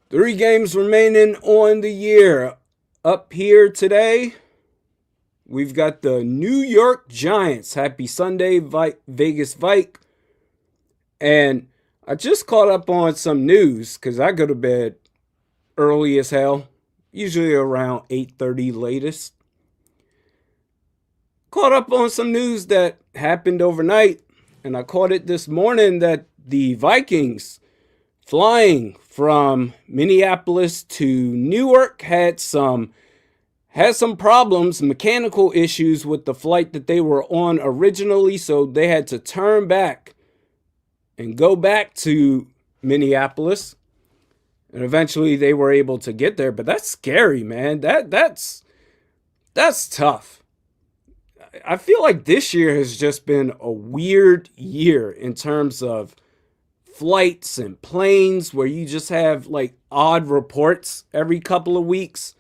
3 games remaining on the year. Up here today, we've got the New York Giants. Happy Sunday, Vegas Vike. And I just caught up on some news because I go to bed early as hell, usually around 8:30 latest. Caught up on some news that happened overnight, and I caught it this morning that the Vikings flying from Minneapolis to Newark had some problems, mechanical issues with the flight that they were on originally, so they had to turn back and go back to Minneapolis. And eventually they were able to get there, but that's scary, man. That's tough. I feel like this year has just been a weird year in terms of flights and planes where you just have like odd reports every couple of weeks,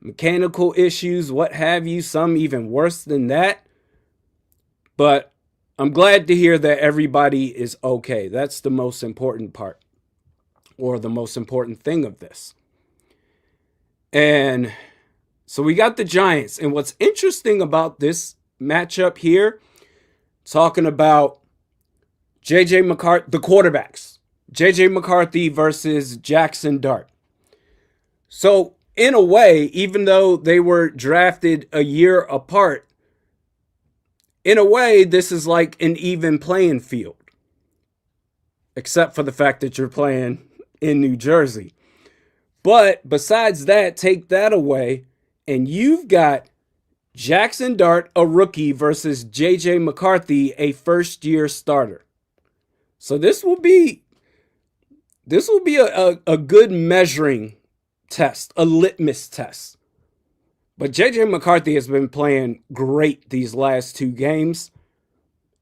mechanical issues, what have you, some even worse than that. But I'm glad to hear that everybody is okay. That's the most important part, or the most important thing of this. And so we got the Giants. And what's interesting about this matchup here, talking about JJ McCarthy, the quarterbacks, JJ McCarthy versus Jackson Dart. So in a way, even though they were drafted a year apart, in a way, this is like an even playing field, except for the fact that you're playing in New Jersey. But besides that, take that away, and you've got Jackson Dart, a rookie, versus JJ McCarthy, a first-year starter. So this will be a good measuring test, a litmus test. But JJ McCarthy has been playing great these last 2 games.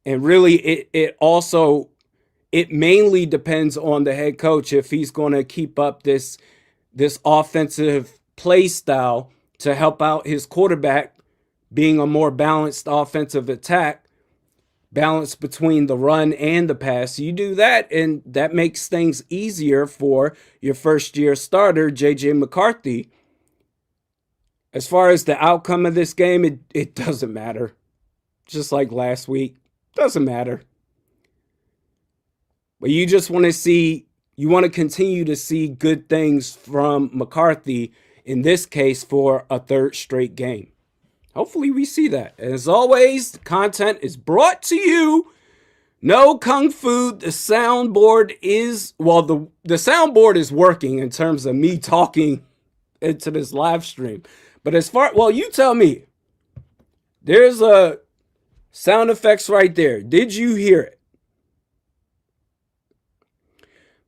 And really it mainly depends on the head coach if he's going to keep up this offensive play style to help out his quarterback being a more balanced offensive attack, balance between the run and the pass. You do that, and that makes things easier for your first-year starter, JJ McCarthy. As far as the outcome of this game, it doesn't matter. Just like last week, doesn't matter. But you just want to continue to see good things from McCarthy, in this case for a 3rd straight game. Hopefully we see that. As always, the content is brought to you. No Kung Fu. The soundboard is, the soundboard is working in terms of me talking into this live stream. But you tell me. There's a sound effects right there. Did you hear it?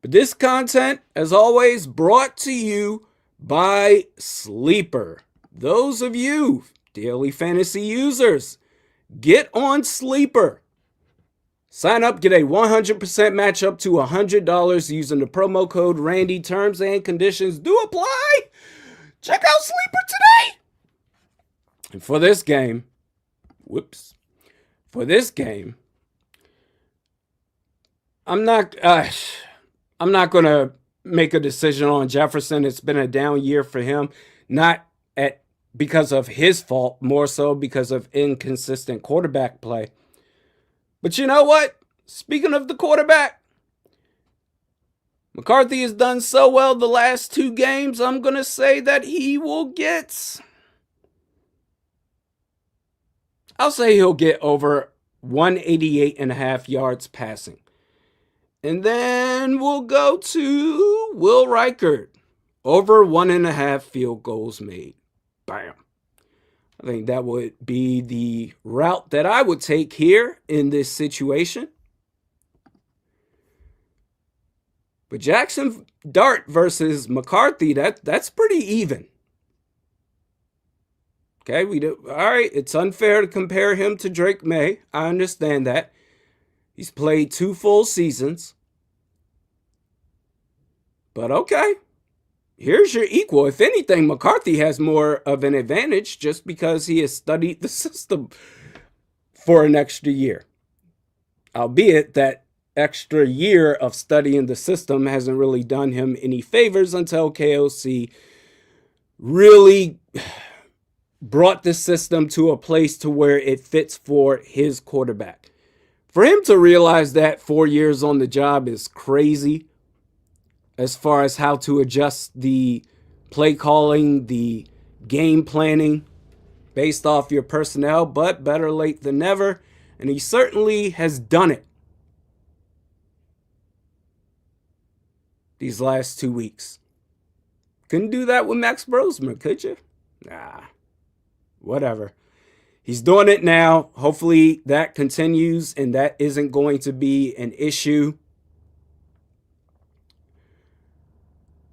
But this content, as always, brought to you by Sleeper. Those of you daily fantasy users, get on Sleeper. Sign up, get a 100% match up to $100 using the promo code Randy. Terms and conditions do apply. Check out Sleeper today. And for this game, I'm not going to make a decision on Jefferson. It's been a down year for him, not because of his fault, more so because of inconsistent quarterback play. But you know what? Speaking of the quarterback, McCarthy has done so well the last 2 games, I'm going to say that he'll get over 188.5 yards passing. And then we'll go to Will Reichert, over 1.5 field goals made. Bam. I think that would be the route that I would take here in this situation. But Jackson Dart versus McCarthy, that's pretty even. Okay, all right, it's unfair to compare him to Drake May. I understand that. He's played 2 full seasons. But okay. Here's your equal. If anything, McCarthy has more of an advantage just because he has studied the system for an extra year. Albeit that extra year of studying the system hasn't really done him any favors until KOC really brought the system to a place to where it fits for his quarterback. For him to realize that 4 years on the job is crazy as far as how to adjust the play calling, the game planning based off your personnel, but better late than never. And he certainly has done it these last 2 weeks. Couldn't do that with Max Brosmer, could you? Nah, whatever. He's doing it now. Hopefully that continues and that isn't going to be an issue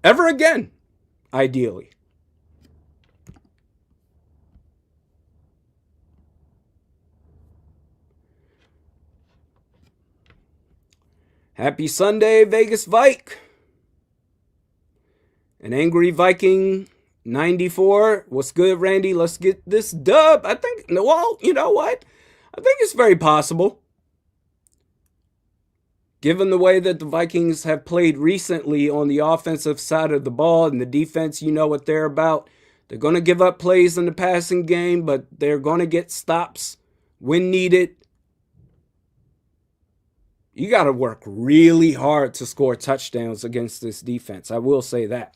ever again, ideally. Happy Sunday, Vegas Vike. An angry Viking 94. What's good, Randy? Let's get this dub. I think, well, you know what? I think it's very possible. Given the way that the Vikings have played recently on the offensive side of the ball and the defense, you know what they're about. They're going to give up plays in the passing game, but they're going to get stops when needed. You got to work really hard to score touchdowns against this defense. I will say that.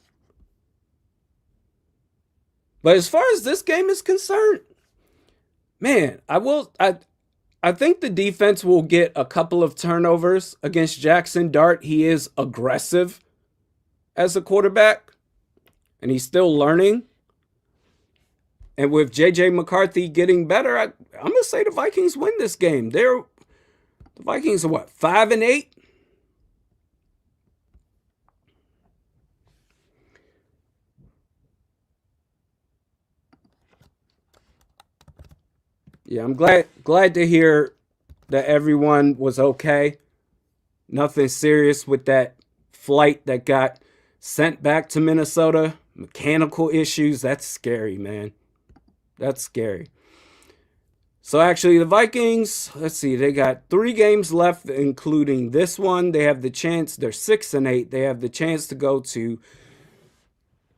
But as far as this game is concerned, man, I think the defense will get a couple of turnovers against Jackson Dart. He is aggressive as a quarterback, and he's still learning. And with J.J. McCarthy getting better, I'm going to say the Vikings win this game. The Vikings are what, 5-8? Yeah, I'm glad to hear that everyone was okay. Nothing serious with that flight that got sent back to Minnesota. Mechanical issues, that's scary, man. That's scary. So actually the Vikings, let's see, they got 3 games left, including this one. They have the chance, they're 6-8. They have the chance to go to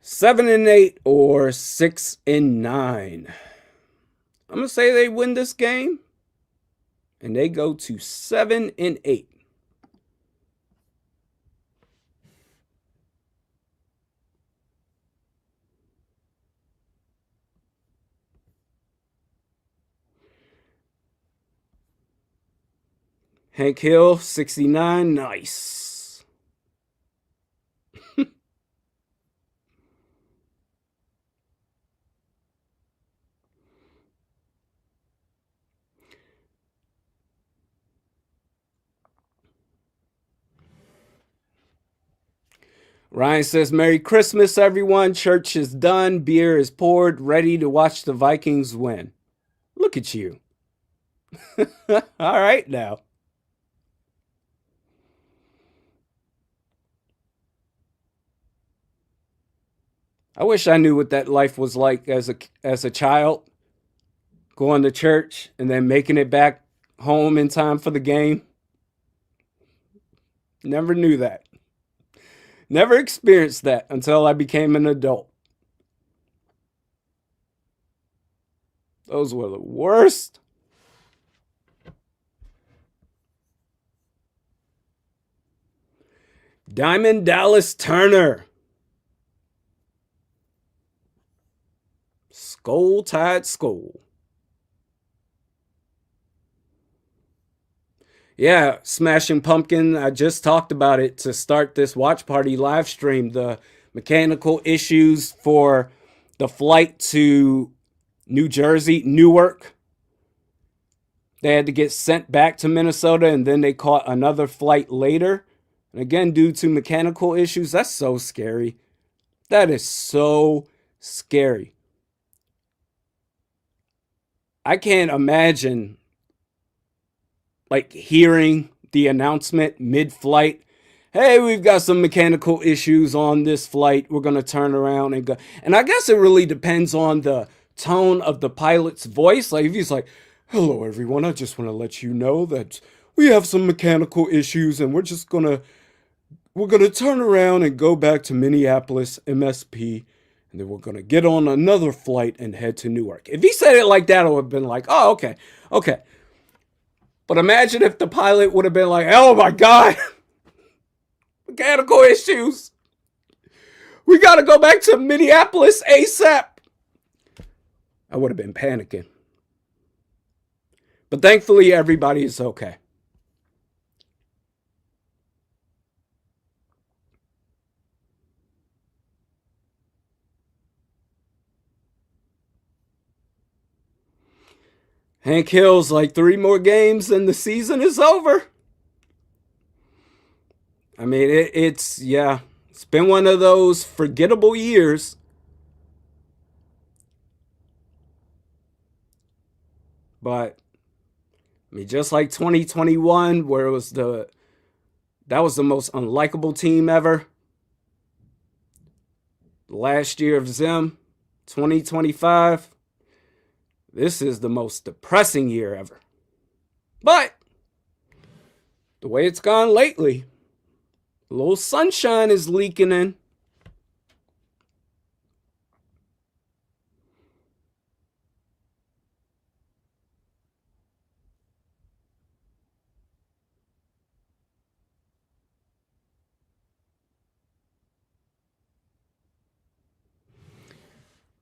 7-8 or 6-9. I'm going to say they win this game, and they go to 7-8. Hank Hill, 69, nice. Ryan says, Merry Christmas, everyone. Church is done. Beer is poured. Ready to watch the Vikings win. Look at you. All right now. I wish I knew what that life was like as a child. Going to church and then making it back home in time for the game. Never knew that. Never experienced that until I became an adult. Those were the worst. Diamond Dallas Turner. Skull Tide Skull. Yeah, Smashing Pumpkin. I just talked about it to start this watch party live stream. The mechanical issues for the flight to New Jersey, Newark. They had to get sent back to Minnesota, and then they caught another flight later. And again, due to mechanical issues, that's so scary. That is so scary. I can't imagine like hearing the announcement mid-flight. Hey, we've got some mechanical issues on this flight. We're going to turn around and go. And I guess it really depends on the tone of the pilot's voice. Like if he's like, hello, everyone. I just want to let you know that we have some mechanical issues and we're gonna turn around and go back to Minneapolis MSP, and then we're gonna get on another flight and head to Newark. If he said it like that, I would have been like, oh, okay, okay. But imagine if the pilot would have been like, oh my God, mechanical issues. We gotta go back to Minneapolis ASAP. I would have been panicking. But thankfully, everybody is okay. Hank Hill's like 3 more games and the season is over. I mean, it's been one of those forgettable years. But I mean, just like 2021, where that was the most unlikable team ever. Last year of Zim, 2025, this is the most depressing year ever. But the way it's gone lately, a little sunshine is leaking in.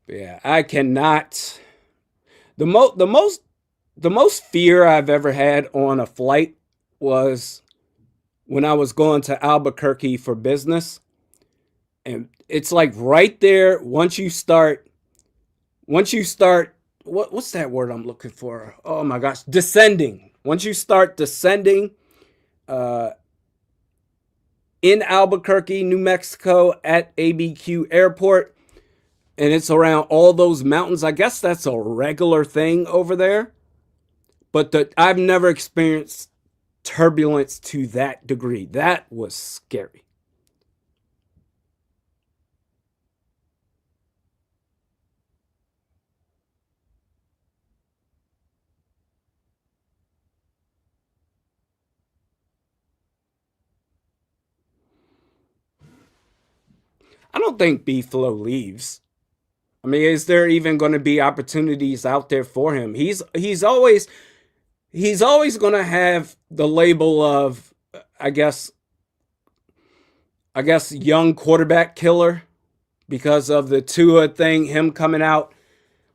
Yeah, I cannot. The most fear I've ever had on a flight was when I was going to Albuquerque for business. And it's like right there, once you start, what's that word I'm looking for? Oh my gosh, descending. Once you start descending in Albuquerque, New Mexico at ABQ Airport, and it's around all those mountains. I guess that's a regular thing over there. But I've never experienced turbulence to that degree. That was scary. I don't think B-Flow leaves. I mean, is there even going to be opportunities out there for him? He's always going to have the label of, I guess young quarterback killer because of the Tua thing, him coming out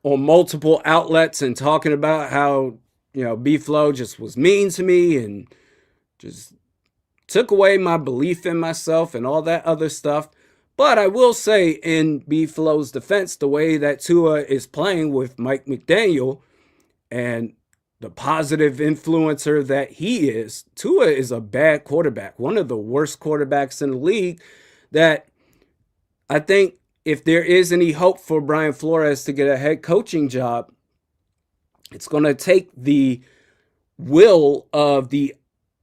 on multiple outlets and talking about how, B-Flow just was mean to me and just took away my belief in myself and all that other stuff. But I will say, in B-Flow's defense, the way that Tua is playing with Mike McDaniel and the positive influencer that he is, Tua is a bad quarterback, one of the worst quarterbacks in the league. That I think if there is any hope for Brian Flores to get a head coaching job, it's going to take the will of the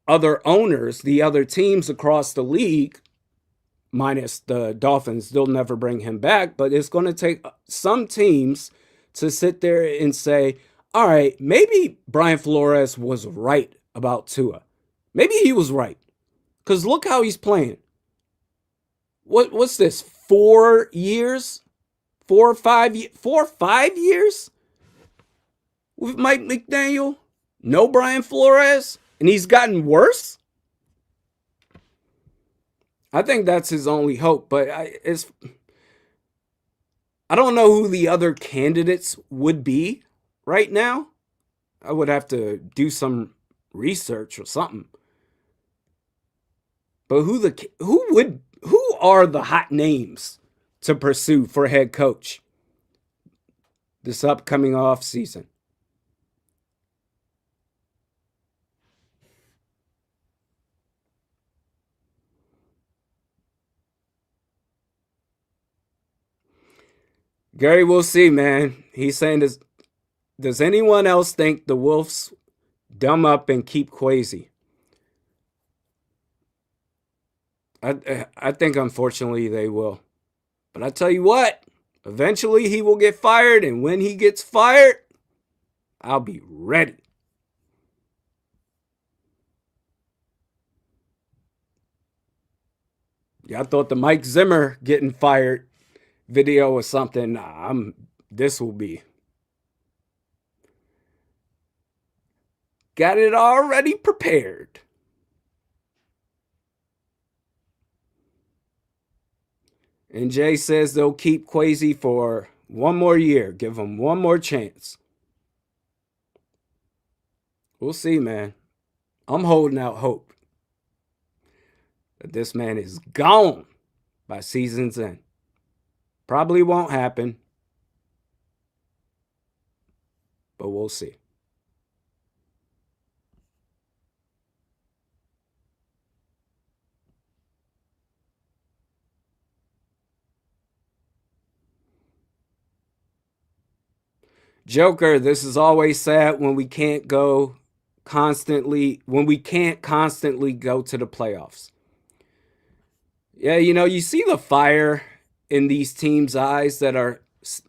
other owners, the other teams across the league, minus the Dolphins. They'll never bring him back, but it's going to take some teams to sit there and say, all right, maybe Brian Flores was right about Tua. Maybe he was right. Because look how he's playing. What's this? 4 years? 4 or 5 years with Mike McDaniel? No Brian Flores? And he's gotten worse? I think that's his only hope, but I don't know who the other candidates would be right now. I would have to do some research or something. But who are the hot names to pursue for head coach this upcoming off season? Gary, we'll see, man. He's saying, does anyone else think the Wolves dumb up and keep Kwesi? I think, unfortunately, they will. But I tell you what, eventually he will get fired, and when he gets fired, I'll be ready. Yeah, I thought the Mike Zimmer getting fired video or something. Nah, this will be. Got it already prepared. And Jay says they'll keep Kwesi for one more year. Give him one more chance. We'll see, man. I'm holding out hope that this man is gone by season's end. Probably won't happen, but we'll see. Joker, this is always sad when we can't constantly go to the playoffs. Yeah, you see the fire in these teams' eyes that are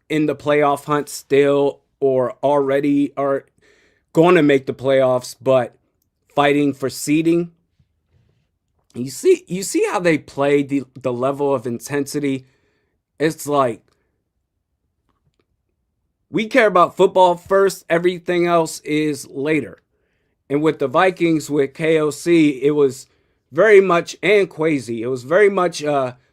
in the playoff hunt still or already are going to make the playoffs, but fighting for seeding. You see how they play the level of intensity. It's like we care about football first, everything else is later. And with the Vikings, with KOC, it was very much, and Kwesi, it was very much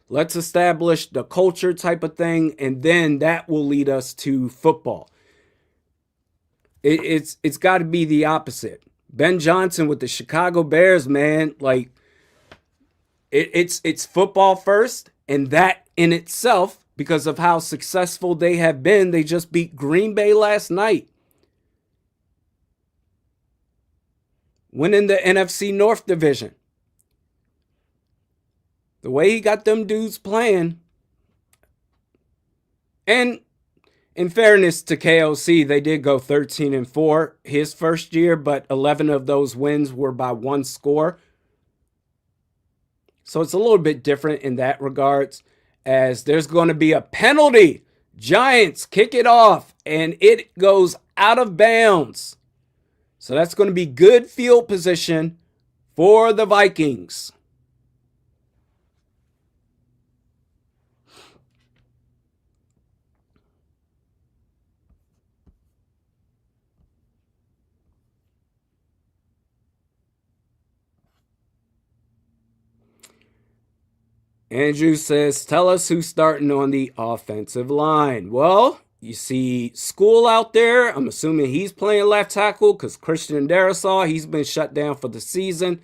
let's establish the culture type of thing, and then that will lead us to football. It's got to be the opposite. Ben Johnson with the Chicago Bears, man, like it's football first, and that in itself, because of how successful they have been, they just beat Green Bay last night, winning the NFC North division. The way he got them dudes playing, and in fairness to KOC, they did go 13-4 his first year, but 11 of those wins were by one score. So it's a little bit different in that regards, as there's going to be a penalty. Giants kick it off, and it goes out of bounds. So that's going to be good field position for the Vikings. Andrew says, tell us who's starting on the offensive line. Well, you see School out there. I'm assuming he's playing left tackle because Christian Darrisaw, he's been shut down for the season.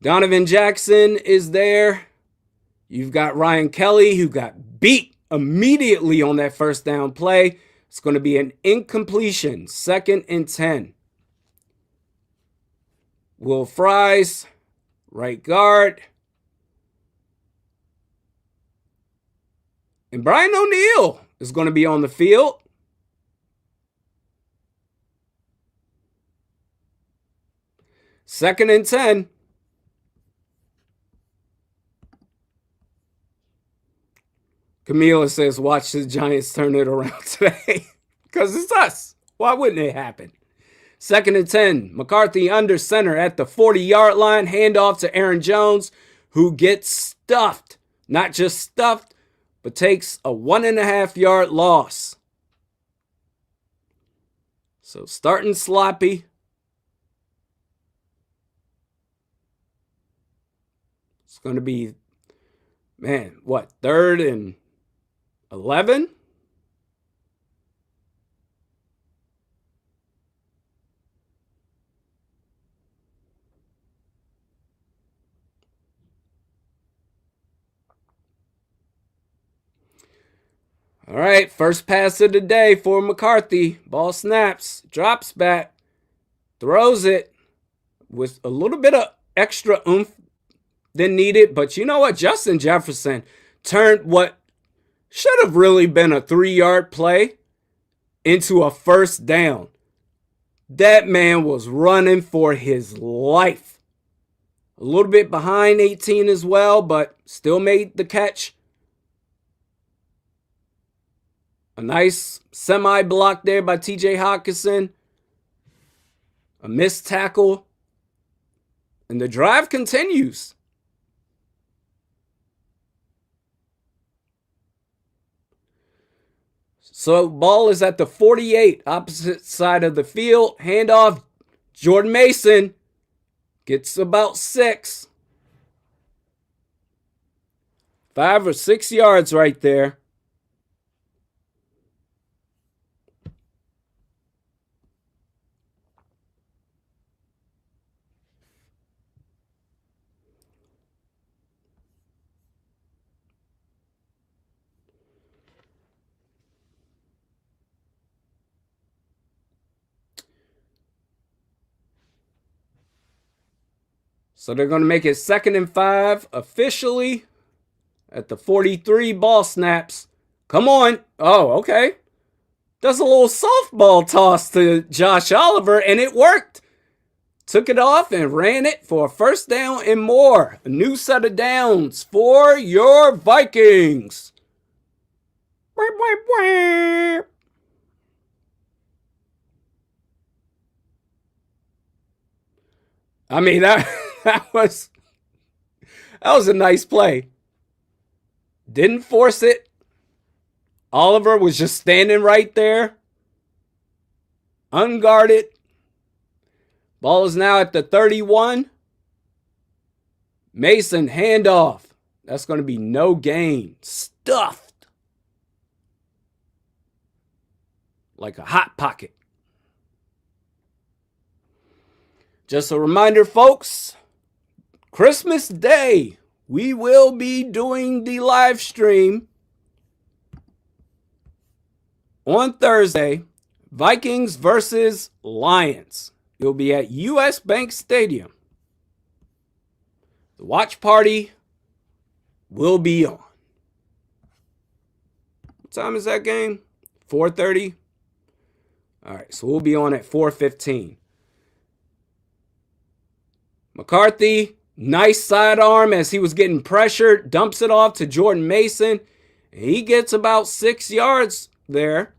Donovan Jackson is there. You've got Ryan Kelly, who got beat immediately on that first down play. It's going to be an incompletion, 2nd and 10. Will Fries, right guard. And Brian O'Neill is going to be on the field. Second and 10. Camila says, watch the Giants turn it around today. Because it's us. Why wouldn't it happen? 2nd and 10. McCarthy under center at the 40-yard line. Handoff to Aaron Jones, who gets stuffed. Not just stuffed, but takes a 1.5-yard loss. So starting sloppy. It's going to be, man, what, 3rd and 11? All right, first pass of the day for McCarthy. Ball snaps, drops back, throws it with a little bit of extra oomph than needed. But you know what? Justin Jefferson turned what should have really been a 3-yard play into a first down. That man was running for his life. A little bit behind 18 as well, but still made the catch. A nice semi-block there by TJ Hawkinson. A missed tackle. And the drive continues. So ball is at the 48, opposite side of the field. Handoff. Jordan Mason gets about 6. 5 or 6 yards right there. So they're going to make it 2nd and 5 officially at the 43. Ball snaps. Come on. Oh, okay. Does a little softball toss to Josh Oliver, and it worked. Took it off and ran it for a 1st down and more. A new set of downs for your Vikings. I mean, that was a nice play. Didn't force it. Oliver was just standing right there, unguarded. Ball is now at the 31. Mason handoff. That's going to be no gain. Stuffed like a hot pocket. Just a reminder, folks, Christmas Day, we will be doing the live stream on Thursday, Vikings versus Lions. It'll be at US Bank Stadium. The watch party will be on. What time is that game? 4:30? All right, so we'll be on at 4:15. McCarthy, nice sidearm as he was getting pressured, dumps it off to Jordan Mason. And he gets about 6 yards there.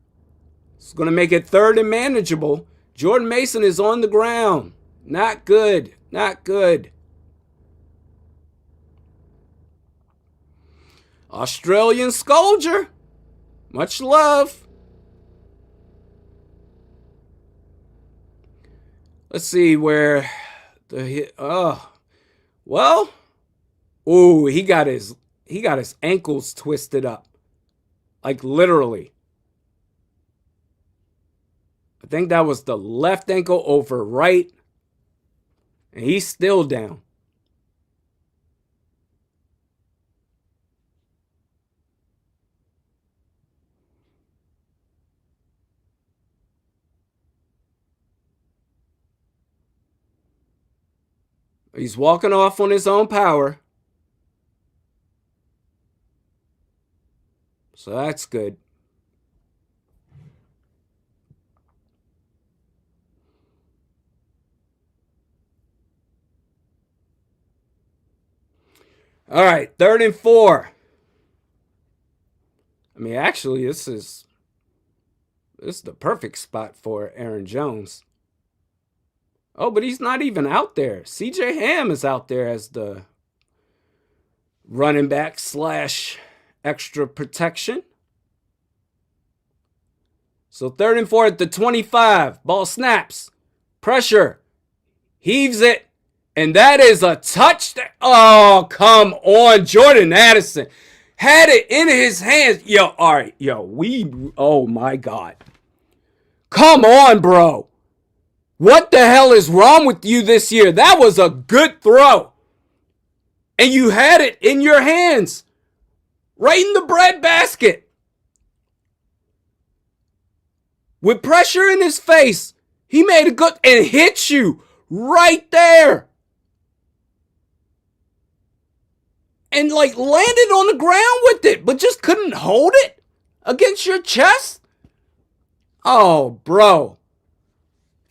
It's going to make it 3rd and manageable. Jordan Mason is on the ground. Not good. Not good. Australian Scolger. Much love. Let's see where the hit. Oh, well. Ooh, he got his ankles twisted up. Like literally. I think that was the left ankle over right. And he's still down. He's walking off on his own power. So that's good. All right, 3rd and 4. I mean, actually, this is the perfect spot for Aaron Jones. Oh, but he's not even out there. CJ Ham is out there as the running back / extra protection. So 3rd and 4 at the 25. Ball snaps. Pressure. Heaves it. And that is a touchdown. Oh, come on. Jordan Addison had it in his hands. Yo, all right. Yo, oh my God. Come on, bro. What the hell is wrong with you this year? That was a good throw. And you had it in your hands. Right in the bread basket. With pressure in his face. He made a good and hit you right there. And like landed on the ground with it, but just couldn't hold it against your chest. Oh, bro.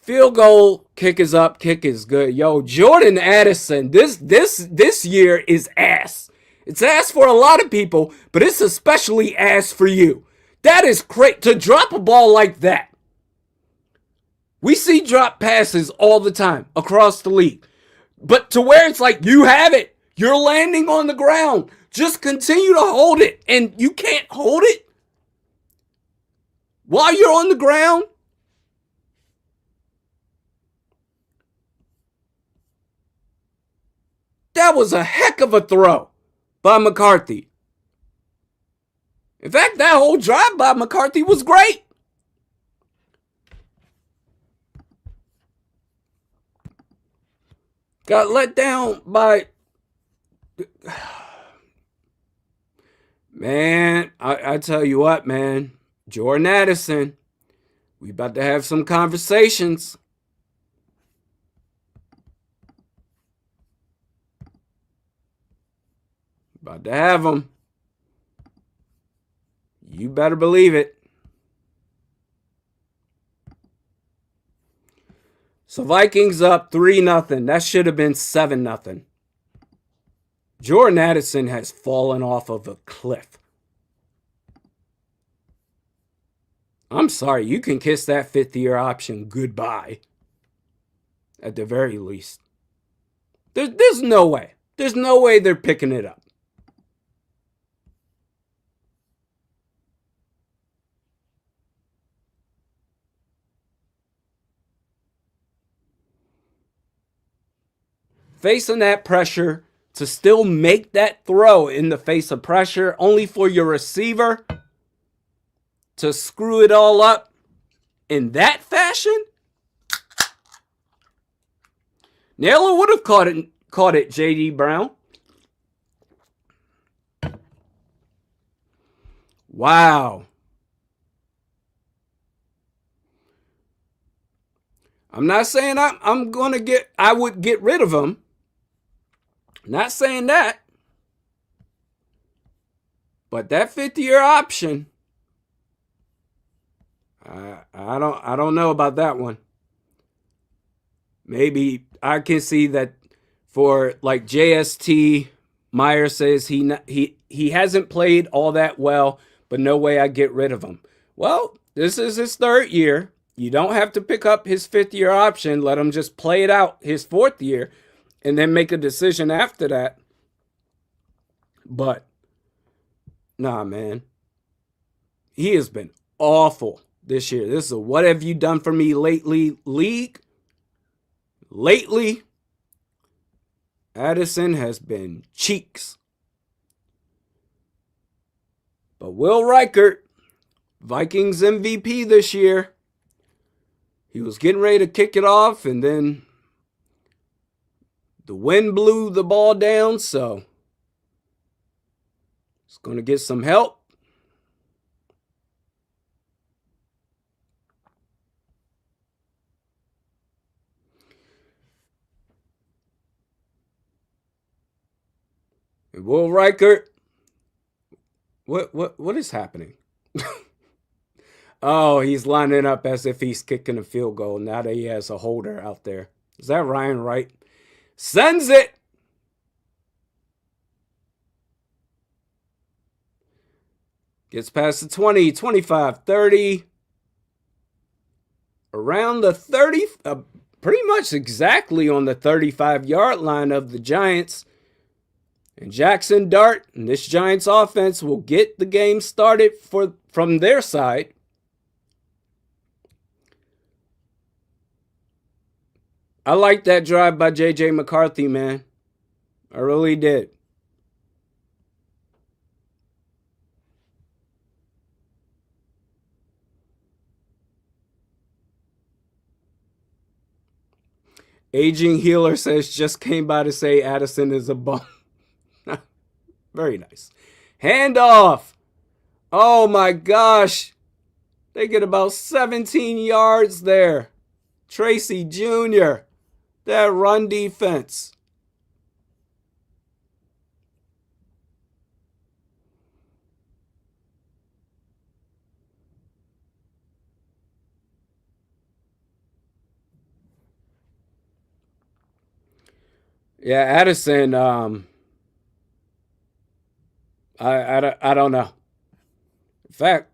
Field goal, kick is up, kick is good. Yo, Jordan Addison, this year is ass. It's ass for a lot of people, but it's especially ass for you. That is great to drop a ball like that. We see drop passes all the time across the league. But to where it's like you have it. You're landing on the ground. Just continue to hold it. And you can't hold it. while you're on the ground? That was a heck of a throw by McCarthy. In fact, that whole drive by McCarthy was great. Got let down by... Man, I tell you what, man. Jordan Addison, we about to have some conversations. About to have them. You better believe it. So Vikings up 3-0. That should have been 7-0. Jordan Addison has fallen off of a cliff. I'm sorry, you can kiss that fifth-year option goodbye. At the very least. There's no way. There's no way they're picking it up. Facing that pressure to still make that throw in the face of pressure, only for your receiver to screw it all up in that fashion? Naylor would have caught it, J.D. Brown. Wow. I'm not saying I would get rid of him. Not saying that. But that 50-year option, I don't know about that one. Maybe I can see that for like JST Meyer says he hasn't played all that well, but no way I get rid of him. Well, this is his third year. You don't have to pick up his fifth-year option. Let him just play it out his fourth year and then make a decision after that. But, nah, man. He has been awful this year. This is a what have you done for me lately league. Lately, Addison has been cheeks. But Will Reichert, Vikings MVP this year, he was getting ready to kick it off, and then the wind blew the ball down, so he's going to get some help. And Will Reichert, what is happening? Oh, he's lining up as if he's kicking a field goal now that he has a holder out there. Is that Ryan Wright? Sends it. Gets past the 20, 25, 30. Around the 30, pretty much exactly on the 35-yard line of the Giants. And Jackson Dart and this Giants offense will get the game started from their side. I like that drive by J.J. McCarthy, man. I really did. Aging Healer says, just came by to say Addison is a bum. Very nice. Handoff. Oh, my gosh. They get about 17 yards there. Tracy Jr., that run defense. Yeah, Addison, I don't know. In fact,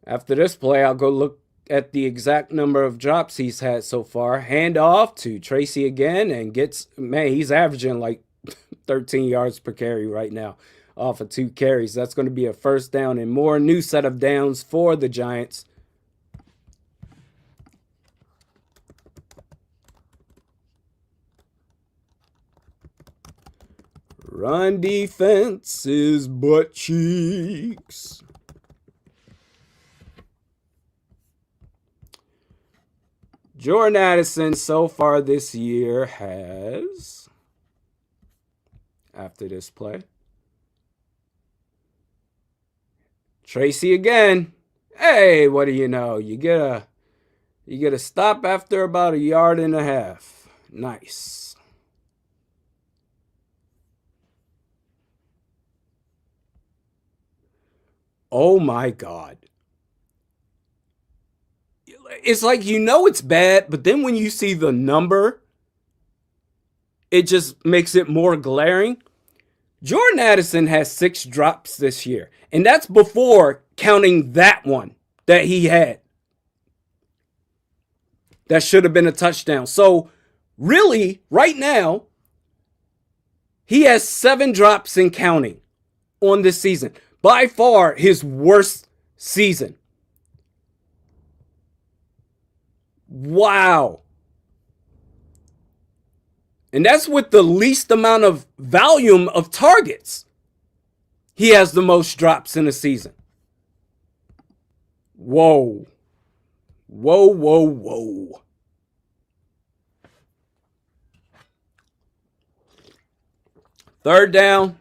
after this play, I'll go look at the exact number of drops he's had so far. Hand off to Tracy again and gets, man, he's averaging like 13 yards per carry right now. off of 2 carries. That's going to be a first down and more. New set of downs for the Giants. Run defense is butt cheeks. Jordan Addison so far this year has, after this play, Tracy again. Hey, what do you know? You get a stop after about 1.5 yards. Nice. Oh my God. It's like, you know it's bad, but then when you see the number, it just makes it more glaring. Jordan Addison has 6 drops this year, and that's before counting that one that he had. That should have been a touchdown. So really, right now, he has 7 drops and counting on this season. By far his worst season. Wow. And that's with the least amount of volume of targets. He has the most drops in a season. Whoa. Whoa, whoa, whoa. Third down.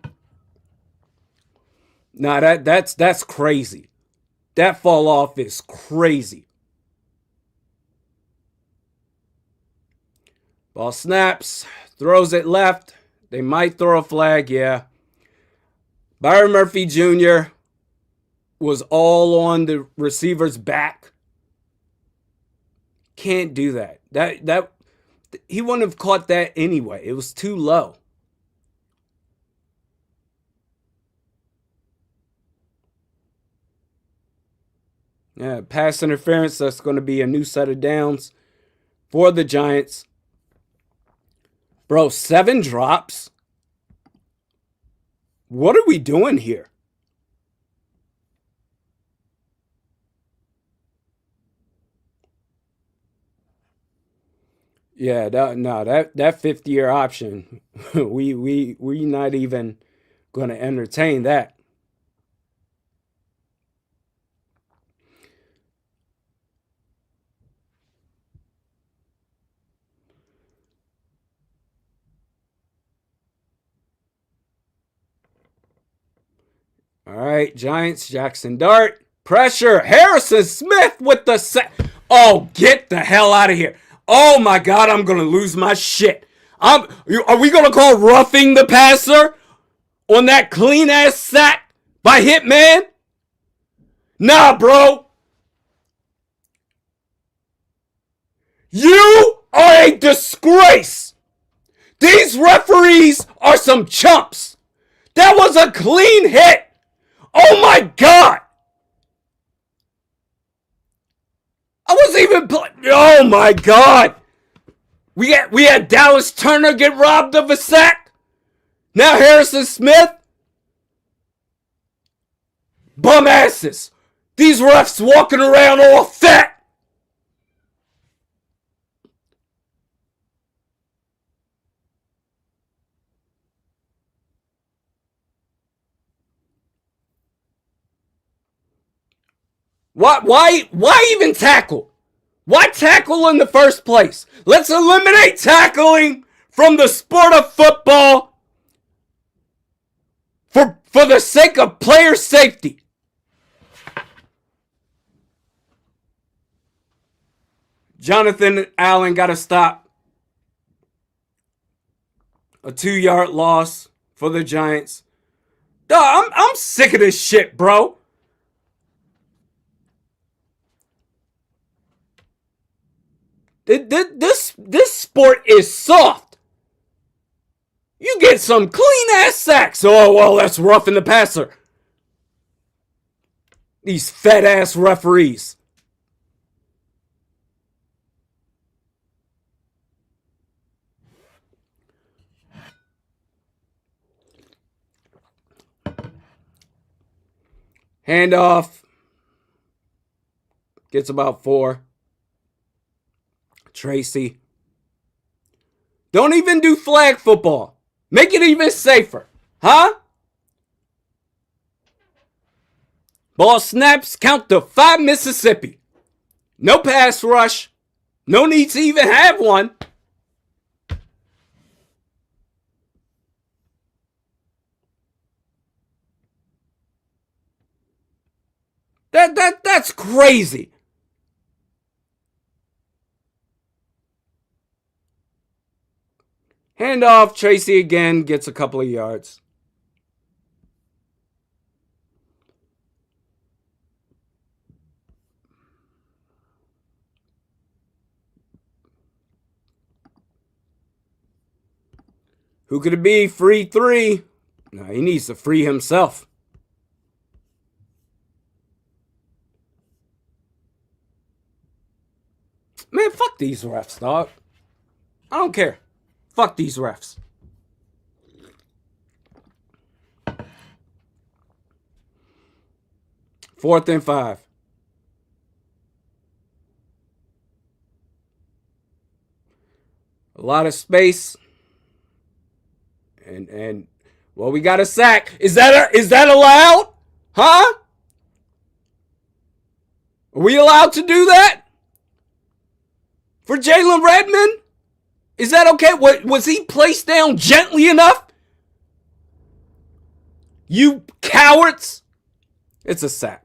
Nah, that's crazy. That fall off is crazy. Ball snaps, throws it left. They might throw a flag, yeah. Byron Murphy Jr. was all on the receiver's back. Can't do that. That he wouldn't have caught that anyway. It was too low. Yeah, pass interference. That's going to be a new set of downs for the Giants. Bro, 7 drops? What are we doing here? Yeah, that 50-year option, we not even going to entertain that. All right, Giants, Jackson Dart, pressure, Harrison Smith with the sack. Oh, get the hell out of here. Oh my God, I'm going to lose my shit. Are we going to call roughing the passer on that clean ass sack by Hitman? Nah, bro. You are a disgrace. These referees are some chumps. That was a clean hit. Oh my God. I wasn't even oh my God. We had Dallas Turner get robbed of a sack. Now Harrison Smith. Bum asses. These refs walking around all fat. Why even tackle? Why tackle in the first place? Let's eliminate tackling from the sport of football for the sake of player safety. Jonathan Allen got to stop. A 2-yard loss for the Giants. Dog, I'm sick of this shit, bro. This sport is soft. You get some clean ass sacks. Oh, well, that's roughing the passer. These fat ass referees. Handoff. Gets about 4. Tracy. Don't even do flag football. Make it even safer. Huh? Ball snaps, count to 5 Mississippi. No pass rush. No need to even have one. That's crazy. Handoff, Tracy again gets a couple of yards. Who could it be? Free 3. No, he needs to free himself. Man, fuck these refs, dog. I don't care. Fuck these refs. Fourth and 5. A lot of space. And well, we got a sack. Is that allowed? Huh? Are we allowed to do that? For Jalen Redmond? Is that okay? Was he placed down gently enough? You cowards! It's a sack.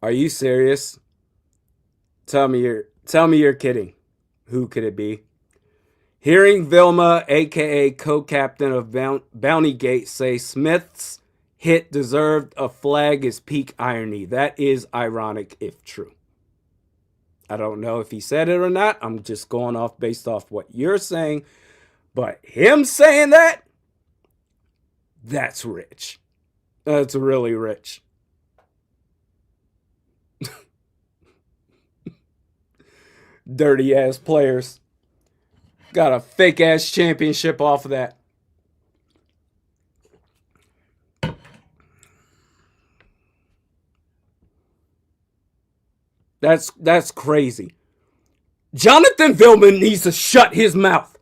Are you serious? Tell me you're kidding. Who could it be? Hearing Vilma, aka co-captain of Bounty Gate, say Smith's hit deserved a flag is peak irony. That is ironic if true. I don't know if he said it or not. I'm just going off based off what you're saying. But him saying that, that's rich. That's really rich. Dirty ass players. Got a fake ass championship off of that. That's crazy. Jonathan Vilman needs to shut his mouth.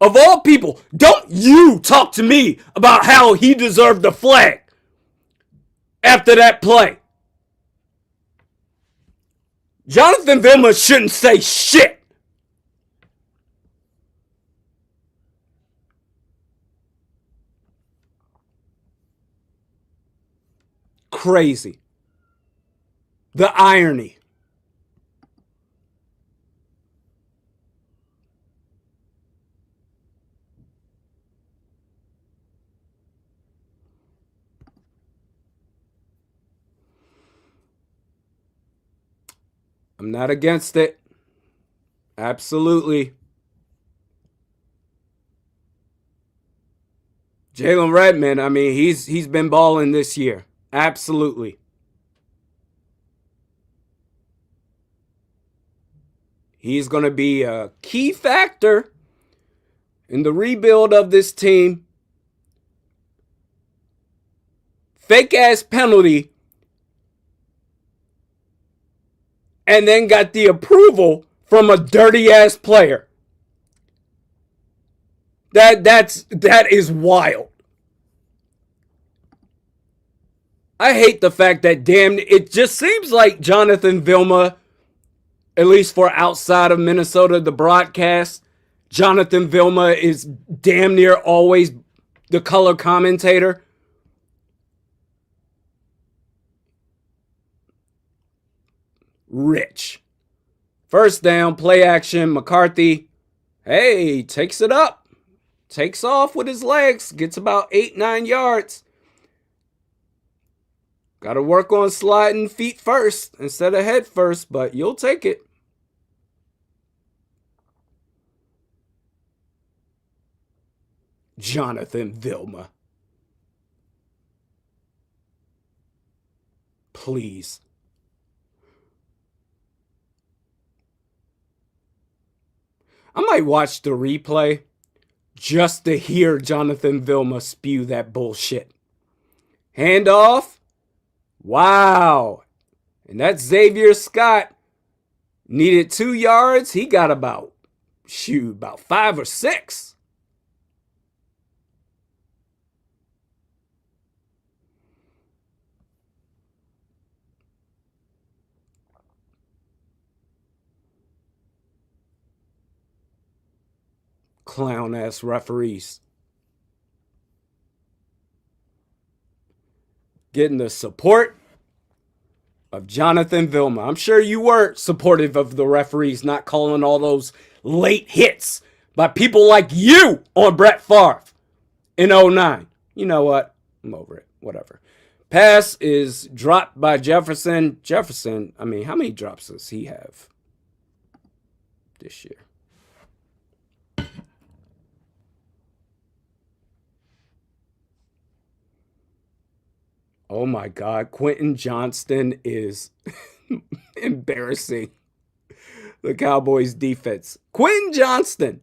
Of all people, don't you talk to me about how he deserved the flag after that play. Jonathan Vilma shouldn't say shit. Crazy. The irony. I'm not against it. Absolutely. Jalen Redmond, I mean, he's been balling this year. Absolutely. He's going to be a key factor in the rebuild of this team. Fake ass penalty. And then got the approval from a dirty ass player. That is wild. I hate the fact that it just seems like Jonathan Vilma, at least for outside of Minnesota, the broadcast, Jonathan Vilma is damn near always the color commentator. Rich. First down, play action, McCarthy. Hey, takes it up. Takes off with his legs. Gets about 8-9 yards. Got to work on sliding feet first instead of head first, but you'll take it. Jonathan Vilma. Please. I might watch the replay just to hear Jonathan Vilma spew that bullshit. Handoff. Wow. And that Xavier Scott needed 2 yards. He got about 5 or 6. Clown-ass referees. Getting the support of Jonathan Vilma. I'm sure you were supportive of the referees not calling all those late hits by people like you on Brett Favre in 09. You know what? I'm over it. Whatever. Pass is dropped by Jefferson. Jefferson, I mean, how many drops does he have this year? Oh my God, Quentin Johnston is embarrassing the Cowboys defense. Quentin Johnston,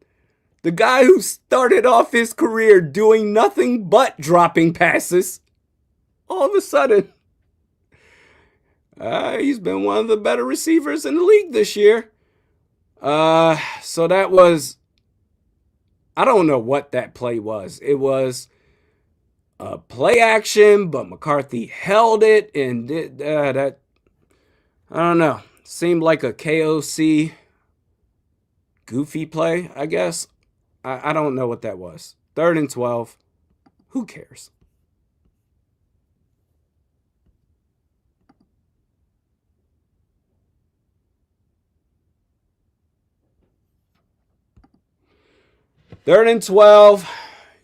the guy who started off his career doing nothing but dropping passes, all of a sudden, he's been one of the better receivers in the league this year. So that was, I don't know what that play was. It was play action, but McCarthy held it and did that. I don't know. Seemed like a KOC goofy play, I guess. I don't know what that was. 3rd and 12. Who cares? Third and 12.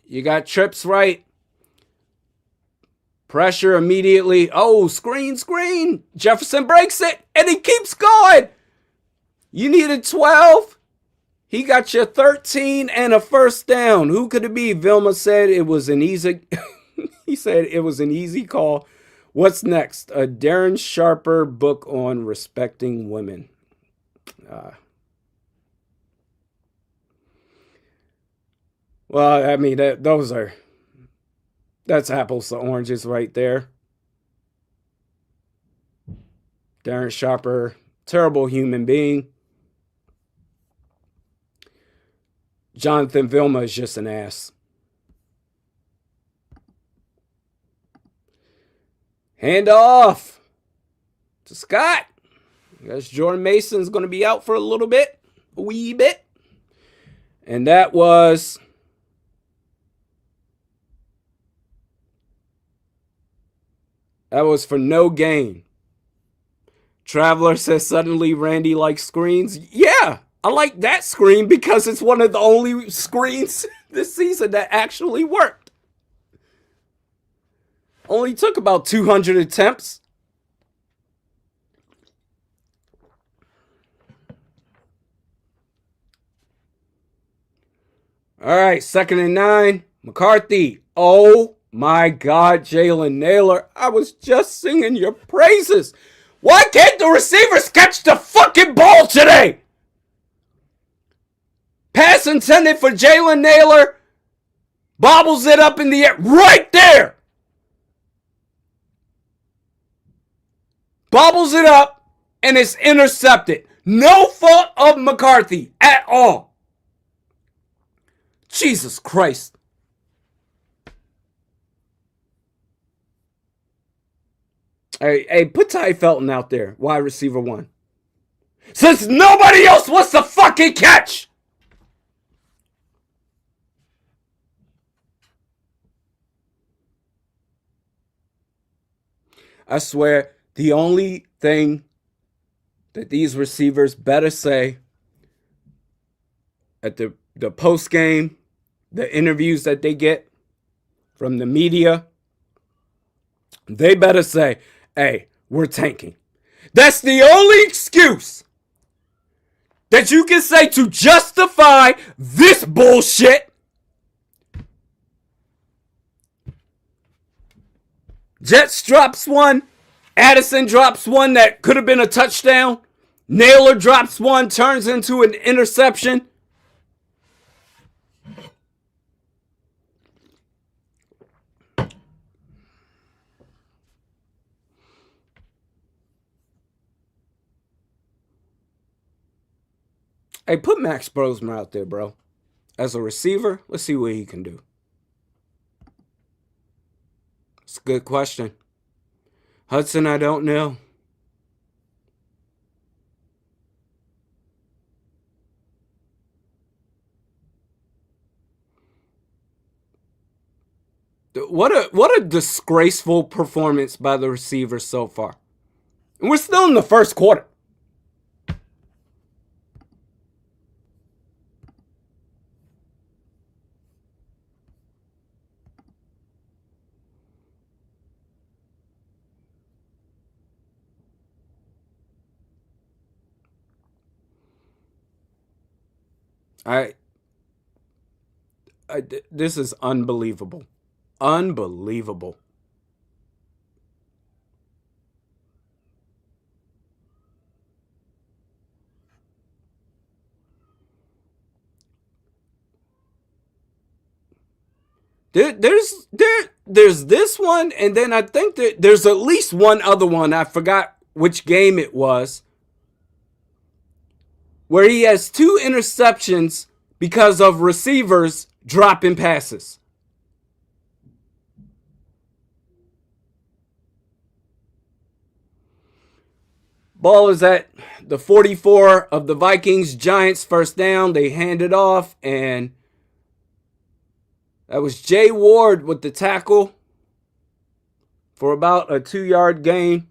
You got trips right. Pressure immediately. Oh, screen. Jefferson breaks it, and he keeps going. You needed 12. He got you 13 and a first down. Who could it be? Vilma said it was an easy. He said it was an easy call. What's next? A Darren Sharper book on respecting women. Well, I mean, that's apples to oranges right there. Darren Sharper, terrible human being. Jonathan Vilma is just an ass. Hand off to Scott. I guess Jordan Mason's going to be out for a little bit, a wee bit. And that was for no gain. Traveler says suddenly Randy likes screens. Yeah, I like that screen because it's one of the only screens this season that actually worked. Only took about 200 attempts. All right, 2nd and 9. McCarthy. Oh my God, Jalen Naylor. I was just singing your praises. Why can't the receivers catch the fucking ball today? Pass intended for Jalen Naylor. Bobbles it up in the air. Right there. Bobbles it up and it's intercepted. No fault of McCarthy at all. Jesus Christ. Hey, put Ty Felton out there, wide receiver 1. Since nobody else wants to fucking catch. I swear, the only thing that these receivers better say at the post game, the interviews that they get from the media, they better say, hey, we're tanking. That's the only excuse that you can say to justify this bullshit. Jets drops one. Addison drops one that could have been a touchdown. Naylor drops one, turns into an interception. Hey, put Max Brosmer out there, bro. As a receiver, let's see what he can do. It's a good question. Hudson, I don't know. What a disgraceful performance by the receivers so far. And we're still in the first quarter. This is unbelievable. Unbelievable. There's this one, and then I think that there's at least one other one. I forgot which game it was, where he has 2 interceptions because of receivers dropping passes. Ball is at the 44 of the Vikings. Giants first down. They hand it off, and that was Jay Ward with the tackle for about a 2-yard gain.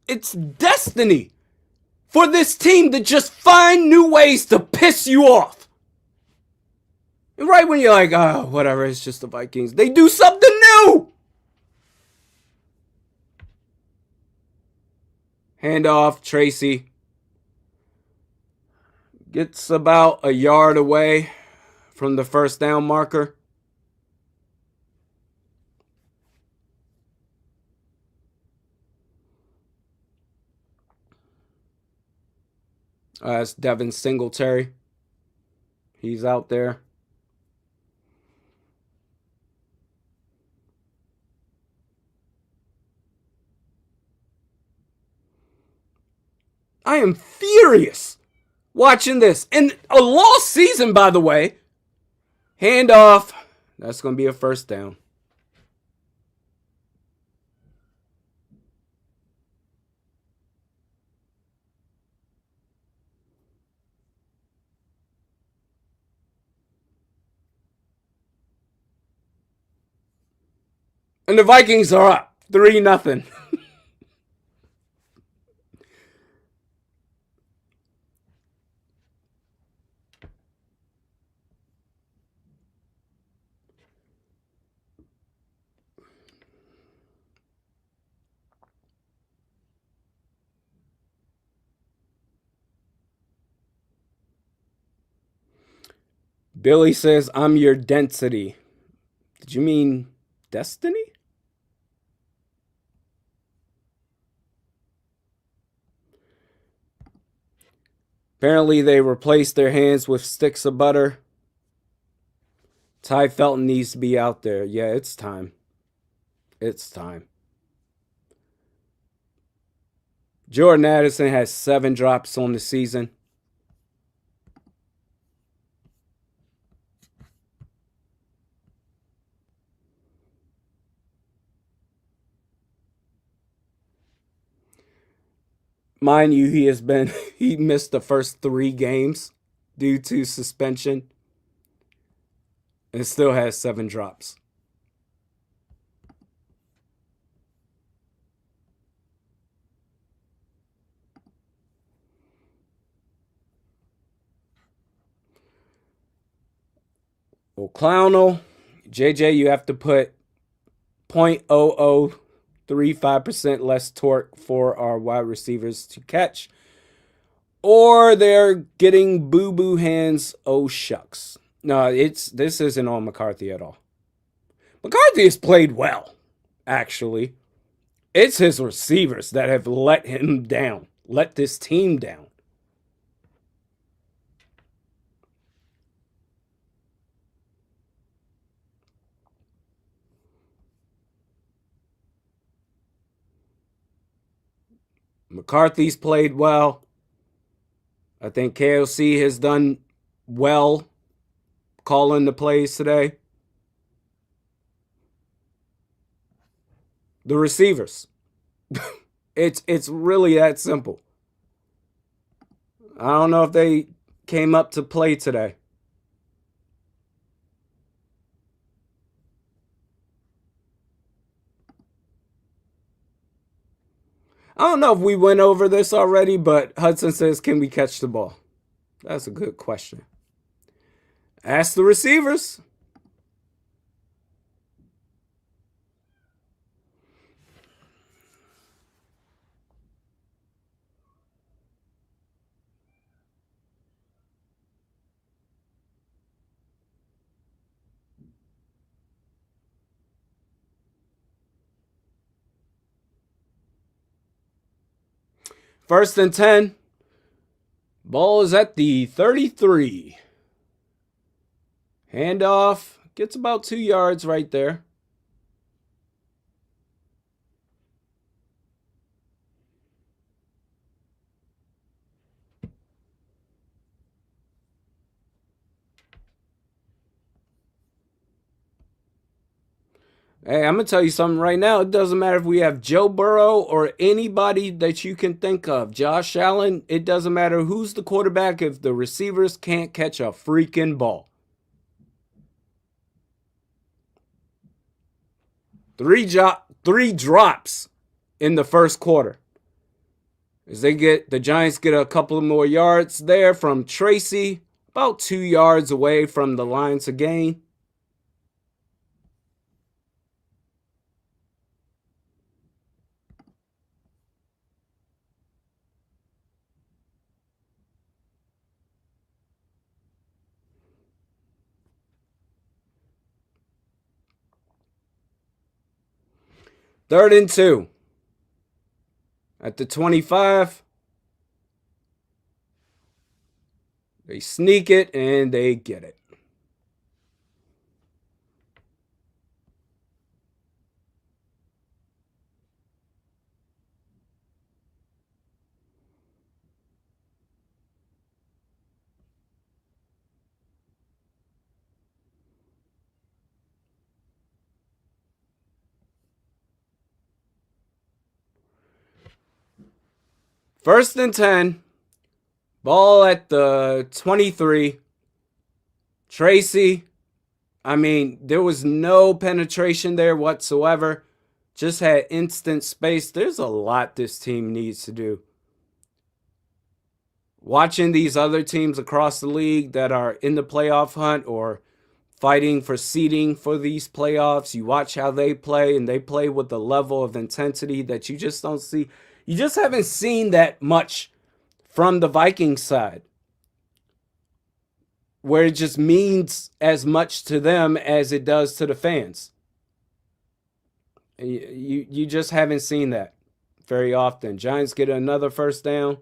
It's destiny for this team to just find new ways to piss you off. And right when you're like, oh, whatever, it's just the Vikings, they do something new. Handoff, Tracy gets about a yard away from the first down marker. That's Devin Singletary. He's out there. I am furious watching this. And a lost season, by the way. Handoff. That's going to be a first down. And the Vikings are up 3-0. Billy says, I'm your density. Did you mean destiny? Apparently they replaced their hands with sticks of butter. Ty Felton needs to be out there. Yeah, it's time. It's time. Jordan Addison has 7 drops on the season. Mind you, he missed the first 3 games due to suspension and still has 7 drops. Well, Clownell, JJ, you have to put 0.0035% less torque for our wide receivers to catch, or they're getting boo-boo hands. Oh, shucks. No, this isn't on McCarthy at all. McCarthy has played well, actually. It's his receivers that have let him down, let this team down. McCarthy's played well. I think KOC has done well calling the plays today. The receivers. It's really that simple. I don't know if they came up to play today. I don't know if we went over this already, but Hudson says, can we catch the ball? That's a good question. Ask the receivers. First and 10. Ball is at the 33. Handoff. Gets about 2 yards right there. Hey, I'm going to tell you something right now. It doesn't matter if we have Joe Burrow or anybody that you can think of. Josh Allen, it doesn't matter who's the quarterback if the receivers can't catch a freaking ball. 3 drops in the first quarter. As the Giants get a couple more yards there from Tracy, about 2 yards away from the line to gain. Third and 2. At the 25. They sneak it and they get it. First and 10. Ball at the 23. Tracy, I mean, there was no penetration there whatsoever. Just had instant space. There's a lot this team needs to do. Watching these other teams across the league that are in the playoff hunt or fighting for seeding for these playoffs, you watch how they play, and they play with a level of intensity that you just don't see. You just haven't seen that much from the Vikings side, where it just means as much to them as it does to the fans. You just haven't seen that very often. Giants get another first down.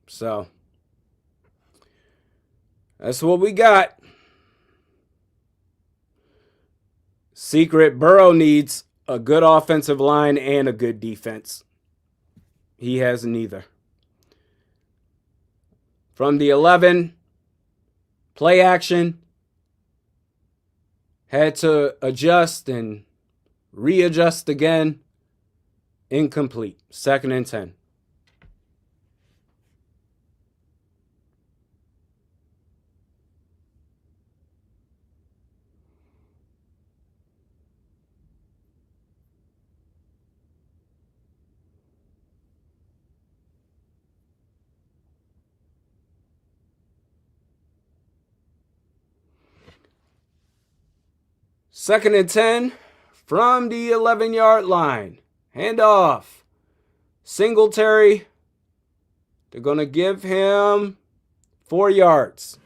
So that's what we got. Secret, Burrow needs a good offensive line and a good defense. He has neither. From the 11, play action. Had to adjust and readjust again. Incomplete. Second and 10. Second and 10 from the 11-yard line. Handoff. Singletary. They're going to give him 4 yards.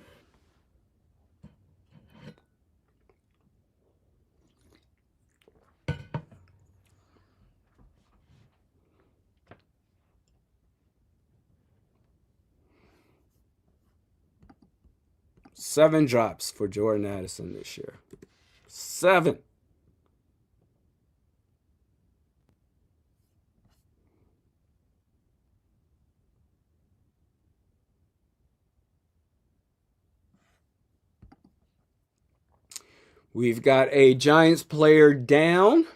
7 drops for Jordan Addison this year. 7. We've got a Giants player down.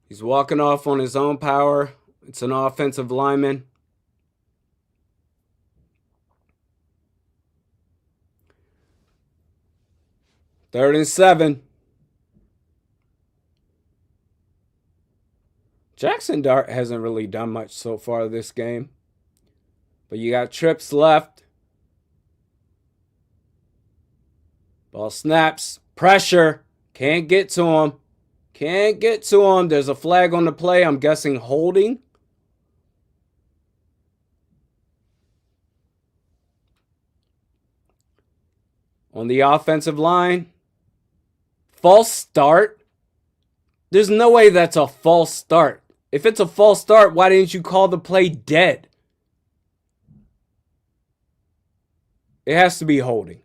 He's walking off on his own power. It's an offensive lineman. Third and 7. Jackson Dart hasn't really done much so far this game. But you got trips left. Ball snaps. Pressure. Can't get to him. Can't get to him. There's a flag on the play. I'm guessing holding. On the offensive line. False start. There's no way that's a false start. If it's a false start, why didn't you call the play dead? It has to be holding.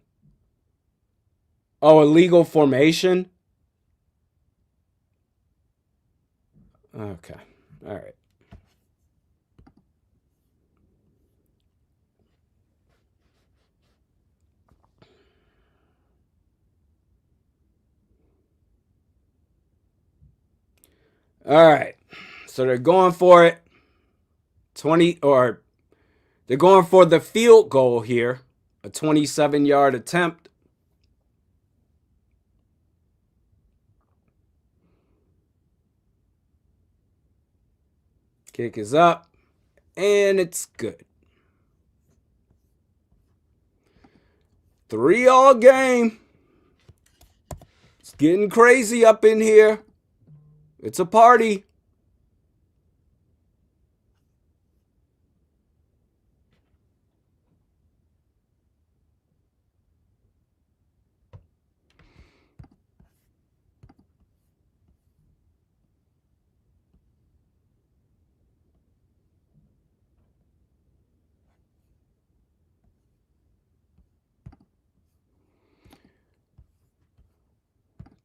Oh, illegal formation? Okay. All right. All right. So they're going for it. They're going for the field goal here. A 27-yard attempt. Kick is up. And it's good. 3-all game. It's getting crazy up in here. It's a party.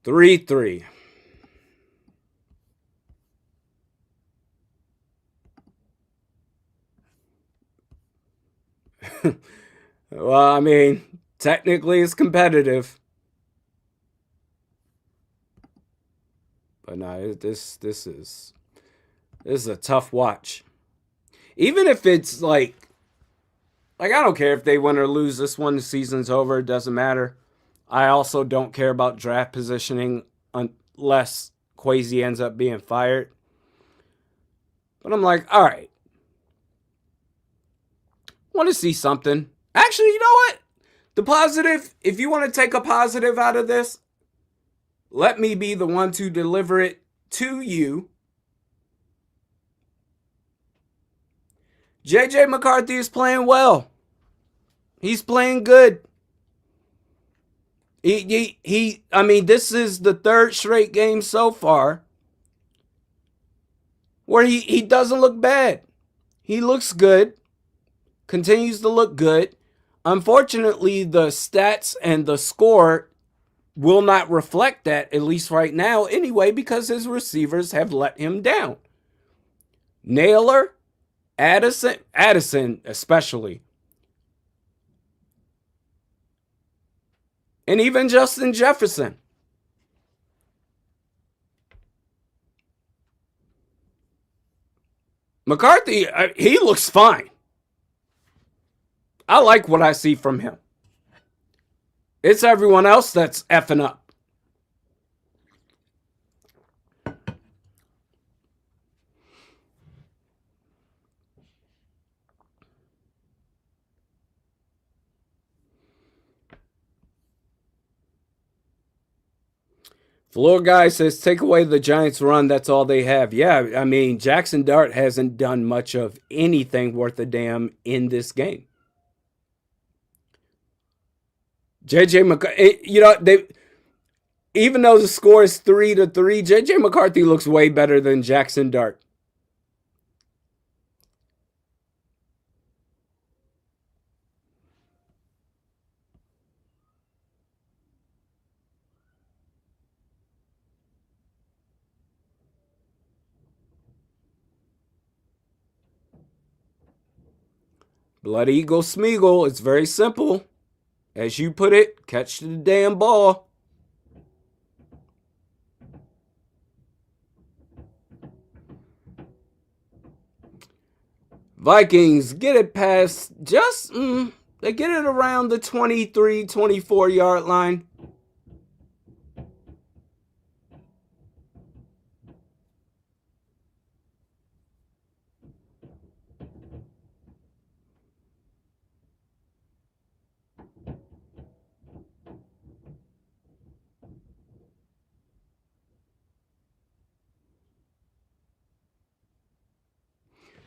Three. Well, I mean, technically it's competitive. But no, this is a tough watch. Even if it's like I don't care if they win or lose this one, the season's over, it doesn't matter. I also don't care about draft positioning unless Kwesi ends up being fired. But I'm like, all right. Want to see something. Actually, you know what? The positive, if you want to take a positive out of this, let me be the one to deliver it to you. JJ McCarthy is playing well. He's playing good. I mean, this is the 3rd straight game so far where he doesn't look bad. He looks good. Continues to look good. Unfortunately, the stats and the score will not reflect that, at least right now, anyway, because his receivers have let him down. Naylor, Addison especially, and even Justin Jefferson. McCarthy, he looks fine. I like what I see from him. It's everyone else that's effing up. Floor guy says, take away the Giants' run. That's all they have. Yeah, I mean, Jackson Dart hasn't done much of anything worth a damn in this game. JJ McCarthy, even though the score is 3-3, JJ McCarthy looks way better than Jackson Dart. Blood Eagle Smeagol, it's very simple. As you put it, catch the damn ball. Vikings get it past they get it around the 23, 24 yard line.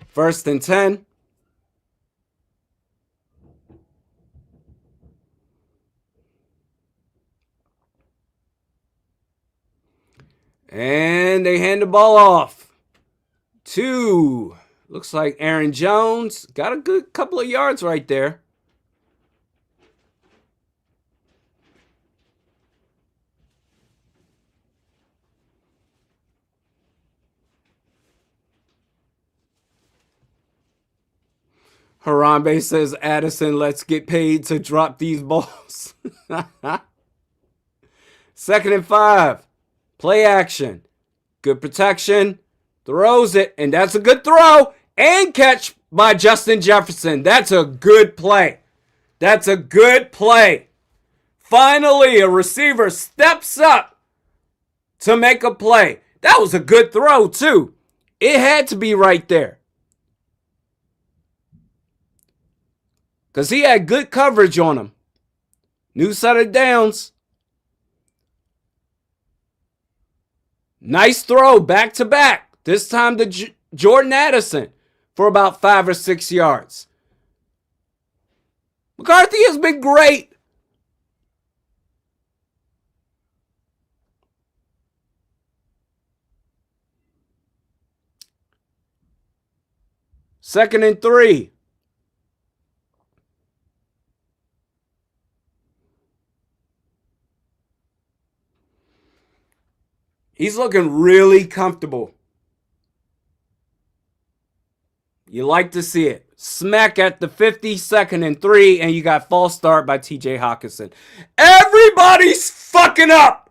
First and 10. And they hand the ball off to, looks like Aaron Jones. Got a good couple of yards right there. Harambe says, Addison, let's get paid to drop these balls. 2nd and 5. Play action. Good protection. Throws it. And that's a good throw. And catch by Justin Jefferson. That's a good play. That's a good play. Finally, a receiver steps up to make a play. That was a good throw, too. It had to be right there. Because he had good coverage on him. New set of downs. Nice throw, back to back. This time to Jordan Addison for about 5 or 6 yards. McCarthy has been great. Second and 3. He's looking really comfortable. You like to see it. Smack at the 50, 2nd and 3, and you got false start by TJ Hawkinson. Everybody's fucking up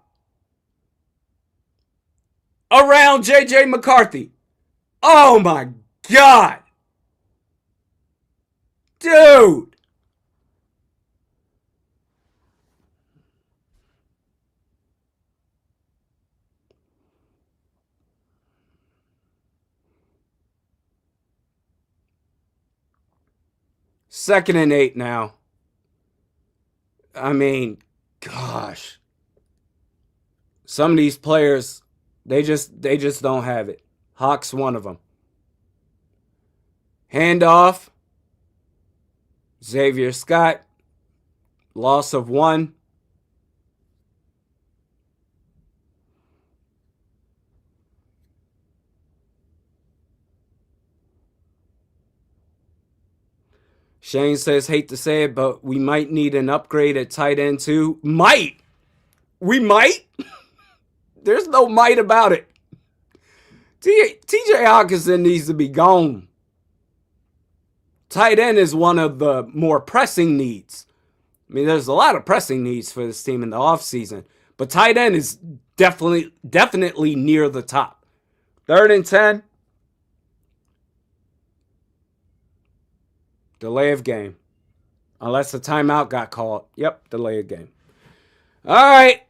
around JJ McCarthy. Oh my God. Dude. Second and 8 now. I mean, gosh. Some of these players, they just don't have it. Hawk's one of them. Handoff. Xavier Scott. Loss of 1. Shane says, hate to say it, but we might need an upgrade at tight end too. Might. We might. There's no might about it. TJ Hawkinson needs to be gone. Tight end is one of the more pressing needs. I mean, there's a lot of pressing needs for this team in the offseason, but tight end is definitely near the top. 3rd and 10. Delay of game. Unless a timeout got called. Yep, delay of game. All right.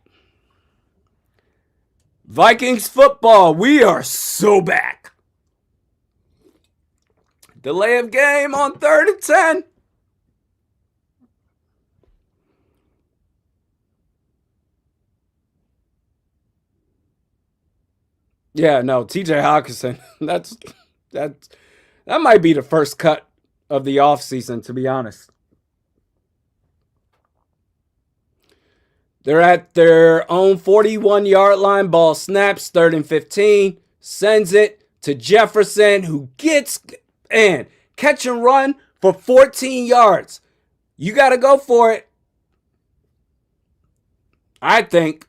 Vikings football. We are so back. Delay of game on 3rd and 10. Yeah, no, TJ Hawkinson. That that might be the first cut of the offseason, to be honest. They're at their own 41-yard line. Ball snaps, 3rd and 15. Sends it to Jefferson, who gets and catch and run for 14 yards. You got to go for it. I think.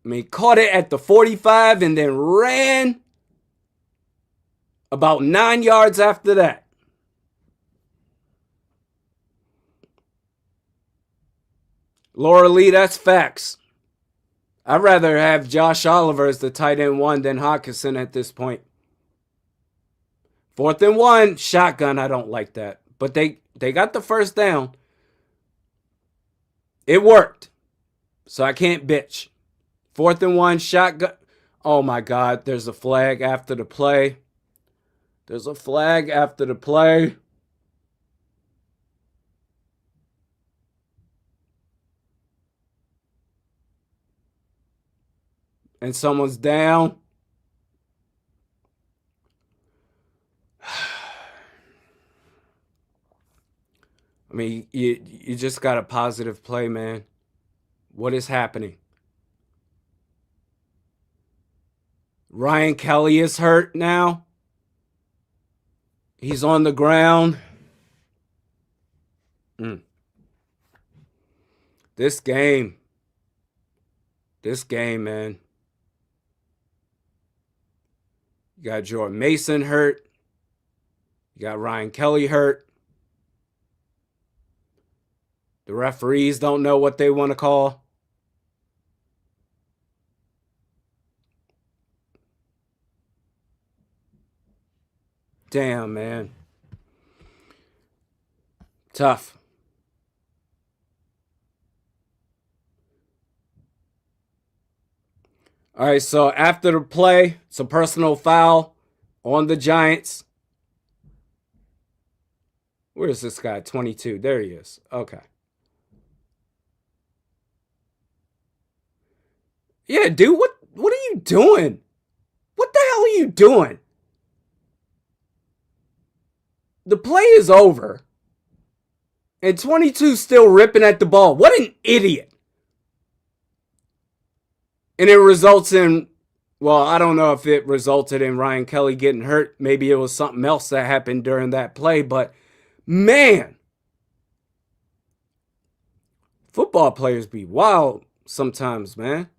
I mean, caught it at the 45 and then ran about 9 yards after that. Laura Lee, that's facts. I'd rather have Josh Oliver as the tight end one than Hawkinson at this point. 4th and 1, shotgun. I don't like that. But they got the first down. It worked. So I can't bitch. 4th and 1, shotgun. Oh my God, there's a flag after the play. There's a flag after the play. And someone's down. I mean, you just got a positive play, man. What is happening? Ryan Kelly is hurt now. He's on the ground. This game, man. You got Jordan Mason hurt. You got Ryan Kelly hurt. The referees don't know what they want to call. Damn, man. Tough. All right, so after the play, it's a personal foul on the Giants. Where is this guy? 22. There he is. Okay. Yeah, dude, what are you doing? What the hell are you doing? The play is over. And 22 still ripping at the ball. What an idiot. And it results in, well, I don't know if it resulted in Ryan Kelly getting hurt. Maybe it was something else that happened during that play. But, man, football players be wild sometimes, man.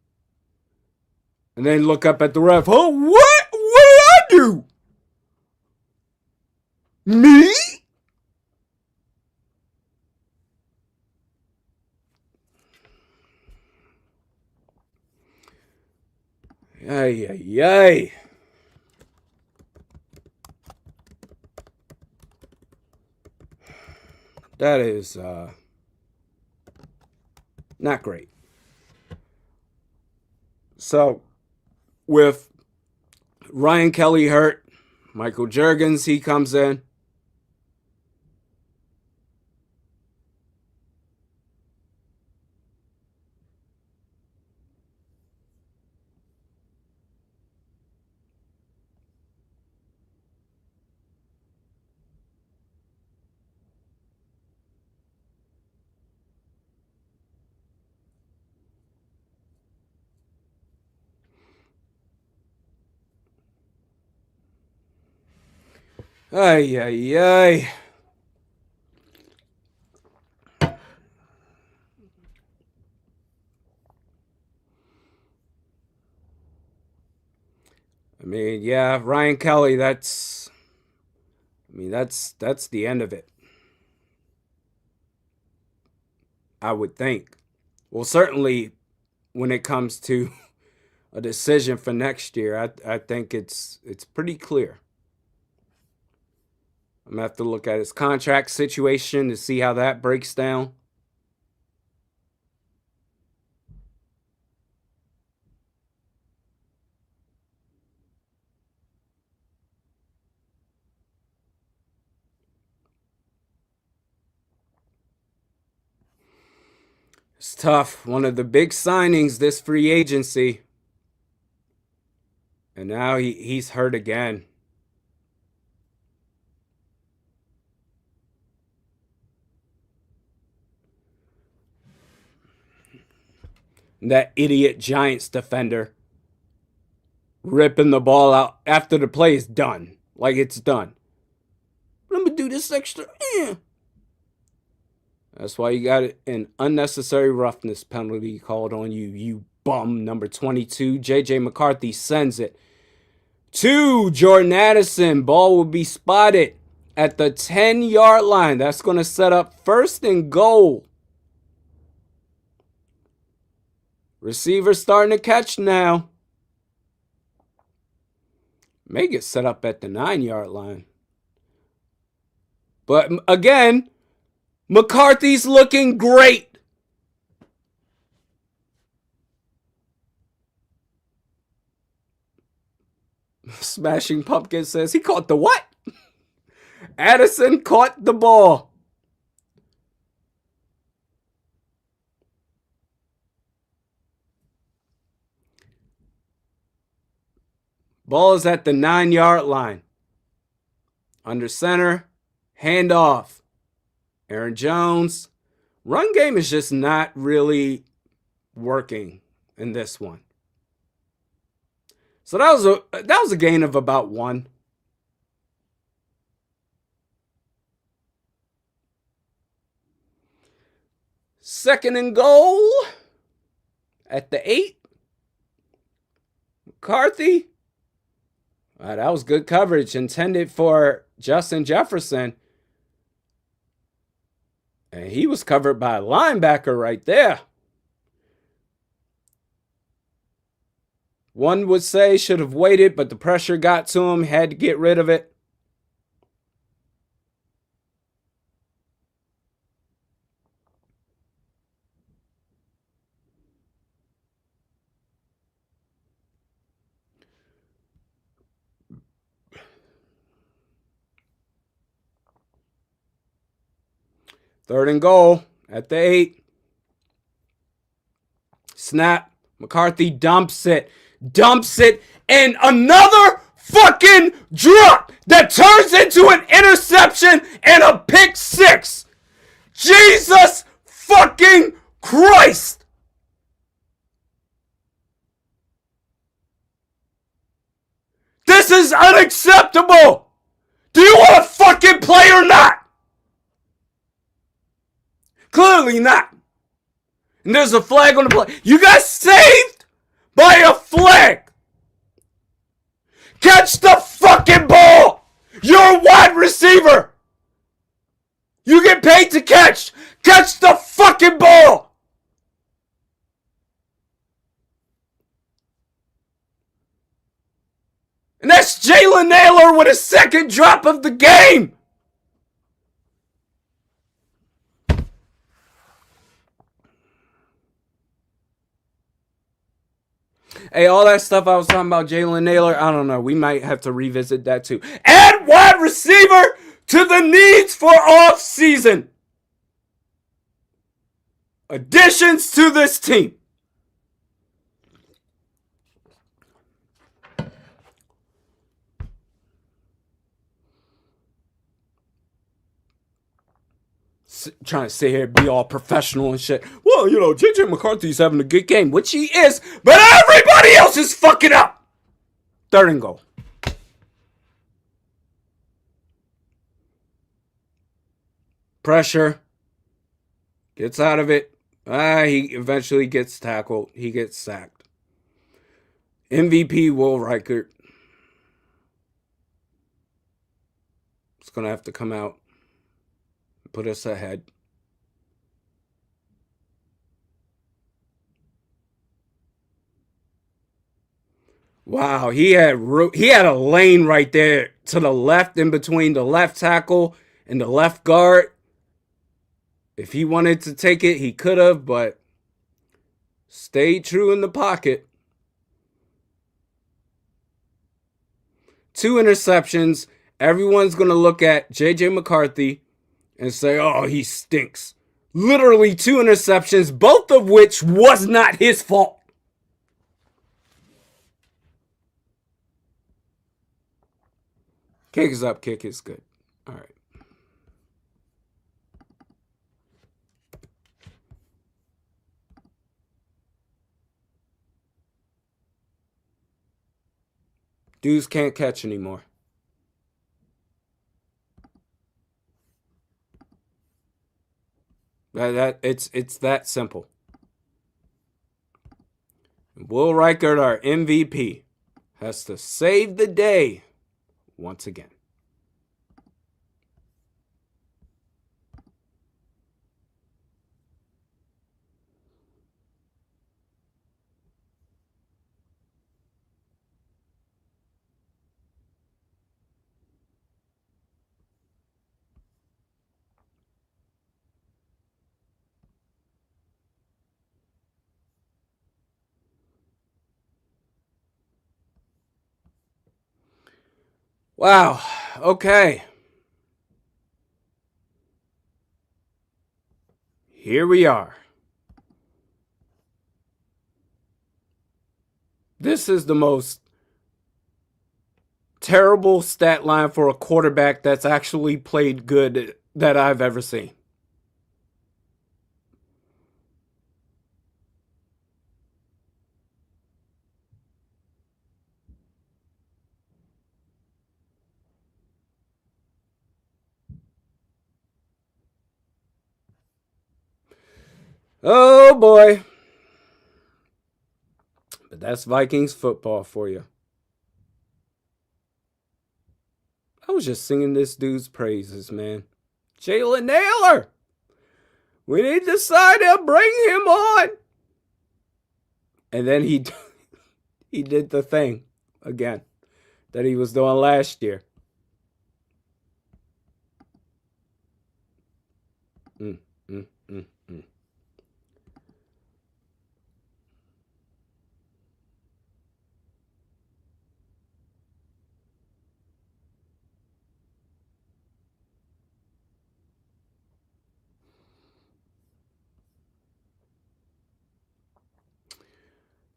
And then look up at the ref. Oh, what? What did I do? Me? Ay, ay, ay. That is not great. So, with Ryan Kelly hurt, Michael Juergens, he comes in. Ay, ay, ay. I mean, yeah, Ryan Kelly, that's the end of it. I would think. Well, certainly when it comes to a decision for next year, I think it's pretty clear. I'm going to have to look at his contract situation to see how that breaks down. It's tough. One of the big signings this free agency. And now he's hurt again. That idiot Giants defender ripping the ball out after the play is done. Like it's done. I'm going to do this extra. That's why you got an unnecessary roughness penalty called on you, you bum. Number 22, J.J. McCarthy sends it to Jordan Addison. Ball will be spotted at the 10-yard line. That's going to set up 1st and goal. Receiver starting to catch now. May get set up at the 9-yard line. But again, McCarthy's looking great. Smashing Pumpkin says he caught the what? Addison caught the ball. Ball is at the 9-yard line. Under center, handoff. Aaron Jones. Run game is just not really working in this one. So that was a gain of about 1. Second and goal at the 8. McCarthy. That was good coverage intended for Justin Jefferson. And he was covered by a linebacker right there. One would say should have waited, but the pressure got to him, had to get rid of it. Third and goal at the 8. Snap. McCarthy dumps it. And another fucking drop that turns into an interception and a pick 6. Jesus fucking Christ. This is unacceptable. Do you want to fucking play or not? Clearly not. And there's a flag on the play. You got saved by a flag. Catch the fucking ball. You're a wide receiver. You get paid to catch. Catch the fucking ball. And that's Jalen Naylor with his 2nd drop of the game. Hey, all that stuff I was talking about Jalen Naylor, I don't know. We might have to revisit that too. Add wide receiver to the needs for off-season. Additions to this team. Trying to sit here and be all professional and shit. Well, you know, J.J. McCarthy's having a good game, which he is, but everybody else is fucking up. 3rd and goal. Pressure. Gets out of it. He eventually gets tackled. He gets sacked. MVP Will Reichert. It's going to have to come out. Put us ahead. Wow, he had a lane right there to the left in between the left tackle and the left guard. If he wanted to take it, he could have, but stayed true in the pocket. 2 interceptions. Everyone's going to look at J.J. McCarthy and say, oh, he stinks. Literally 2 interceptions, both of which was not his fault. Kick is up, kick is good. All right. Dudes can't catch anymore. It's that simple. Will Reichert, our MVP, has to save the day once again. Wow. Okay. Here we are. This is the most terrible stat line for a quarterback that's actually played good that I've ever seen. Oh boy. But that's Vikings football for you. I was just singing this dude's praises, man. Jalen Naylor! We need to sign him, bring him on! And then he did the thing again that he was doing last year. Mm.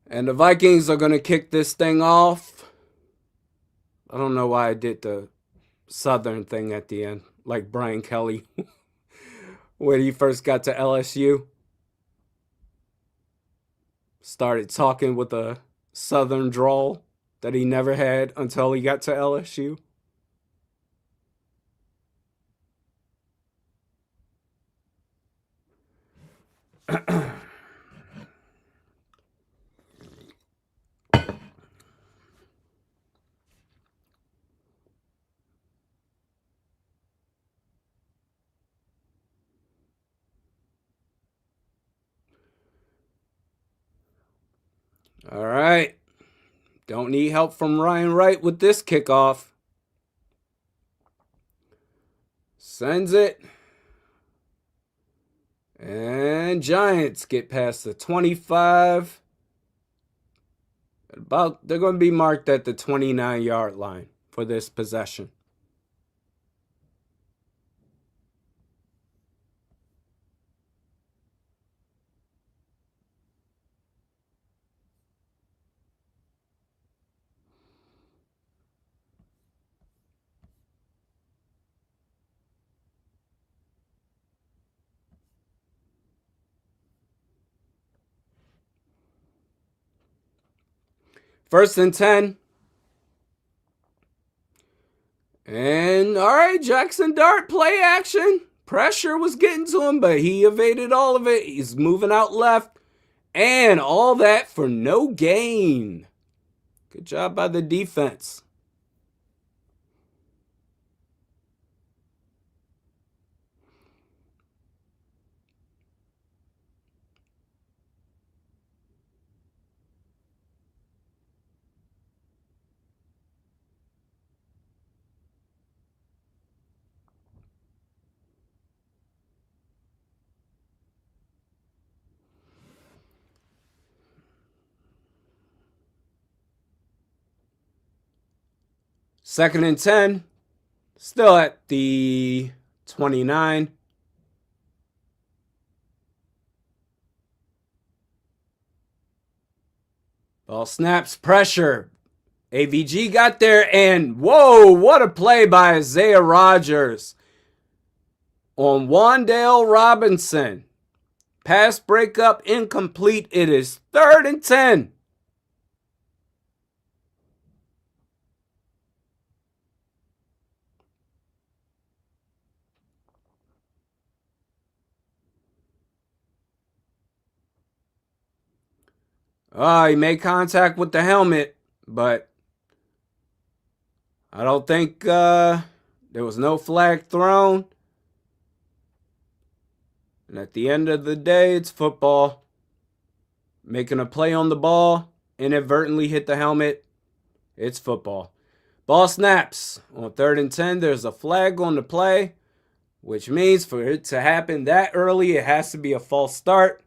And the Vikings are going to kick this thing off. I don't know why I did the Southern thing at the end, like Brian Kelly when he first got to LSU. Started talking with a Southern drawl that he never had until he got to LSU. All right. Don't need help from Ryan Wright with this kickoff. Sends it. And Giants get past the 25. They're going to be marked at the 29-yard line for this possession. First and 10. And all right, Jackson Dart, play action. Pressure was getting to him, but he evaded all of it. He's moving out left. And all that for no gain. Good job by the defense. Second and 10. Still at the 29. Ball snaps, pressure. AVG got there, and whoa, what a play by Isaiah Rodgers on Wan'Dale Robinson. Pass breakup incomplete. It is 3rd and 10. He made contact with the helmet, but I don't think there was no flag thrown. And at the end of the day, it's football. Making a play on the ball, inadvertently hit the helmet. It's football. Ball snaps on 3rd and 10. There's a flag on the play, which means for it to happen that early, it has to be a false start.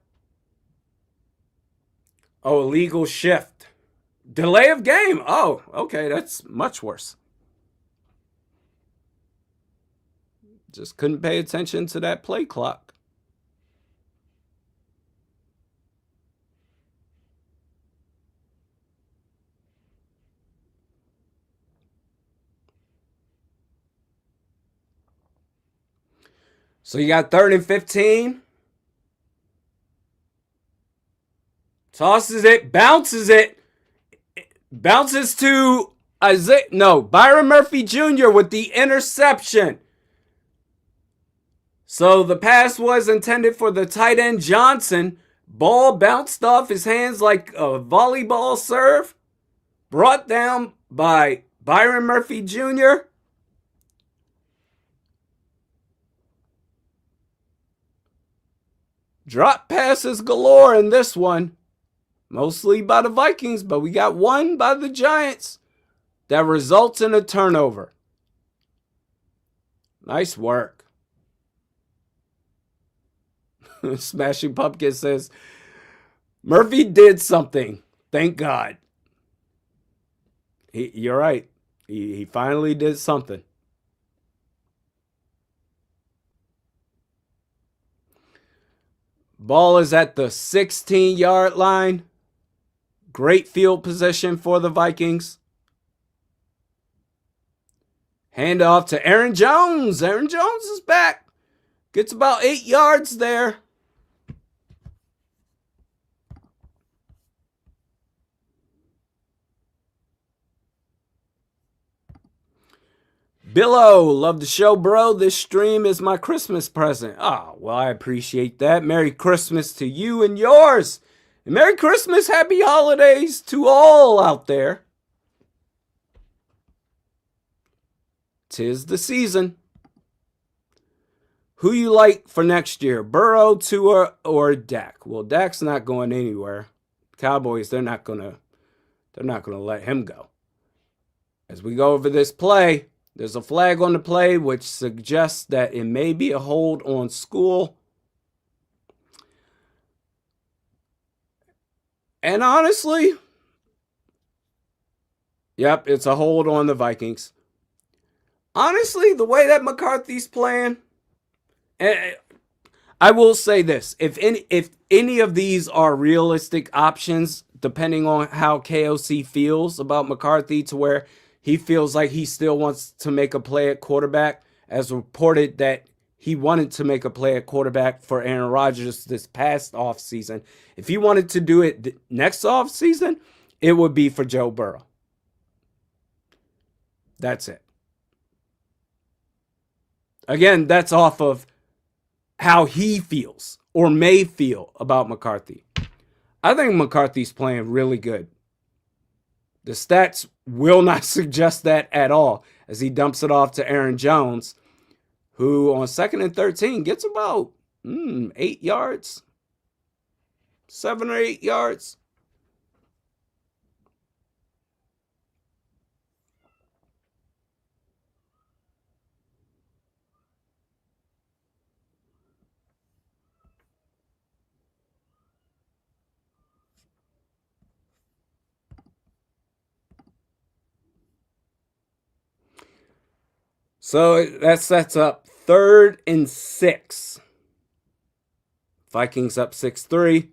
Oh, illegal shift. Delay of game. Oh, okay, that's much worse. Just couldn't pay attention to that play clock. So you got 3rd and 15. Tosses it, bounces it. Bounces to Byron Murphy Jr. with the interception. So the pass was intended for the tight end Johnson. Ball bounced off his hands like a volleyball serve. Brought down by Byron Murphy Jr. Drop passes galore in this one. Mostly by the Vikings, but we got one by the Giants that results in a turnover. Nice work. Smashing Pumpkin says, Murphy did something. Thank God. You're right. He finally did something. Ball is at the 16-yard line. Great field position for the Vikings. Hand off to Aaron Jones. Aaron Jones is back. Gets about 8 yards there. Billo, love the show, bro. This stream is my Christmas present. Oh, well, I appreciate that. Merry Christmas to you and yours. And Merry Christmas, Happy Holidays to all out there. 'Tis the season. Who you like for next year? Burrow, Tua, or Dak? Well, Dak's not going anywhere. Cowboys, they're not gonna let him go. As we go over this play, there's a flag on the play which suggests that it may be a hold on School. And honestly, yep, it's a hold on the Vikings. Honestly, the way that McCarthy's playing, I will say this. If any of these are realistic options, depending on how KOC feels about McCarthy, to where he feels like he still wants to make a play at quarterback, as reported that he wanted to make a play at quarterback for Aaron Rodgers this past offseason. If he wanted to do it next offseason, it would be for Joe Burrow. That's it. Again, that's off of how he feels or may feel about McCarthy. I think McCarthy's playing really good. The stats will not suggest that at all, as he dumps it off to Aaron Jones, who on 2nd and 13 gets about 8 yards, 7 or 8 yards. So that sets up 3rd and 6. Vikings up 6-3.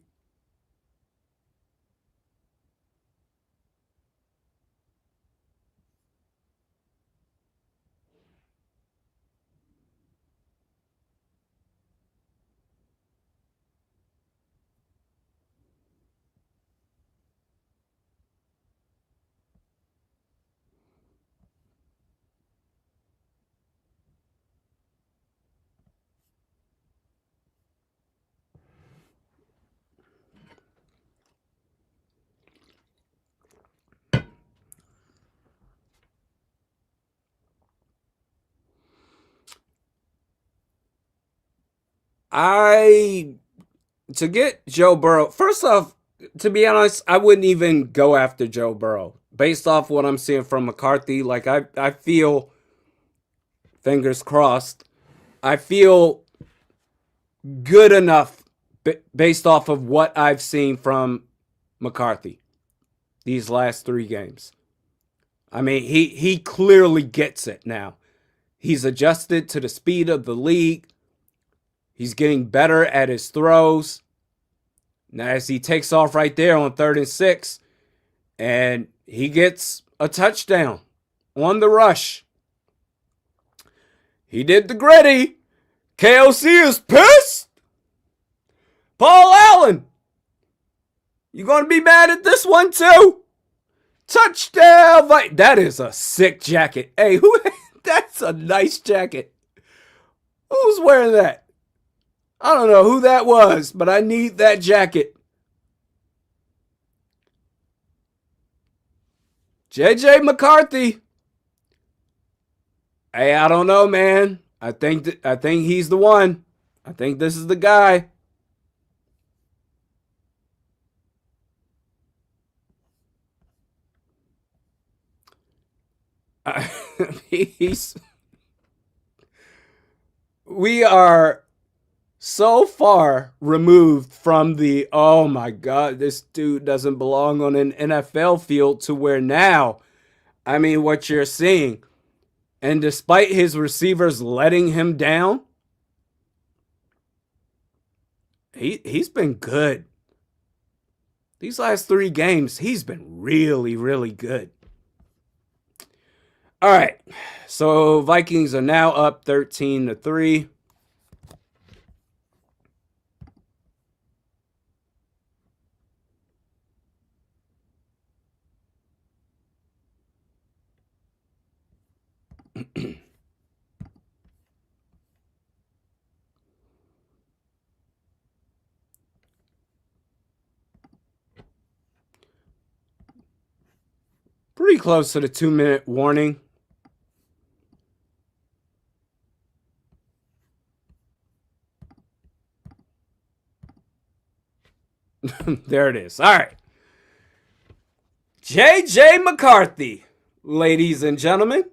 To get Joe Burrow, first off, to be honest, I wouldn't even go after Joe Burrow. Based off what I'm seeing from McCarthy, like I feel, fingers crossed, I feel good enough based off of what I've seen from McCarthy these last 3 games. I mean, he clearly gets it now. He's adjusted to the speed of the league. He's getting better at his throws. Now, as he takes off right there on 3rd and 6, and he gets a touchdown on the rush. He did the gritty. KOC is pissed. Paul Allen, you going to be mad at this one too? Touchdown. That is a sick jacket. Hey, that's a nice jacket. Who's wearing that? I don't know who that was, but I need that jacket. JJ McCarthy. Hey, I don't know, man. I think he's the one. I think this is the guy. We are so far removed from the, oh my God, this dude doesn't belong on an NFL field, to where now, I mean, what you're seeing, and despite his receivers letting him down, he's been good. These last 3 games, he's been really, really good. All right, so Vikings are now up 13-3. Pretty close to the 2-minute warning. There it is. All right. JJ McCarthy, ladies and gentlemen.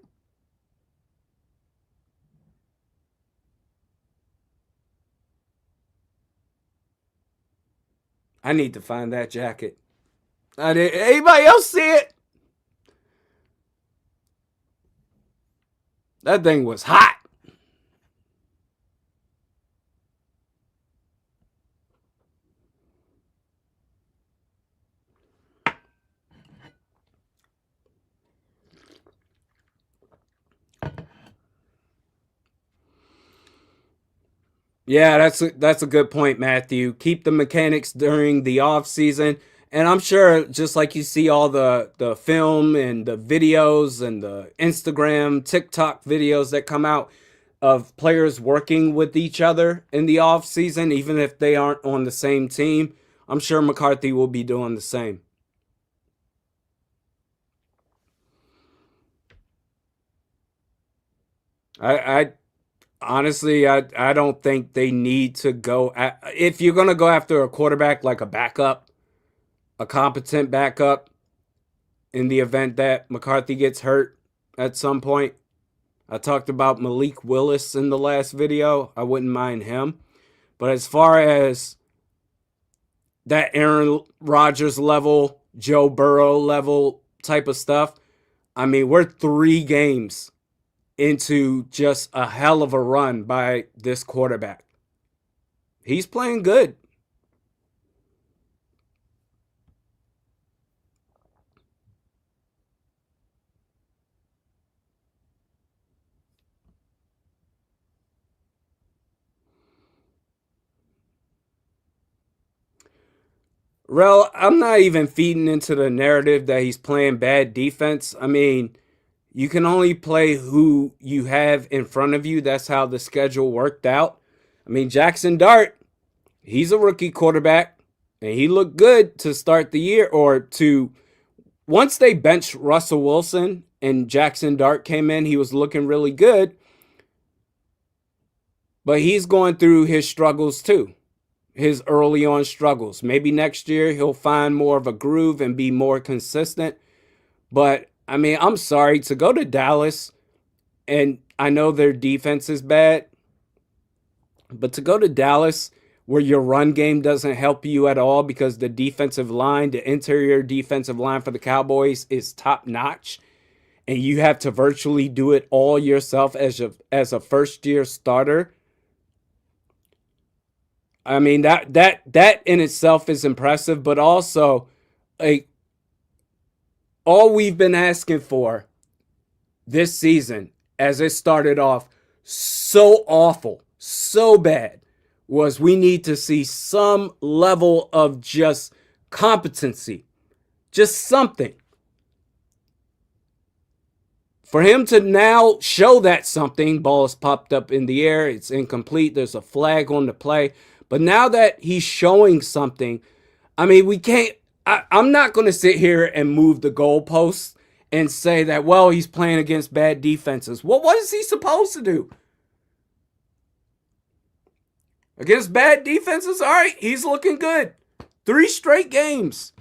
I need to find that jacket. Anybody else see it? That thing was hot. Yeah, that's a good point, Matthew. Keep the mechanics during the off season, and I'm sure just like you see all the film and the videos and the Instagram, TikTok videos that come out of players working with each other in the off season, even if they aren't on the same team, I'm sure McCarthy will be doing the same. I honestly, I don't think they need to go if you're going to go after a quarterback like a backup, a competent backup, in the event that McCarthy gets hurt at some point. I talked about Malik Willis in the last video. I wouldn't mind him. But as far as that Aaron Rodgers level, Joe Burrow level type of stuff, I mean, we're 3 games into just a hell of a run by this quarterback. He's playing good. Rel, I'm not even feeding into the narrative that he's playing bad defense. I mean, you can only play who you have in front of you. That's how the schedule worked out. I mean, Jackson Dart, he's a rookie quarterback, and he looked good to start the year, or to once they benched Russell Wilson and Jackson Dart came in, he was looking really good. But he's going through his struggles too. His early on struggles. Maybe next year he'll find more of a groove and be more consistent. But I mean, I'm sorry, to go to Dallas, and I know their defense is bad, but to go to Dallas where your run game doesn't help you at all because the defensive line, the interior defensive line for the Cowboys is top notch, and you have to virtually do it all yourself as a first year starter. I mean, that in itself is impressive, but also, like, all we've been asking for this season, as it started off so awful, so bad, was we need to see some level of just competency, just something. For him to now show that something, ball is popped up in the air, it's incomplete, there's a flag on the play. But now that he's showing something, I mean, we can't, I'm not going to sit here and move the goalposts and say that, well, he's playing against bad defenses. Well, what is he supposed to do? Against bad defenses, all right, he's looking good. 3 straight games.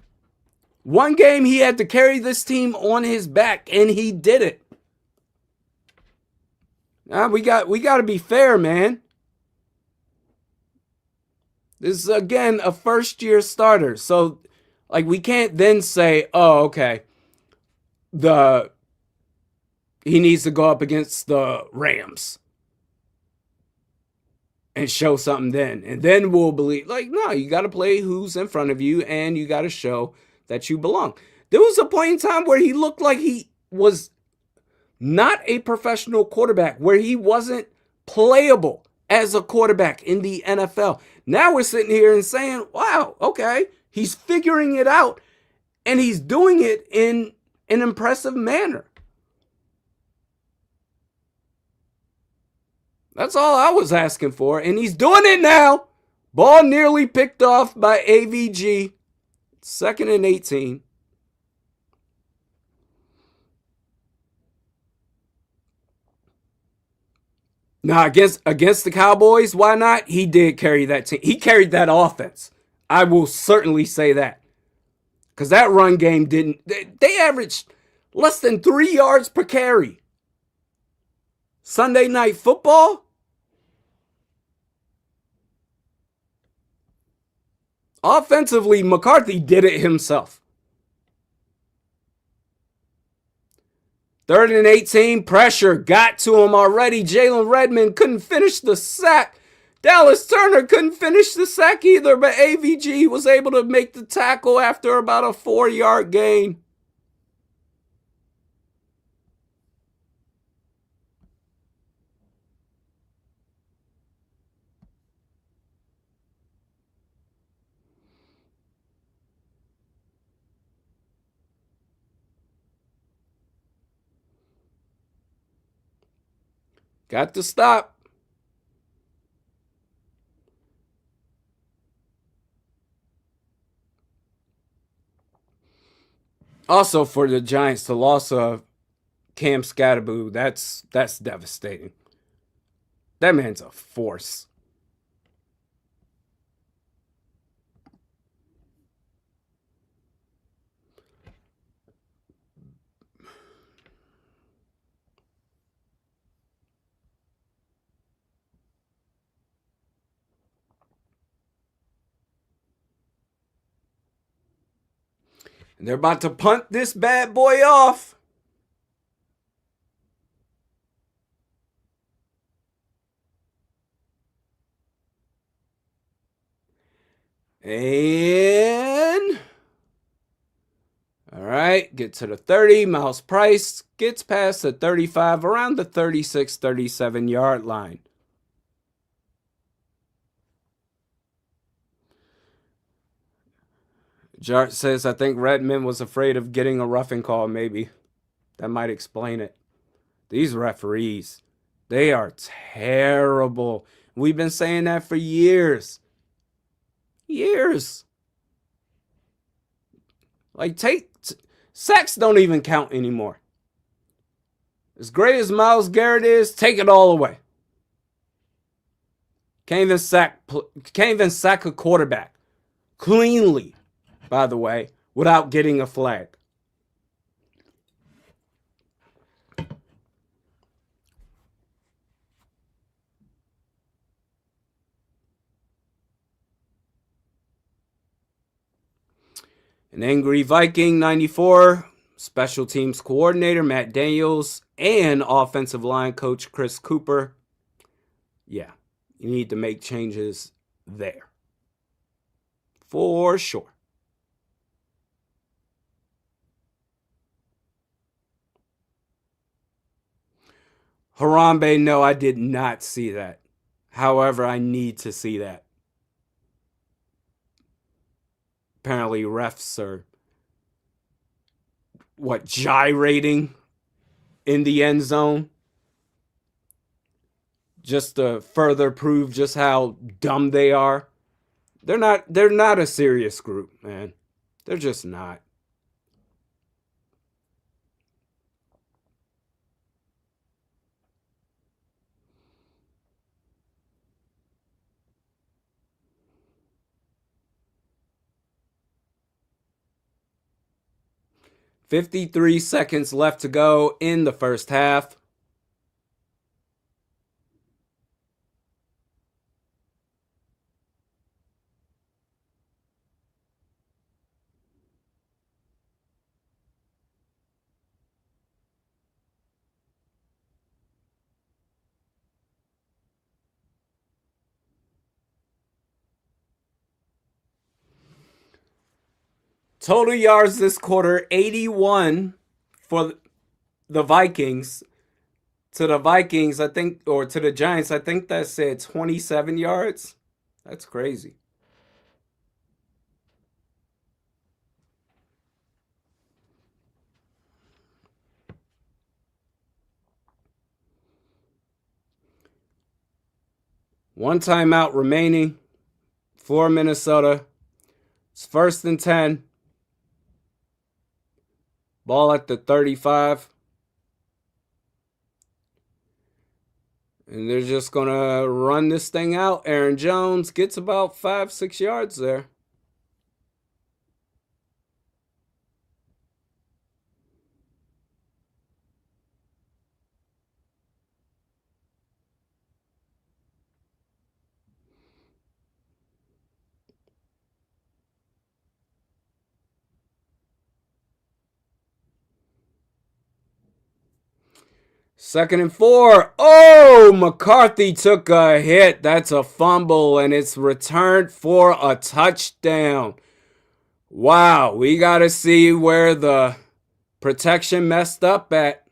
One game he had to carry this team on his back, and he did it. Now we got to be fair, man. This is, again, a first-year starter. So, like, we can't then say, oh, okay, he needs to go up against the Rams and show something then. And then we'll believe. Like, no, you got to play who's in front of you, and you got to show that you belong. There was a point in time where he looked like he was not a professional quarterback, where he wasn't playable as a quarterback in the NFL. Now we're sitting here and saying, wow, okay, he's figuring it out, and he's doing it in an impressive manner. That's all I was asking for, and he's doing it now. Ball nearly picked off by AVG. 2nd and 18. Now, against the Cowboys, why not? He did carry that team. He carried that offense. I will certainly say that. Because that run game didn't... They averaged less than 3 yards per carry. Sunday Night Football? Offensively, McCarthy did it himself. 3rd and 18, pressure got to him already. Jalen Redmond couldn't finish the sack. Dallas Turner couldn't finish the sack either, but AVG was able to make the tackle after about a 4-yard gain. Got to stop. Also, for the Giants, the loss of Cam Scatterboo, that's devastating. That man's a force. And they're about to punt this bad boy off. And... all right, get to the 30. Miles Price gets past the 35, around the 36, 37-yard line. Jart says, I think Redmond was afraid of getting a roughing call, maybe. That might explain it. These referees, they are terrible. We've been saying that for years. Years. Like, sacks don't even count anymore. As great as Myles Garrett is, take it all away. Can't even sack a quarterback cleanly, by the way, without getting a flag. An angry Viking 94, special teams coordinator Matt Daniels, and offensive line coach Chris Cooper. Yeah, you need to make changes there. For sure. Harambe, no, I did not see that. However, I need to see that. Apparently, refs are, gyrating in the end zone just to further prove just how dumb they are. They're not a serious group, man. They're just not. "53 seconds left to go in the first half. Total yards this quarter, 81 for the Vikings. To the Vikings, I think, or to the Giants, I think that said 27 yards. That's crazy. One timeout remaining for Minnesota. It's 1st and 10. Ball at the 35. And they're just going to run this thing out. Aaron Jones gets about 5-6 yards there. Second and 4. Oh, McCarthy took a hit. That's a fumble, and it's returned for a touchdown. Wow, we got to see where the protection messed up at.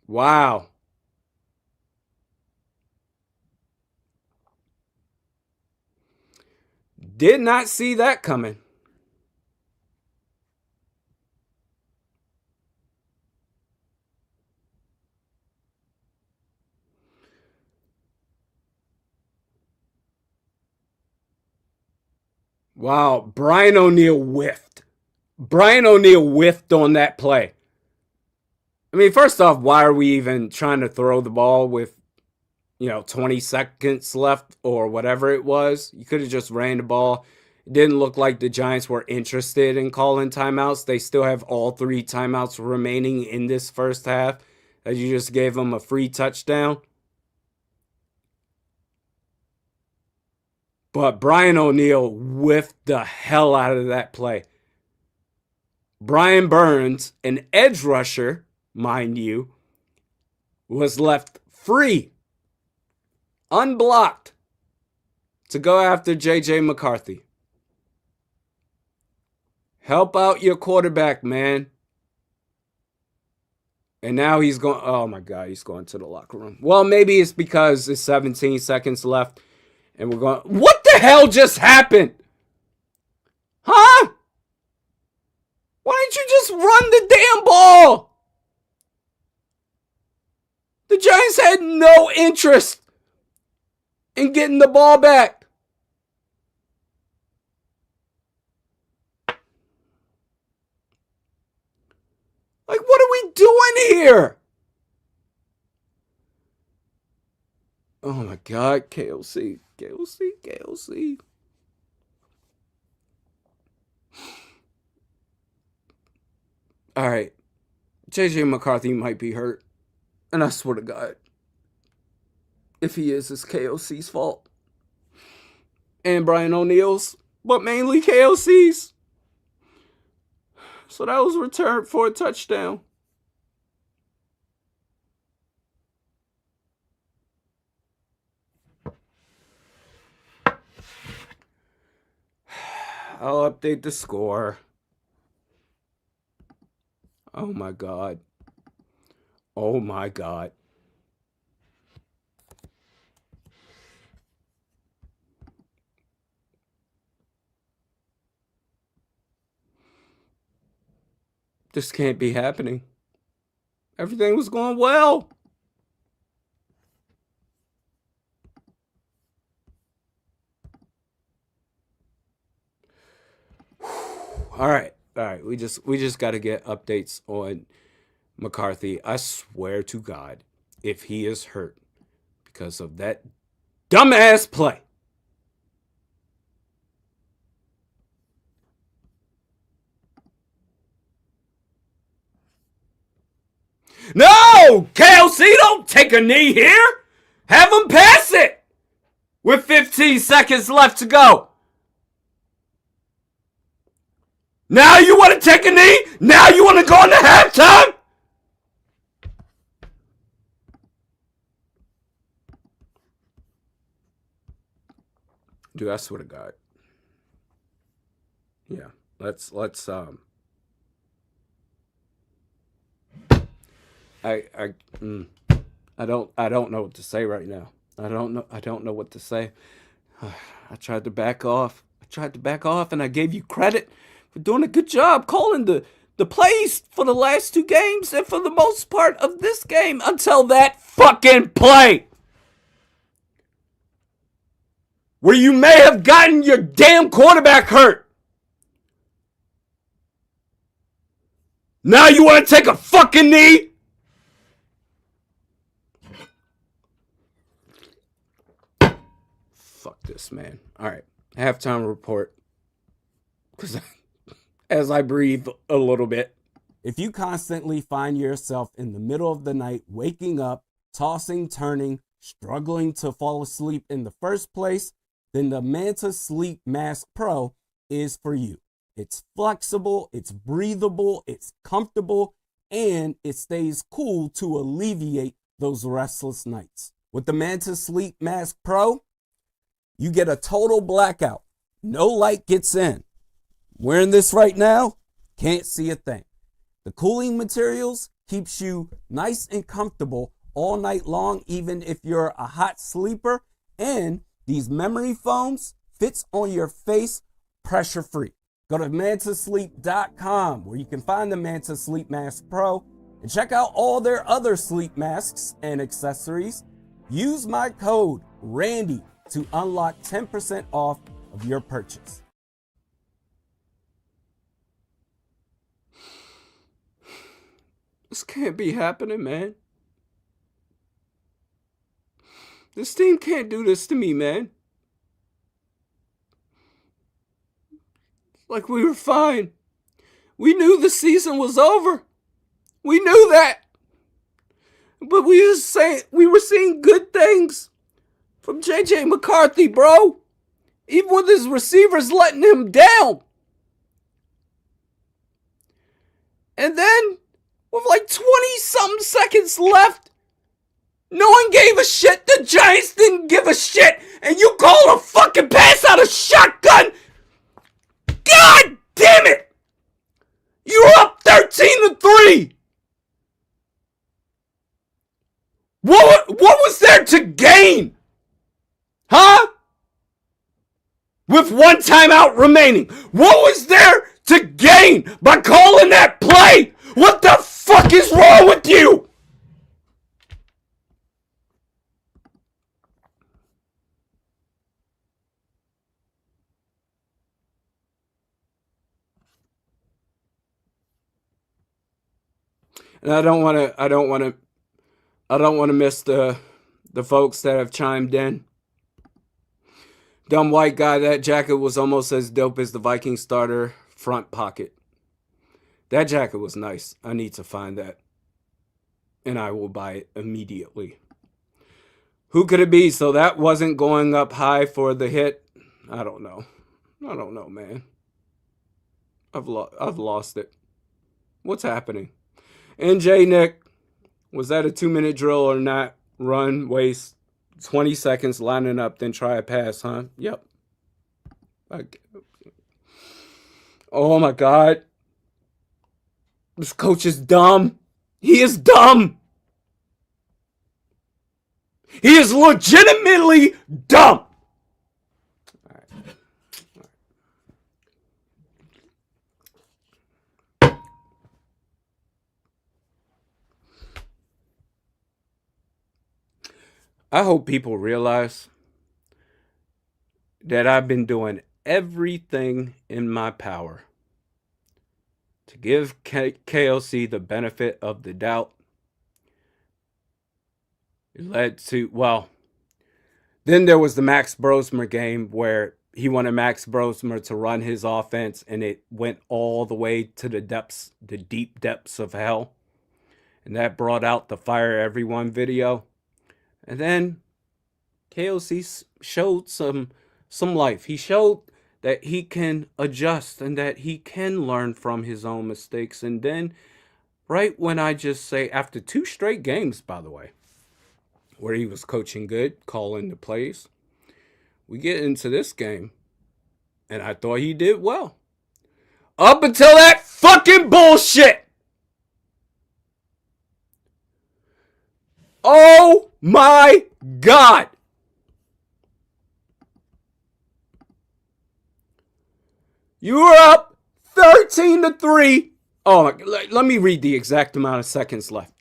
Wow. Did not see that coming. Wow, Brian O'Neill whiffed. Brian O'Neill whiffed on that play. I mean, first off, why are we even trying to throw the ball with, 20 seconds left or whatever it was? You could have just ran the ball. It didn't look like the Giants were interested in calling timeouts. They still have all 3 timeouts remaining in this first half, as you just gave them a free touchdown. But Brian O'Neill whiffed the hell out of that play. Brian Burns, an edge rusher, mind you, was left free, unblocked, to go after J.J. McCarthy. Help out your quarterback, man. And now he's going, oh my God, he's going to the locker room. Well, maybe it's because it's 17 seconds left. And we're going, what the hell just happened? Huh? Why didn't you just run the damn ball? The Giants had no interest in getting the ball back. Like, what are we doing here? Oh my God, KOC, KOC, KOC. All right, JJ McCarthy might be hurt, and I swear to God, if he is, it's KOC's fault and Brian O'Neill's, but mainly KOC's. So that was returned for a touchdown. I'll update the score. Oh my God. Oh my God. This can't be happening. Everything was going well. All right. We just got to get updates on McCarthy. I swear to God, if he is hurt because of that dumbass play. No! KLC, don't take a knee here. Have him pass it with 15 seconds left to go. Now you want to take a knee? Now you want to go into halftime? Dude, I swear to God. Yeah, let's I don't know what to say right now. I don't know what to say. I tried to back off. And I gave you credit for doing a good job calling the plays for the last two games and for the most part of this game until that fucking play. Where you may have gotten your damn quarterback hurt. Now you want to take a fucking knee? Fuck this, man. All right. Halftime report. Because as I breathe a little bit. If you constantly find yourself in the middle of the night, waking up, tossing, turning, struggling to fall asleep in the first place, then the Manta Sleep Mask Pro is for you. It's flexible, it's breathable, it's comfortable, and it stays cool to alleviate those restless nights. With the Manta Sleep Mask Pro, you get a total blackout. No light gets in. Wearing this right now, can't see a thing. The cooling materials keeps you nice and comfortable all night long, even if you're a hot sleeper. And these memory foams fits on your face pressure free. Go to mantasleep.com where you can find the Manta Sleep Mask Pro and check out all their other sleep masks and accessories. Use my code RANDY to unlock 10% off of your purchase. This can't be happening, man. This team can't do this to me, man. Like we were fine. We knew the season was over. We knew that. But we were seeing good things from JJ McCarthy, bro. Even with his receivers letting him down. And then, with like 20-something seconds left, no one gave a shit. The Giants didn't give a shit. And you call a fucking pass out of shotgun? God damn it! You were up 13-3. What was there to gain? Huh? With one timeout remaining. What was there to gain by calling that play? What the fuck is wrong with you? And I don't want to miss the the folks that have chimed in. Dumb white guy, that jacket was almost as dope as the Viking starter front pocket. That jacket was nice. I need to find that. And I will buy it immediately. Who could it be? So that wasn't going up high for the hit? I don't know. I don't know, man. I've lost it. What's happening? NJ Nick, was that a 2-minute drill or not? Run, waste 20 seconds lining up, then try a pass, huh? Yep. Oh my God. This coach is dumb. He is dumb. He is legitimately dumb. I hope people realize that I've been doing everything in my power to give KOC the benefit of the doubt. It led to, well, then there was the Max Brosmer game where he wanted Max Brosmer to run his offense, and it went all the way to the depths, the deep depths of hell. And that brought out the Fire Everyone video. And then KOC showed some life. He showed that he can adjust and that he can learn from his own mistakes. And then, right when I just say, after 2 straight games, by the way, where he was coaching good, calling the plays, we get into this game, and I thought he did well. Up until that fucking bullshit! Oh my God! You were up 13-3. Oh, let me read the exact amount of seconds left.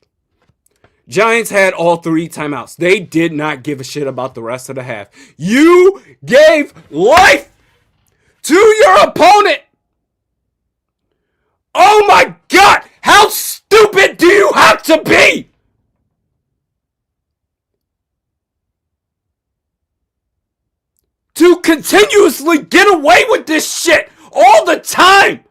Giants had all 3 timeouts. They did not give a shit about the rest of the half. You gave life to your opponent. Oh my God! How stupid do you have to be? To continuously get away with this shit all the time.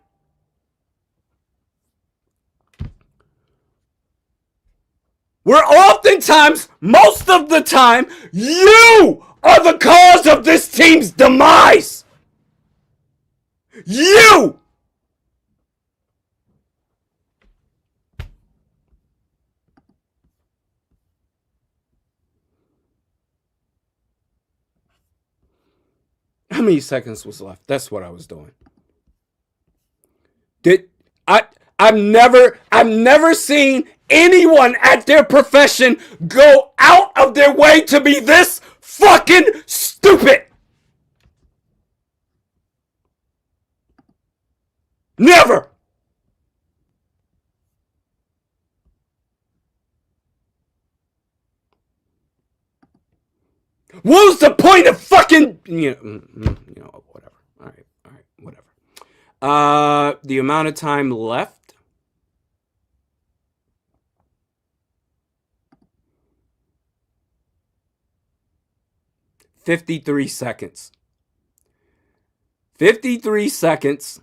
Where oftentimes, most of the time, you are the cause of this team's demise. You! How many seconds was left? That's what I was doing. I've never seen anyone at their profession go out of their way to be this fucking stupid. Never. What was the point of fucking, whatever. All right, whatever. The amount of time left. 53 seconds. 53 seconds.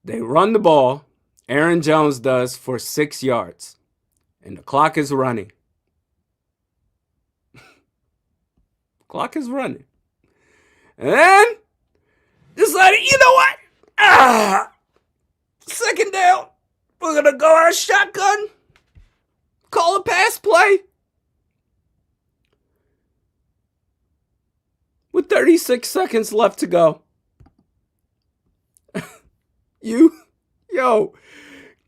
They run the ball. Aaron Jones does for 6 yards. And the clock is running. Clock is running. And then decided, you know what? Second down. We're going to go out shotgun. Call a pass play. With 36 seconds left to go.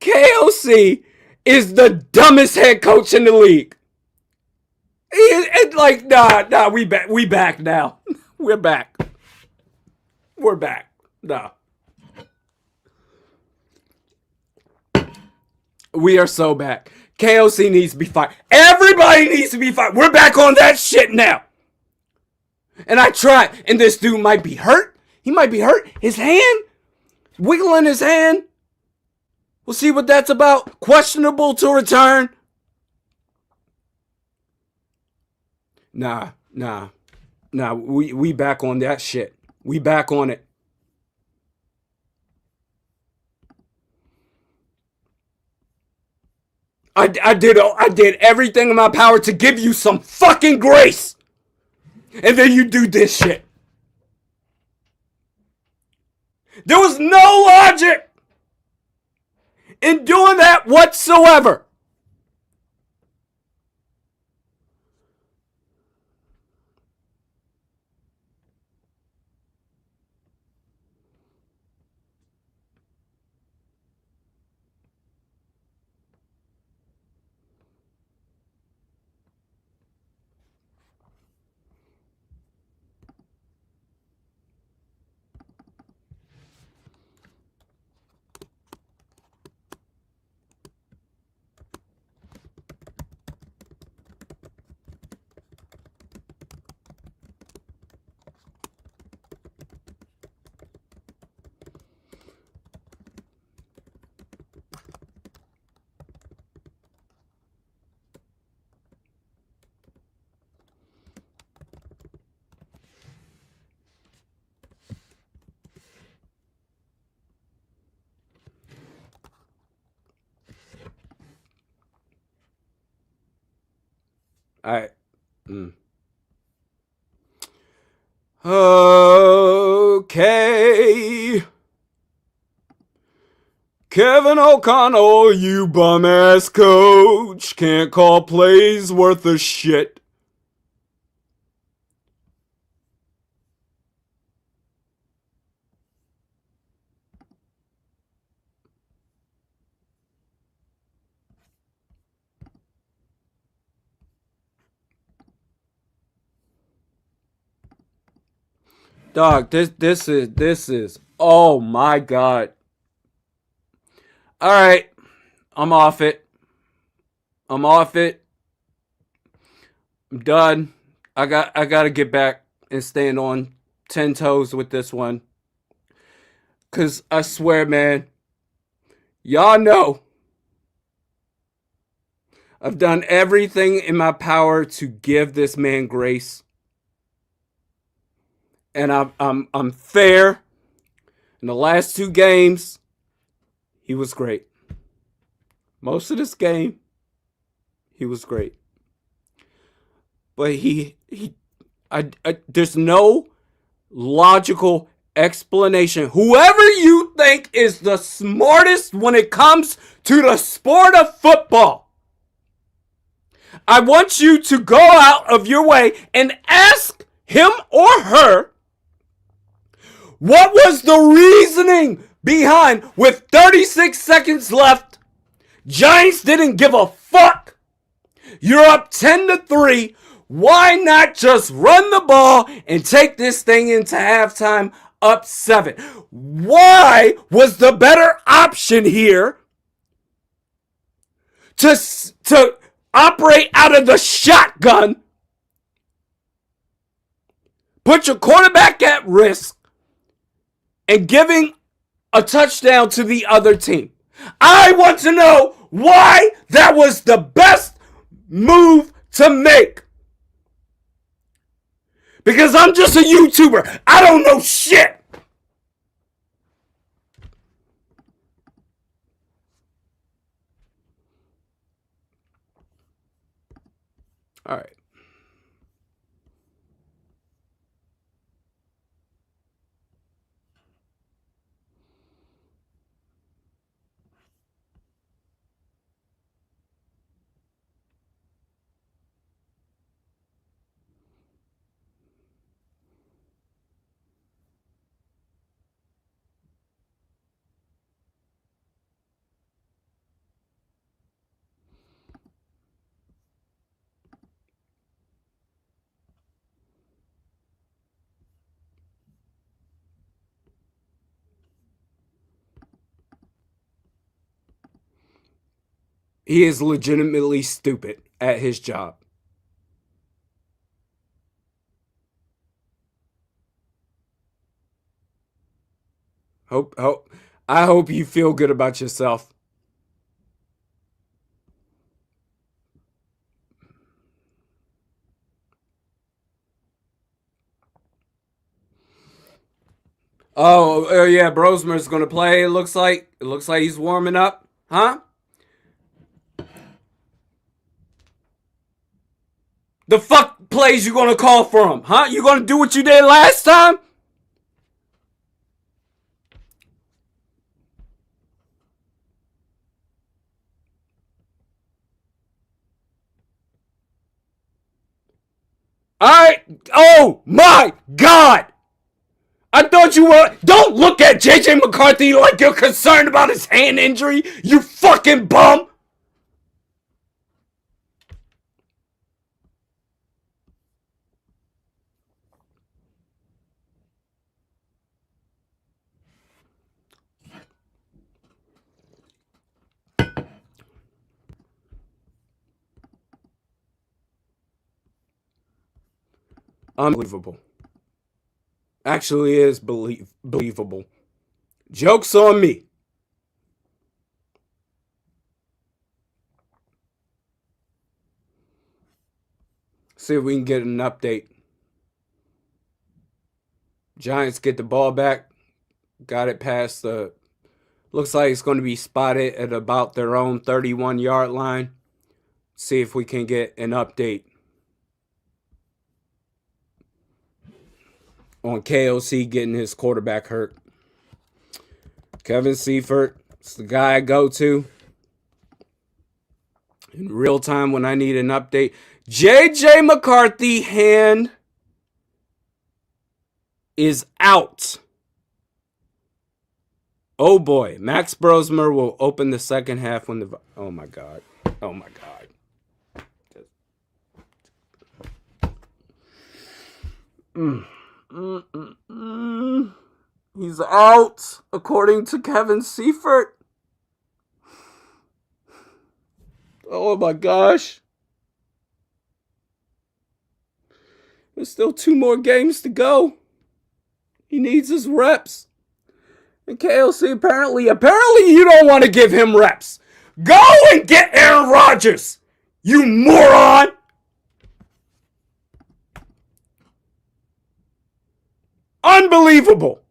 KOC is the dumbest head coach in the league. It's like, nah, we back now. We're back. Nah. We are so back. KOC needs to be fired. Everybody needs to be fired. We're back on that shit now. And I tried, and this dude might be hurt. He might be hurt. His hand, wiggling his hand. We'll see what that's about. Questionable to return. Nah. We back on that shit. We back on it. I did everything in my power to give you some fucking grace, and then you do this shit. There was no logic in doing that whatsoever. All right. Okay. Kevin O'Connell, you bum ass coach, can't call plays worth a shit. Dog, this is oh my god. All right, I'm off it. I'm done. I got to get back and stand on 10 toes with this one. Cause I swear, man, y'all know I've done everything in my power to give this man grace. And I'm fair. In the last 2 games, he was great. Most of this game, he was great. But there's no logical explanation. Whoever you think is the smartest when it comes to the sport of football, I want you to go out of your way and ask him or her what was the reasoning behind, with 36 seconds left, Giants didn't give a fuck. You're up 10-3. Why not just run the ball and take this thing into halftime up 7? Why was the better option here to operate out of the shotgun, put your quarterback at risk, and giving a touchdown to the other team? I want to know why that was the best move to make. Because I'm just a YouTuber. I don't know shit. All right. He is legitimately stupid at his job. I hope you feel good about yourself. Oh, yeah, Brosmer's gonna play. It looks like he's warming up, huh? The fuck plays you gonna call for him, huh? You gonna do what you did last time? All right. Oh my God. I thought you were. Don't look at JJ McCarthy like you're concerned about his hand injury, you fucking bum. Unbelievable. Actually is believable. Joke's on me. See if we can get an update. Giants get the ball back. Got it past the... Looks like it's going to be spotted at about their own 31-yard line. See if we can get an update on KOC getting his quarterback hurt. Kevin Seifert, it's the guy I go to in real time when I need an update. JJ McCarthy hand is out. Oh boy, Max Brosmer will open the second half when the... Oh my God. Oh my God. He's out, according to Kevin Seifert. Oh my gosh. There's still 2 more games to go. He needs his reps. And KLC apparently you don't want to give him reps. Go and get Aaron Rodgers, you moron. Unbelievable.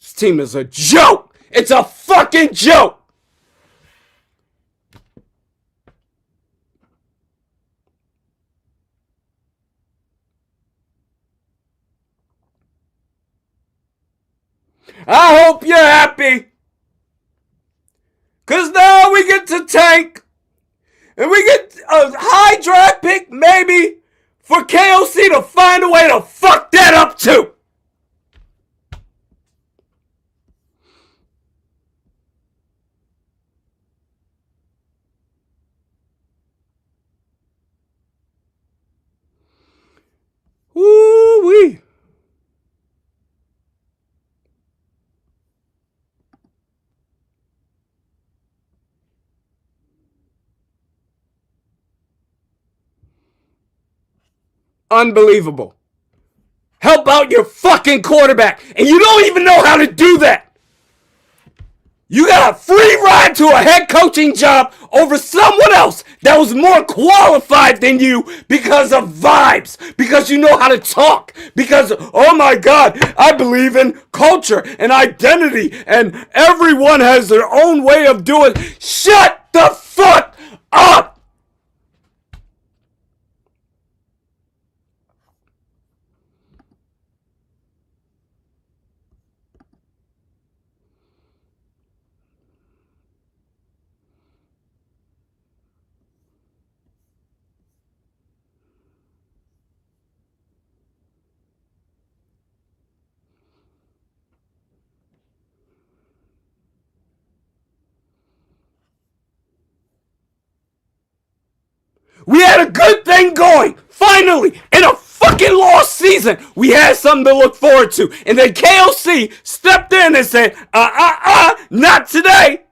This team is a joke. It's a fucking joke. I hope you're happy. Because now we get to tank. And we get a high draft pick, maybe, for KOC to find a way to fuck that up too. Woo-wee. Unbelievable. Help out your fucking quarterback. And you don't even know how to do that. You got a free ride to a head coaching job over someone else that was more qualified than you because of vibes, because you know how to talk, because, oh my God, I believe in culture and identity and everyone has their own way of doing. Shut the fuck up. We had a good thing going. Finally, in a fucking lost season, we had something to look forward to. And then KOC stepped in and said, not today.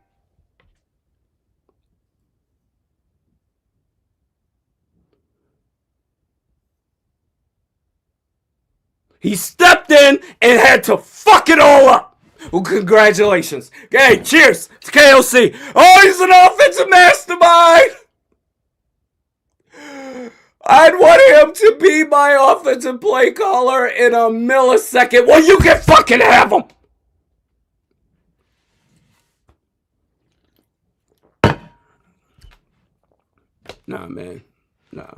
He stepped in and had to fuck it all up. Well, congratulations. Hey, cheers to KOC. Oh, he's an offensive mastermind. I'd want him to be my offensive play caller in a millisecond. Well, you can fucking have him. Nah, man. Nah.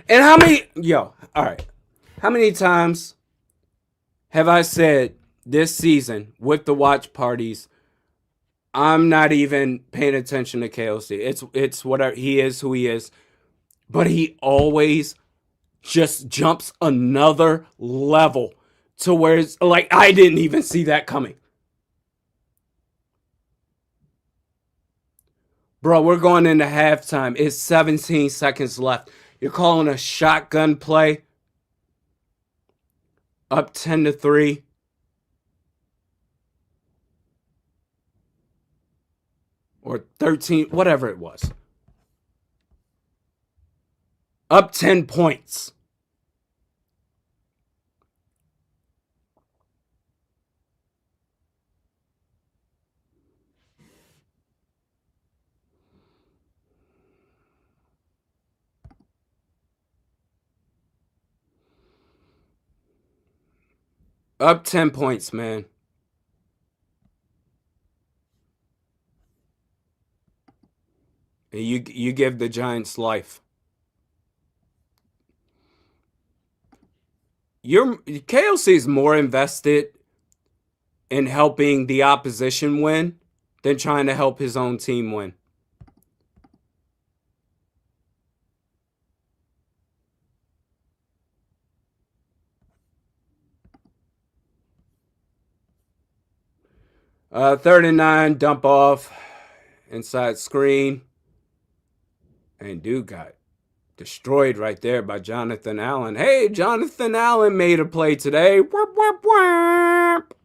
And how many, all right. How many times have I said this season with the watch parties, I'm not even paying attention to KOC. It's whatever, he is who he is. But he always just jumps another level to where it's like I didn't even see that coming. Bro, we're going into halftime. It's 17 seconds left. You're calling a shotgun play. Up 10-3. Or 13, whatever it was. Up 10 points. Up 10 points, man. And you give the Giants life. KOC is more invested in helping the opposition win than trying to help his own team win. Third and 9, dump off, inside screen. And dude got destroyed right there by Jonathan Allen. Hey, Jonathan Allen made a play today. Whoop, whoop, whoop.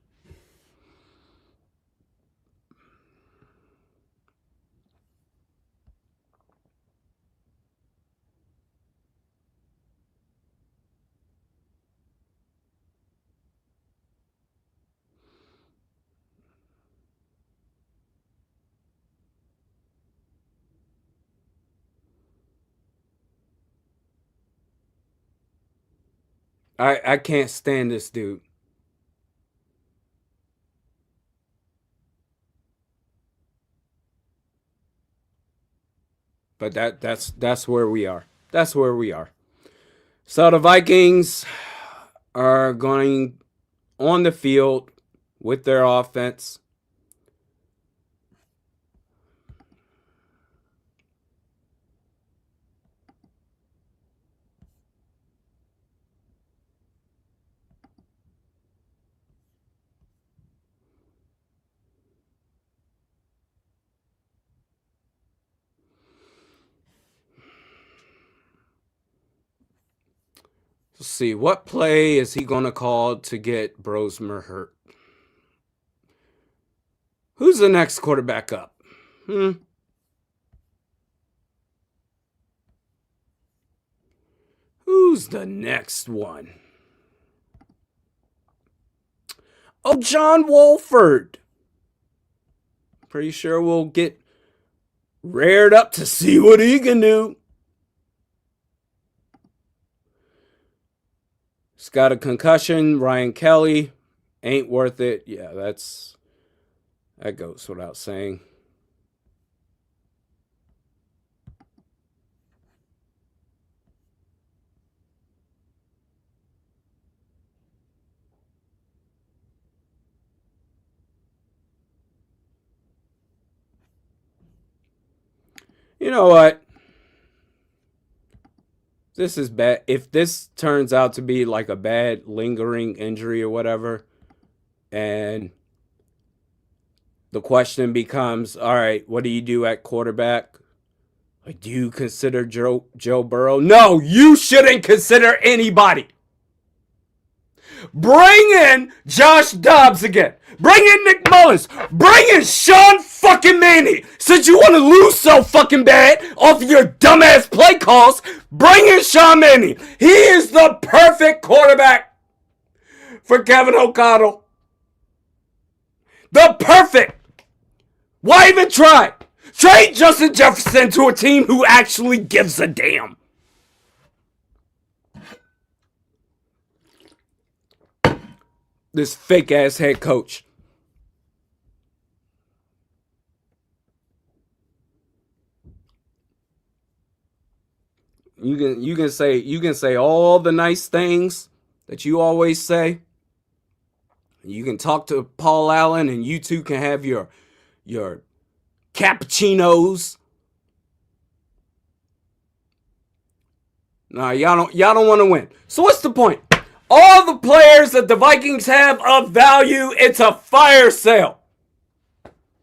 I can't stand this dude. But that's where we are. That's where we are. So the Vikings are going on the field with their offense. Let's see, what play is he going to call to get Brosmer hurt? Who's the next quarterback up? Who's the next one? Oh, John Wolford. Pretty sure we'll get reared up to see what he can do. He's got a concussion. Ryan Kelly ain't worth it. Yeah, that goes without saying. You know what? This is bad. If this turns out to be like a bad lingering injury or whatever, and the question becomes, all right, what do you do at quarterback? Like, do you consider Joe Burrow? No, you shouldn't consider anybody. Bring in Josh Dobbs again. Bring in Nick Mullins. Bring in Sean fucking Mannion. Since you want to lose so fucking bad off of your dumbass play calls, bring in Sean Mannion. He is the perfect quarterback for Kevin O'Connell. The perfect. Why even try? Trade Justin Jefferson to a team who actually gives a damn. This fake ass head coach. You can say all the nice things that you always say. You can talk to Paul Allen, and you two can have your cappuccinos. Nah, y'all don't want to win. So what's the point? All the players that the Vikings have of value, it's a fire sale.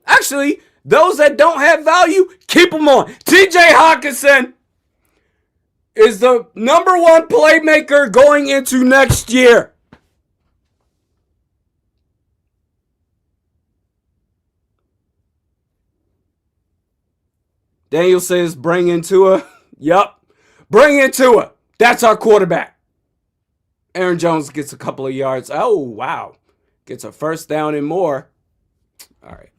Actually, those that don't have value, keep them on. TJ Hawkinson is the number one playmaker going into next year. Daniel says, bring in Tua. Yup. Bring in Tua. That's our quarterback. Aaron Jones gets a couple of yards. Oh, wow. Gets a first down and more. All right.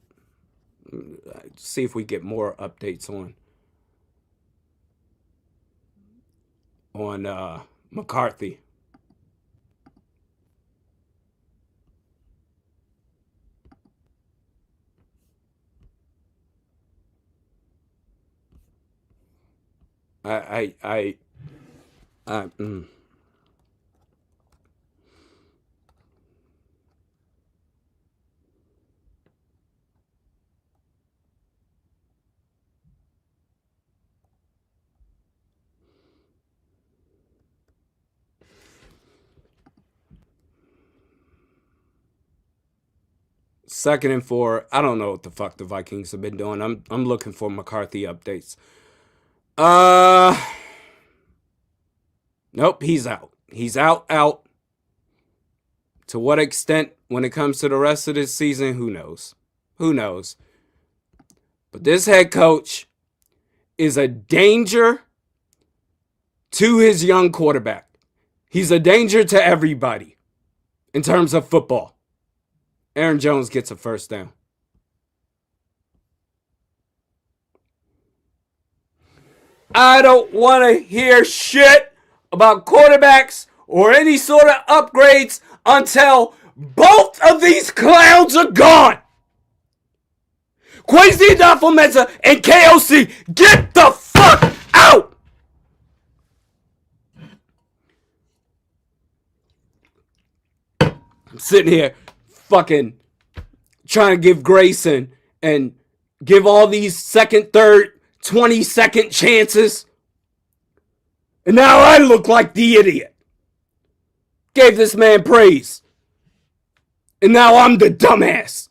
See if we get more updates on McCarthy. Second and 4. I don't know what the fuck the Vikings have been doing. I'm looking for McCarthy updates. Nope, he's out. He's out. To what extent when it comes to the rest of this season, who knows? But this head coach is a danger to his young quarterback. He's a danger to everybody in terms of football. Aaron Jones gets a first down. I don't want to hear shit about quarterbacks or any sort of upgrades until both of these clowns are gone. Kwesi Adofo-Mensah and KOC, get the fuck out! I'm sitting here fucking trying to give grace and give all these second, third, 20-second chances. And now I look like the idiot. Gave this man praise. And now I'm the dumbass.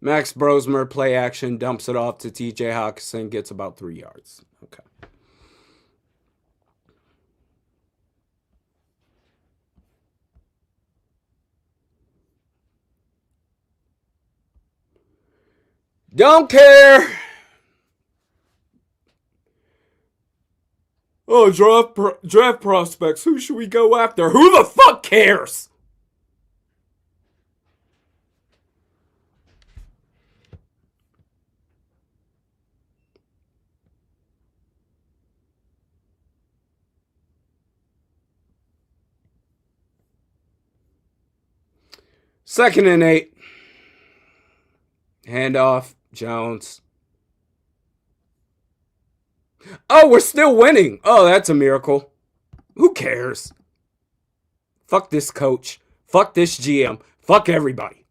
Max Brosmer, play action, dumps it off to TJ Hawkinson, gets about 3 yards. Okay. Don't care. Oh, draft prospects. Who should we go after? Who the fuck cares? Second and 8. Handoff. Jones. Oh, we're still winning. Oh, that's a miracle. Who cares? Fuck this coach. Fuck this GM. Fuck everybody.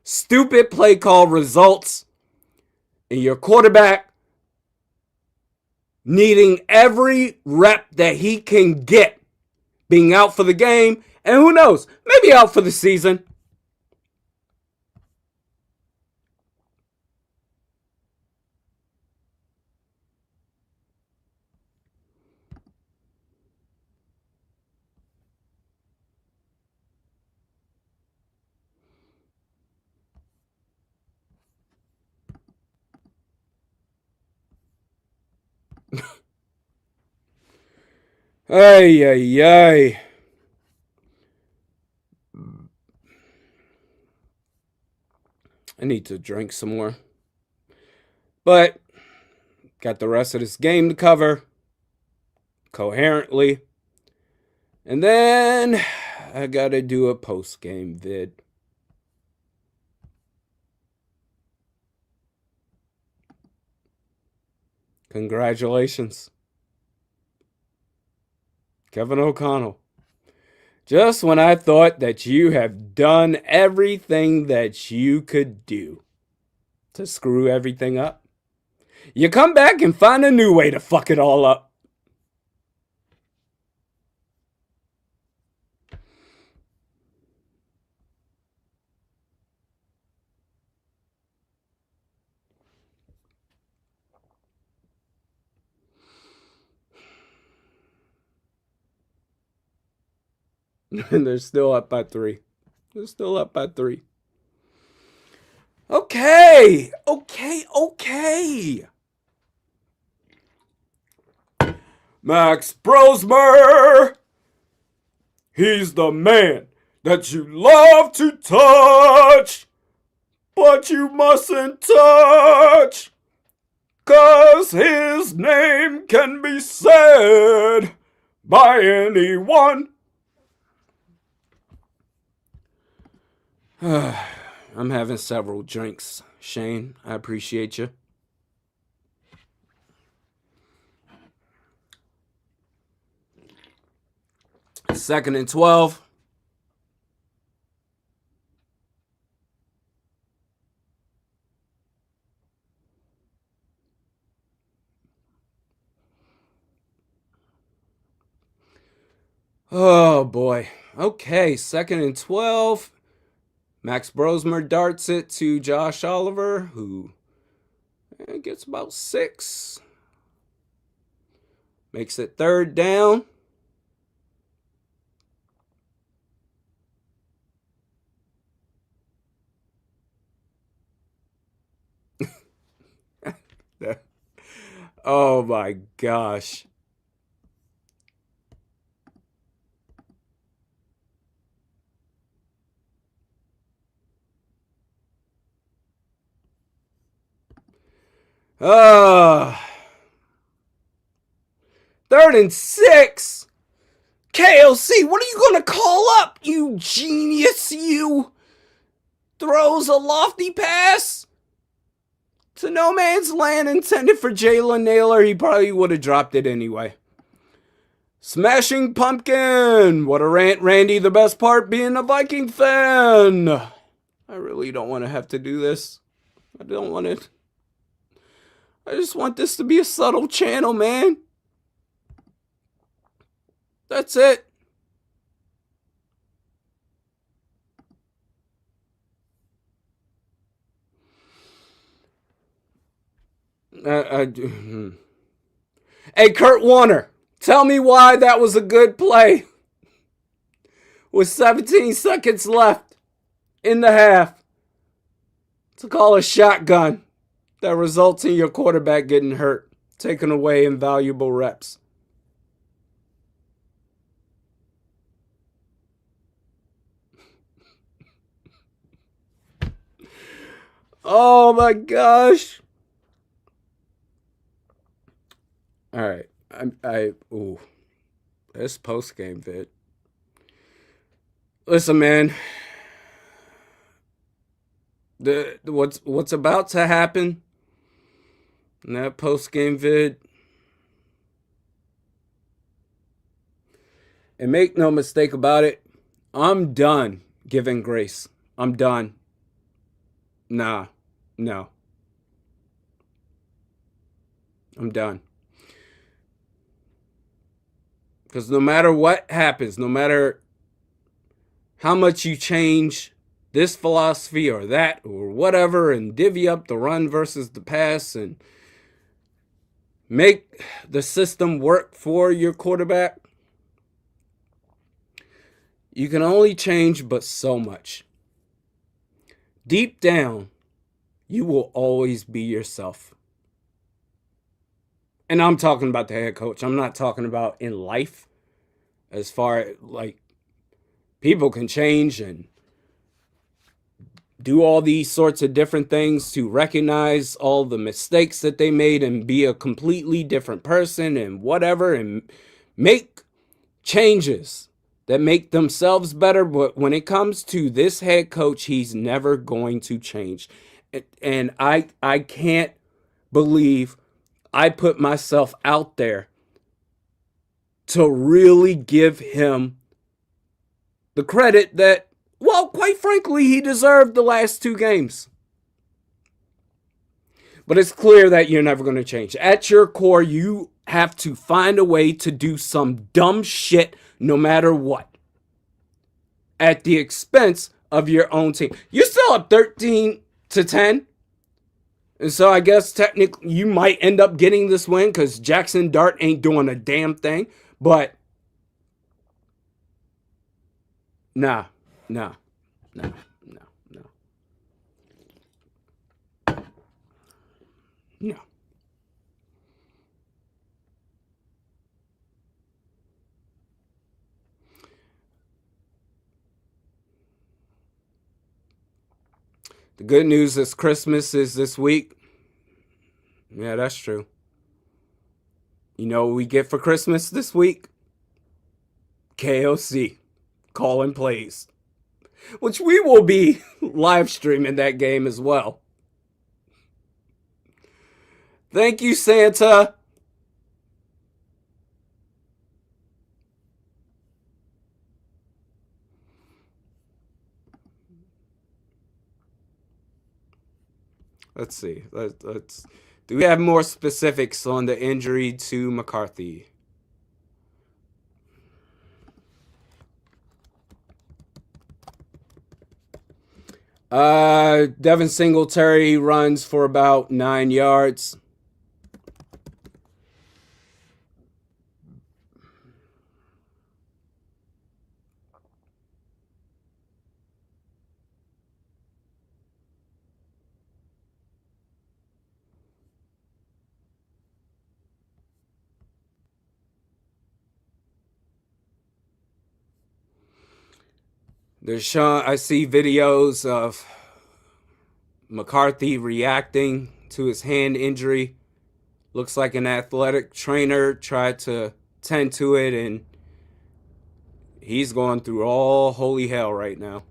Stupid play call results in your quarterback needing every rep that he can get, being out for the game, and who knows, maybe out for the season. Ay, ay, ay. I need to drink some more. But got the rest of this game to cover coherently. And then I gotta do a post-game vid. Congratulations, Kevin O'Connell. Just when I thought that you have done everything that you could do to screw everything up, you come back and find a new way to fuck it all up. And they're still up by 3. They're still up by 3. Okay. Max Brosmer. He's the man that you love to touch, but you mustn't touch, 'cause his name can be said by anyone. I'm having several drinks, Shane. I appreciate you. Second and 12. Oh boy. Okay, second and 12. Max Brosmer darts it to Josh Oliver, who gets about 6. Makes it third down. Oh my gosh. Third and 6. KLC, what are you going to call up, you genius, you? Throws a lofty pass to no man's land intended for Jalen Naylor. He probably would have dropped it anyway. Smashing Pumpkin. What a rant, Randy. The best part being a Viking fan. I really don't want to have to do this. I don't want it. I just want this to be a subtle channel, man. That's it. Hey, Kurt Warner, tell me why that was a good play with 17 seconds left in the half to call a shotgun that results in your quarterback getting hurt, taking away invaluable reps. Oh my gosh. All right. This post-game vid. Listen, man. What's about to happen in that post-game vid. And make no mistake about it, I'm done giving grace. I'm done. No. I'm done. Because no matter what happens, no matter how much you change this philosophy or that or whatever and divvy up the run versus the pass and make the system work for your quarterback, you can only change but so much. Deep down, you will always be yourself. And I'm talking about the head coach. I'm not talking about in life. as far as like people can change and do all these sorts of different things to recognize all the mistakes that they made and be a completely different person and whatever and make changes that make themselves better. But when it comes to this head coach, he's never going to change. And I can't believe I put myself out there to really give him the credit that, well, quite frankly, he deserved the last 2 games. But it's clear that you're never going to change. At your core, you have to find a way to do some dumb shit no matter what, at the expense of your own team. You're still up 13-10. And so I guess technically you might end up getting this win because Jackson Dart ain't doing a damn thing. But nah. No. The good news is Christmas is this week. Yeah, that's true. You know what we get for Christmas this week? KOC, calling plays, which we will be live streaming that game as well. Thank you, Santa. Let's see. Let's. Do we have more specifics on the injury to McCarthy? Devin Singletary runs for about 9 yards. I see videos of McCarthy reacting to his hand injury. Looks like an athletic trainer tried to tend to it, and he's going through all holy hell right now.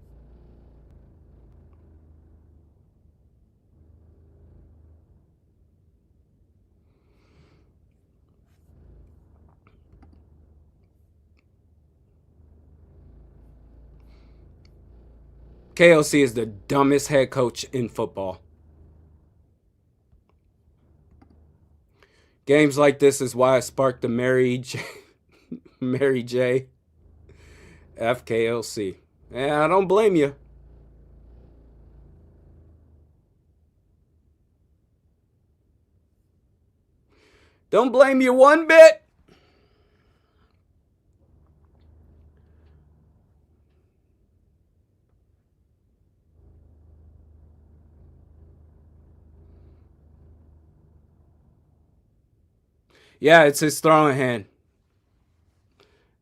KOC is the dumbest head coach in football. Games like this is why I sparked the Mary J. FKLC. Yeah, I don't blame you. Don't blame you one bit. Yeah, it's his throwing hand.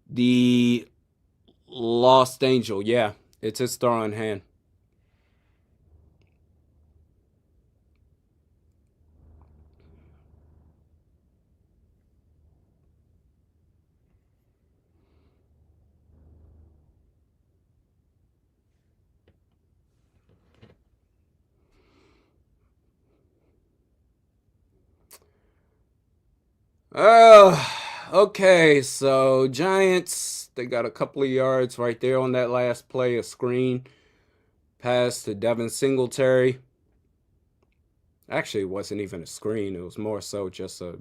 The Lost Angel. Yeah, it's his throwing hand. Oh, okay. So Giants, they got a couple of yards right there on that last play. A screen pass to Devin Singletary. Actually, it wasn't even a screen. It was more so just a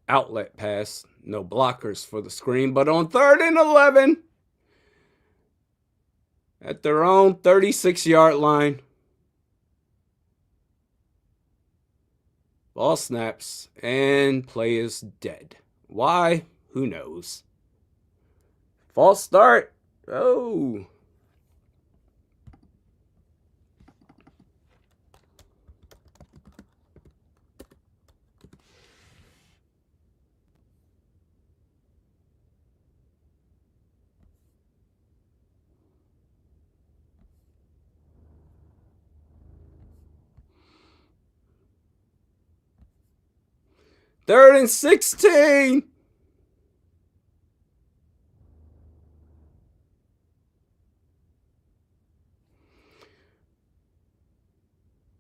outlet pass. No blockers for the screen. But on 3rd and 11, at their own 36-yard line, ball snaps and play is dead. Why? Who knows? False start. Oh. 3rd and 16.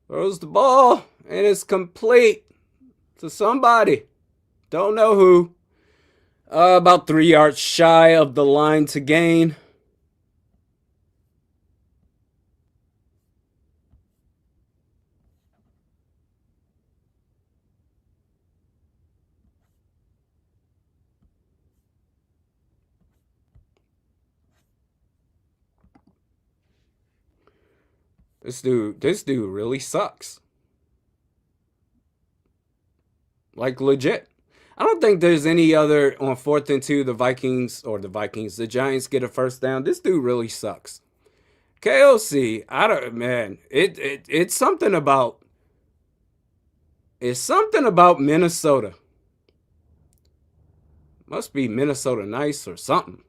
Throws the ball, and it's complete to somebody. Don't know who. About 3 yards shy of the line to gain. This dude really sucks. Like, legit. I don't think there's any other on 4th and 2, the the Giants get a first down. This dude really sucks. KOC, it's something about Minnesota. Must be Minnesota nice or something.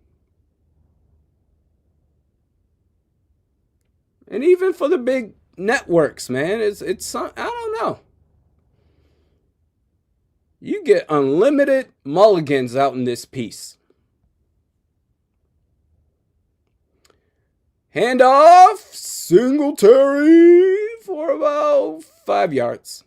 And even for the big networks, man, it's I don't know. You get unlimited mulligans out in this piece. Handoff, Singletary for about 5 yards.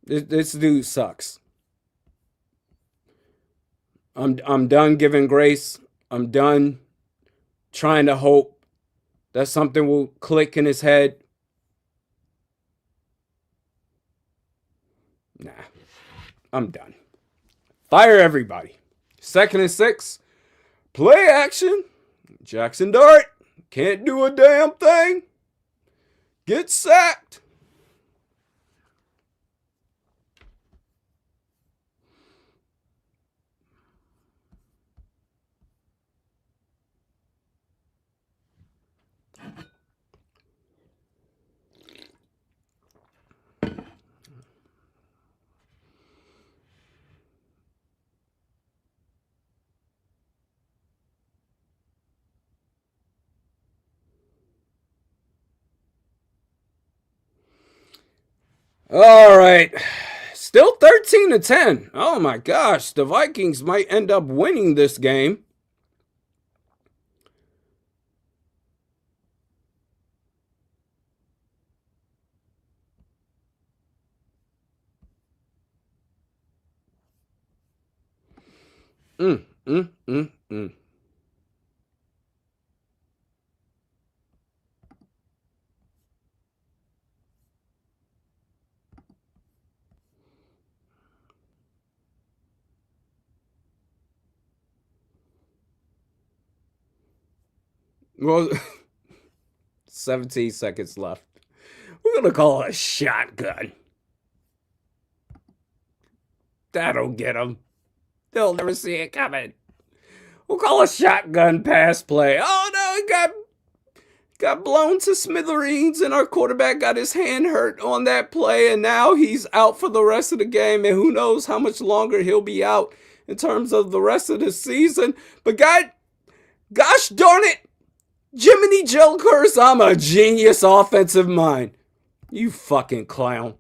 This dude sucks. I'm done giving grace. I'm done trying to hope that something will click in his head. Nah, I'm done. Fire everybody. 2nd and 6. Play action. Jackson Dart can't do a damn thing. Get sacked. All right. Still 13-10. Oh my gosh. The Vikings might end up winning this game. Well, 17 seconds left. We're going to call it a shotgun. That'll get them. They'll never see it coming. We'll call a shotgun pass play. Oh no, it got blown to smithereens, and our quarterback got his hand hurt on that play, and now he's out for the rest of the game, and who knows how much longer he'll be out in terms of the rest of the season. But gosh darn it, Jiminy Jill Curse, I'm a genius offensive mind. You fucking clown.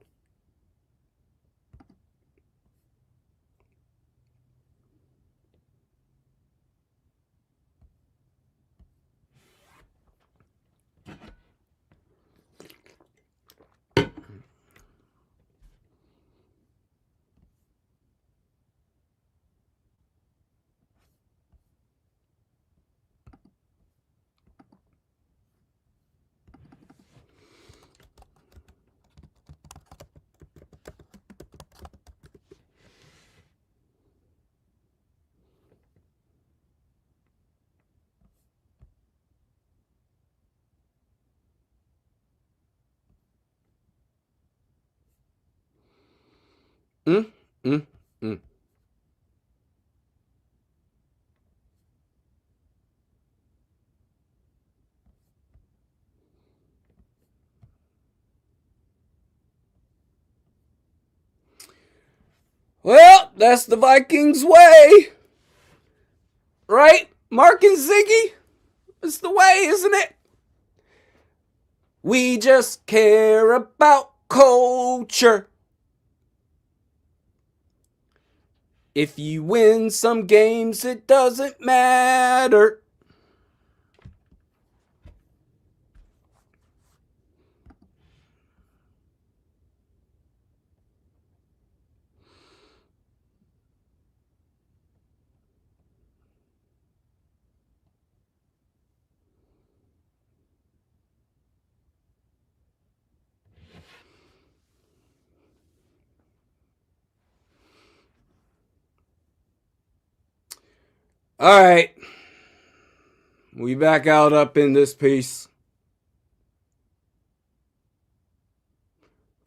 Well, that's the Vikings way. Right? Mark and Ziggy? It's the way, isn't it? We just care about culture. If you win some games, it doesn't matter. All right. We back out up in this piece.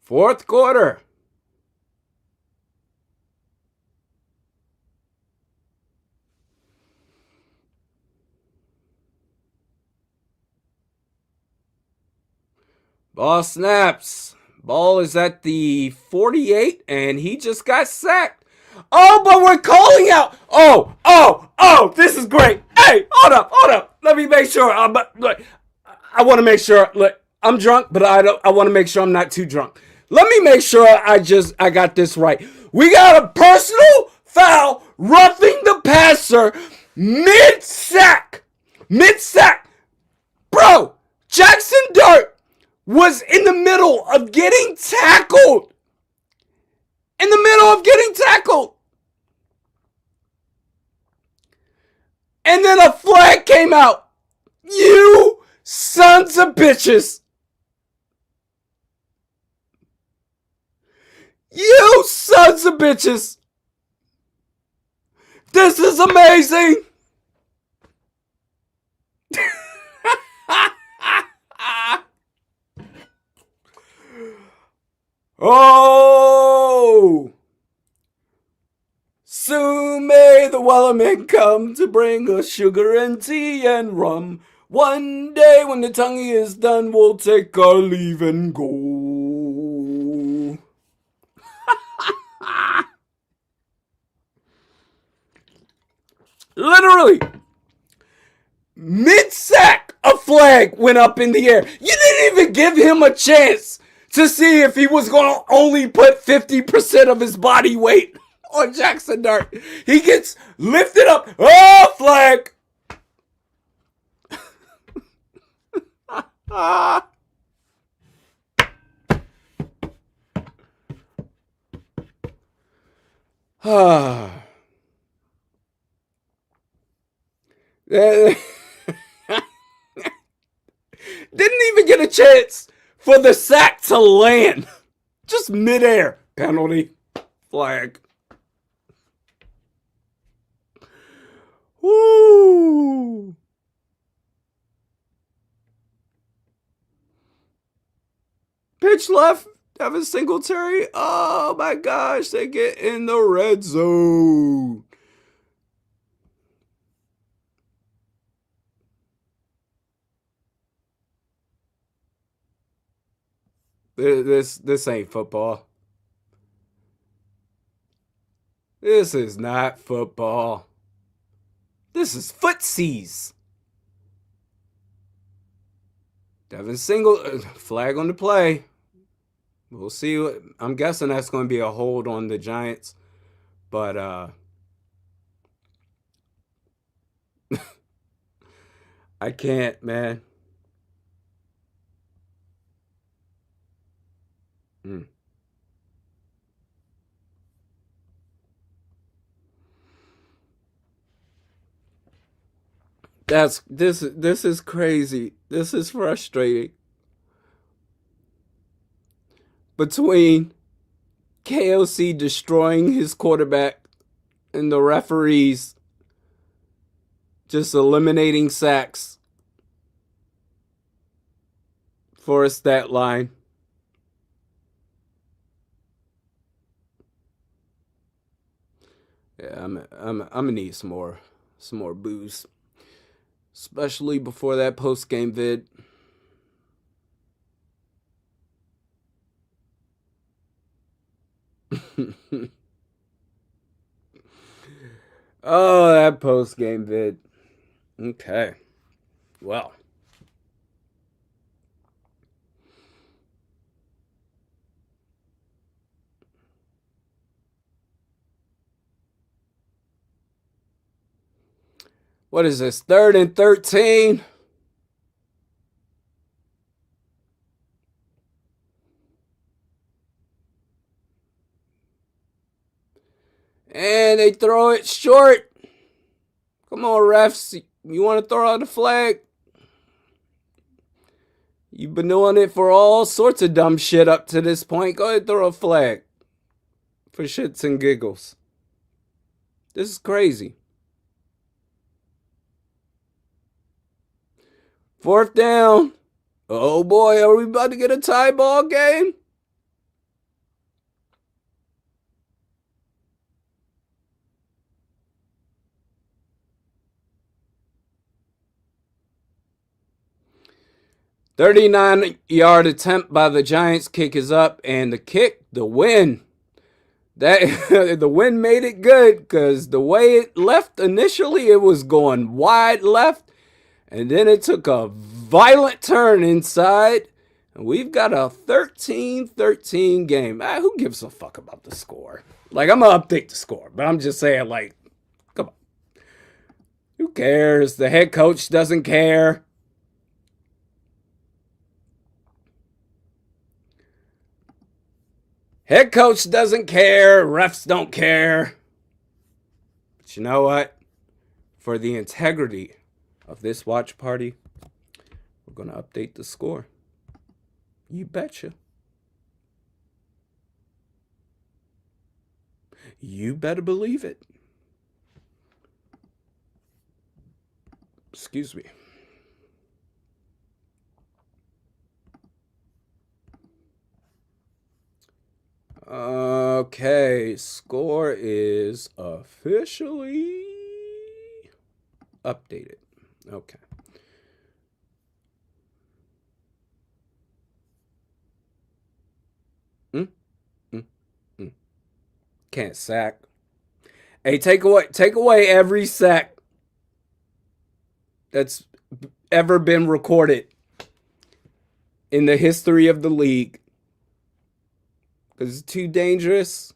Fourth quarter. Ball snaps. Ball is at the 48, and he just got sacked. Oh, but we're calling out. Oh, this is great. Hey, hold up. Let me make sure. Look, I want to make sure. Look, I'm drunk, but I want to make sure I'm not too drunk. Let me make sure I got this right. We got a personal foul, roughing the passer, mid-sack. Bro, Jackson Dart was in the middle of getting tackled. And then a flag came out. You sons of bitches. You sons of bitches. This is amazing. Oh! Soon may the Wellerman come to bring us sugar and tea and rum. One day when the tonguey is done, we'll take our leave and go. Literally, mid-sack, a flag went up in the air. You didn't even give him a chance to see if he was going to only put 50% of his body weight on Jackson Dart. He gets lifted up. Oh, flag. Didn't even get a chance for the sack to land. Just midair. Penalty. Flag. Woo! Pitch left. Devin Singletary. Oh my gosh. They get in the red zone. This ain't football. This is not football. This is footsies. Devin flag on the play. We'll see. I'm guessing that's going to be a hold on the Giants. But I can't, man. This is crazy. This is frustrating. Between KOC destroying his quarterback and the referees just eliminating sacks for a stat line. Yeah, I'm gonna need some more booze, especially before that post game vid. Oh, that post-game vid. Okay. Well. What is this? 3rd and 13? And they throw it short. Come on, refs. You want to throw out the flag? You've been doing it for all sorts of dumb shit up to this point. Go ahead and throw a flag. For shits and giggles. This is crazy. 4th down. Oh boy, are we about to get a tie ball game? "39-yard attempt by the Giants. Kick is up, and the win. That the win made it good because the way it left initially, it was going wide left, and then it took a violent turn inside. And we've got a 13-13 game. Who gives a fuck about the score? Like, I'm going to update the score, but I'm just saying, like, come on. Who cares? The head coach doesn't care. Head coach doesn't care. Refs don't care. But you know what? For the integrity of this watch party, we're going to update the score. You betcha. You better believe it. Excuse me. Okay, score is officially updated. Okay. Can't sack. Hey, take away every sack that's ever been recorded in the history of the league. Because it's too dangerous.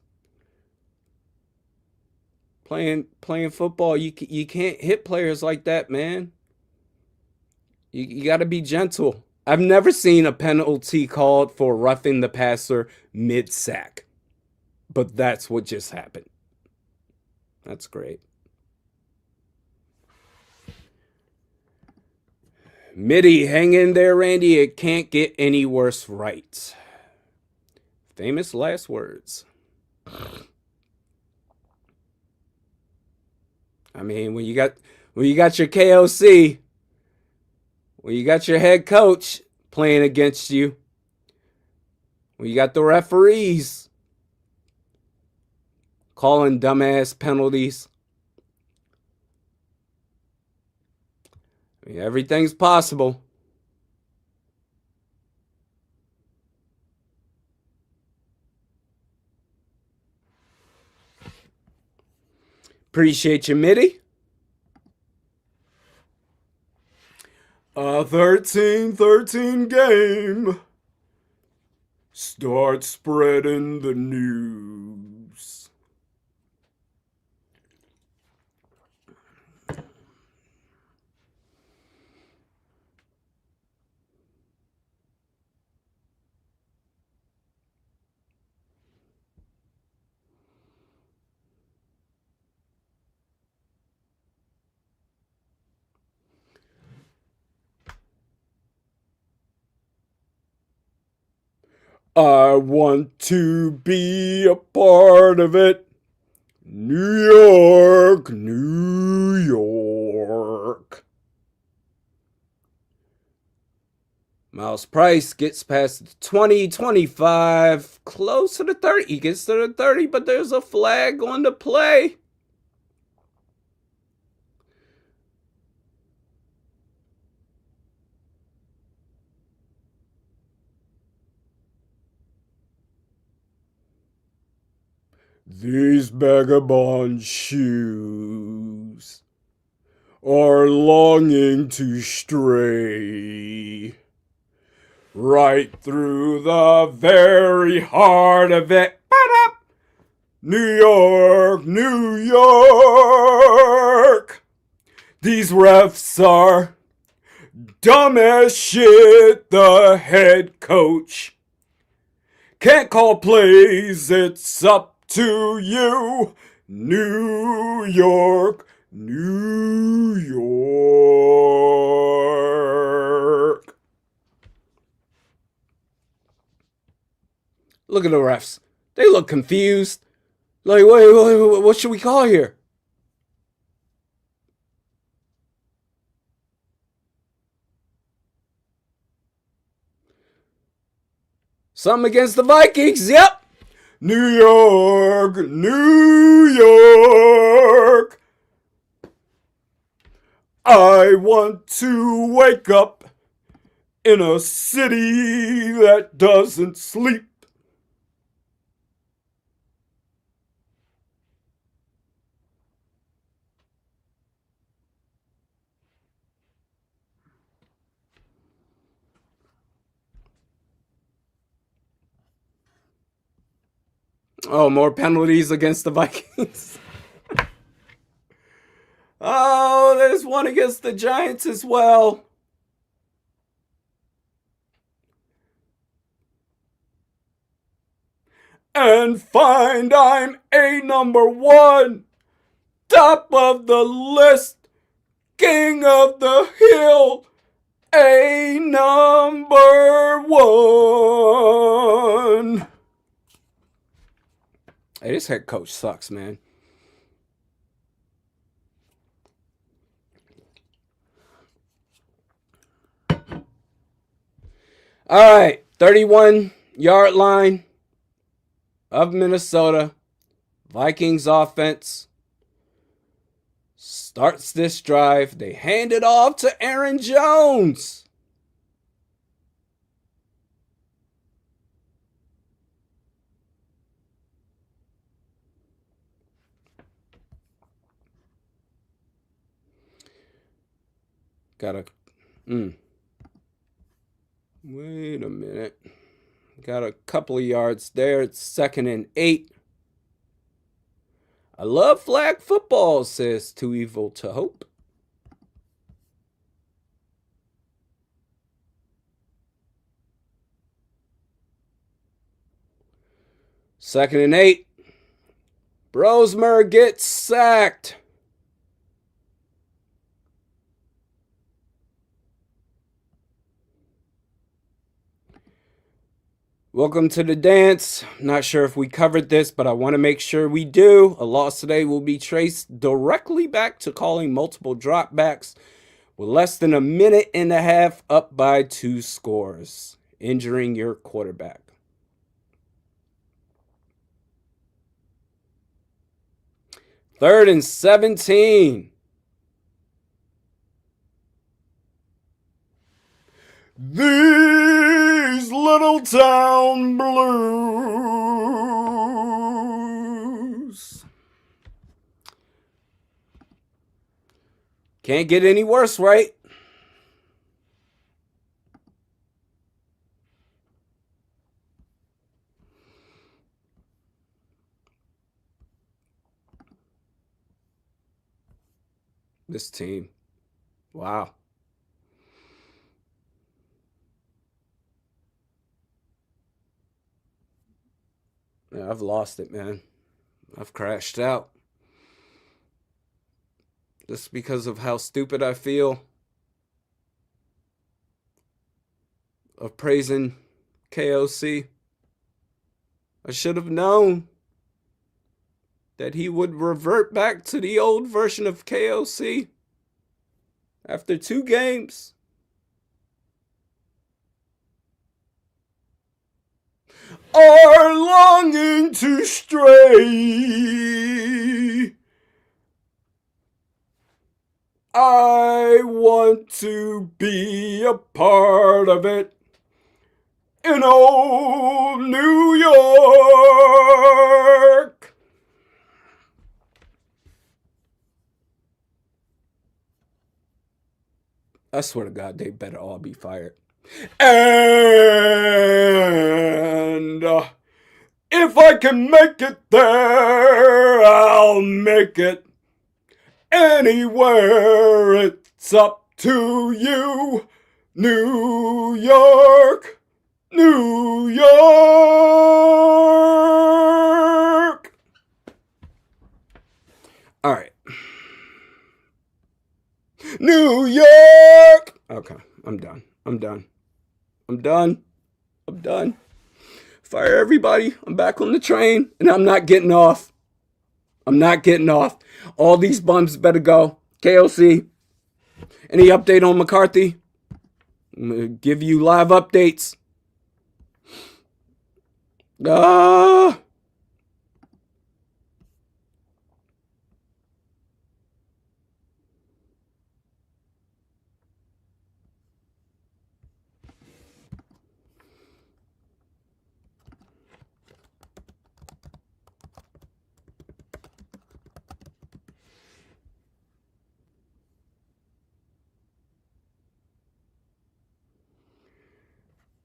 Playing football, you can't hit players like that, man. You got to be gentle. I've never seen a penalty called for roughing the passer mid-sack. But that's what just happened. That's great. Midi, hang in there, Randy. It can't get any worse right. Famous last words. I mean, when you got your KOC, when you got your head coach playing against you, when you got the referees calling dumbass penalties, I mean, everything's possible. Appreciate you, Mitty. 13-13 game. Start spreading the news. I want to be a part of it. New York, New York. Miles Price gets past the 20, 25, close to the 30. He gets to the 30, but there's a flag on the play. These vagabond shoes are longing to stray right through the very heart of it. New York, New York. These refs are dumb as shit. The head coach can't call plays. It's up to you. New York, New York. Look at the refs. They look confused. Like, wait, what should we call here? Something against the Vikings. Yep. New York, New York. I want to wake up in a city that doesn't sleep. Oh, more penalties against the Vikings. Oh, there's one against the Giants as well. And find I'm a number one. Top of the list. King of the hill. A number one. Hey, this head coach sucks, man. All right, 31-yard line of Minnesota. Vikings offense starts this drive. They hand it off to Aaron Jones. Wait a minute. Got a couple of yards there. It's 2nd and 8. I love flag football, says Too Evil to Hope. Second and 8. Brosmer gets sacked. Welcome to the dance. Not sure if we covered this, but I want to make sure we do. A loss today will be traced directly back to calling multiple dropbacks with less than a minute and a half up by 2 scores, injuring your quarterback. Third and 17. These little town blues. Can't get any worse, right? This team. Wow. Yeah, I've lost it, man. I've crashed out. Just because of how stupid I feel of praising KOC. I should have known that he would revert back to the old version of KOC after 2 games. Are longing to stray. I want to be a part of it. In old New York. I swear to God, they better all be fired. And if I can make it there, I'll make it anywhere. It's up to you, New York, New York. All right. New York. Okay, I'm done. I'm done. I'm done. I'm done. Fire everybody. I'm back on the train, and I'm not getting off. I'm not getting off. All these bums better go. KOC, any update on McCarthy? I'm going to give you live updates. Ah.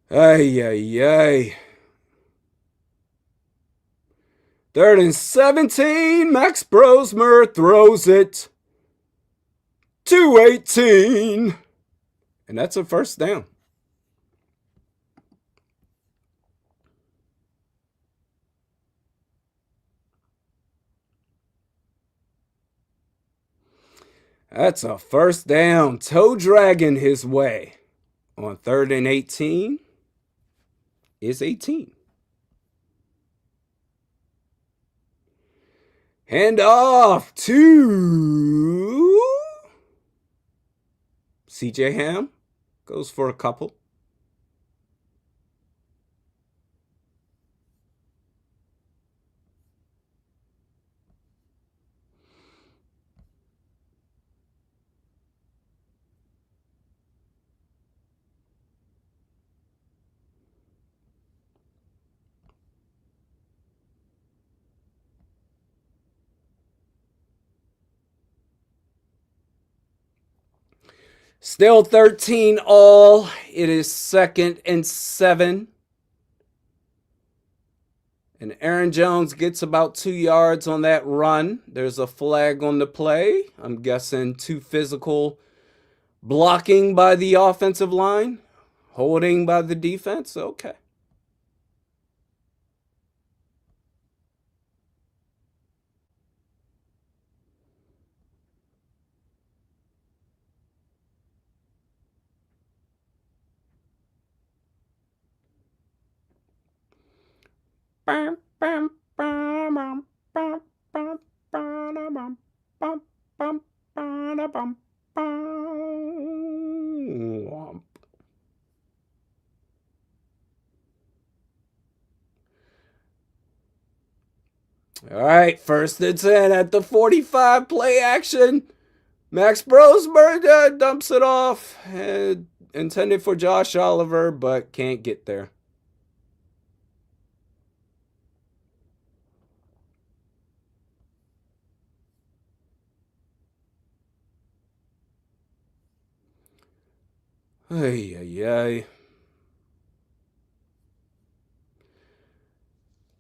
Ay, ay, ay. 3rd and 17. Max Brosmer throws it. 218. And that's a first down. That's a first down. Toe dragging his way on 3rd and 18 is 18. Hand off to CJ Ham. Goes for a couple. Still 13 all. It is 2nd and 7. And Aaron Jones gets about 2 yards on that run. There's a flag on the play. I'm guessing too physical blocking by the offensive line. Holding by the defense. Okay. All right, 1st and 10 at the 45. Play action. Max Brosmer dumps it off. Intended for Josh Oliver, but can't get there. Ay, ay, ay.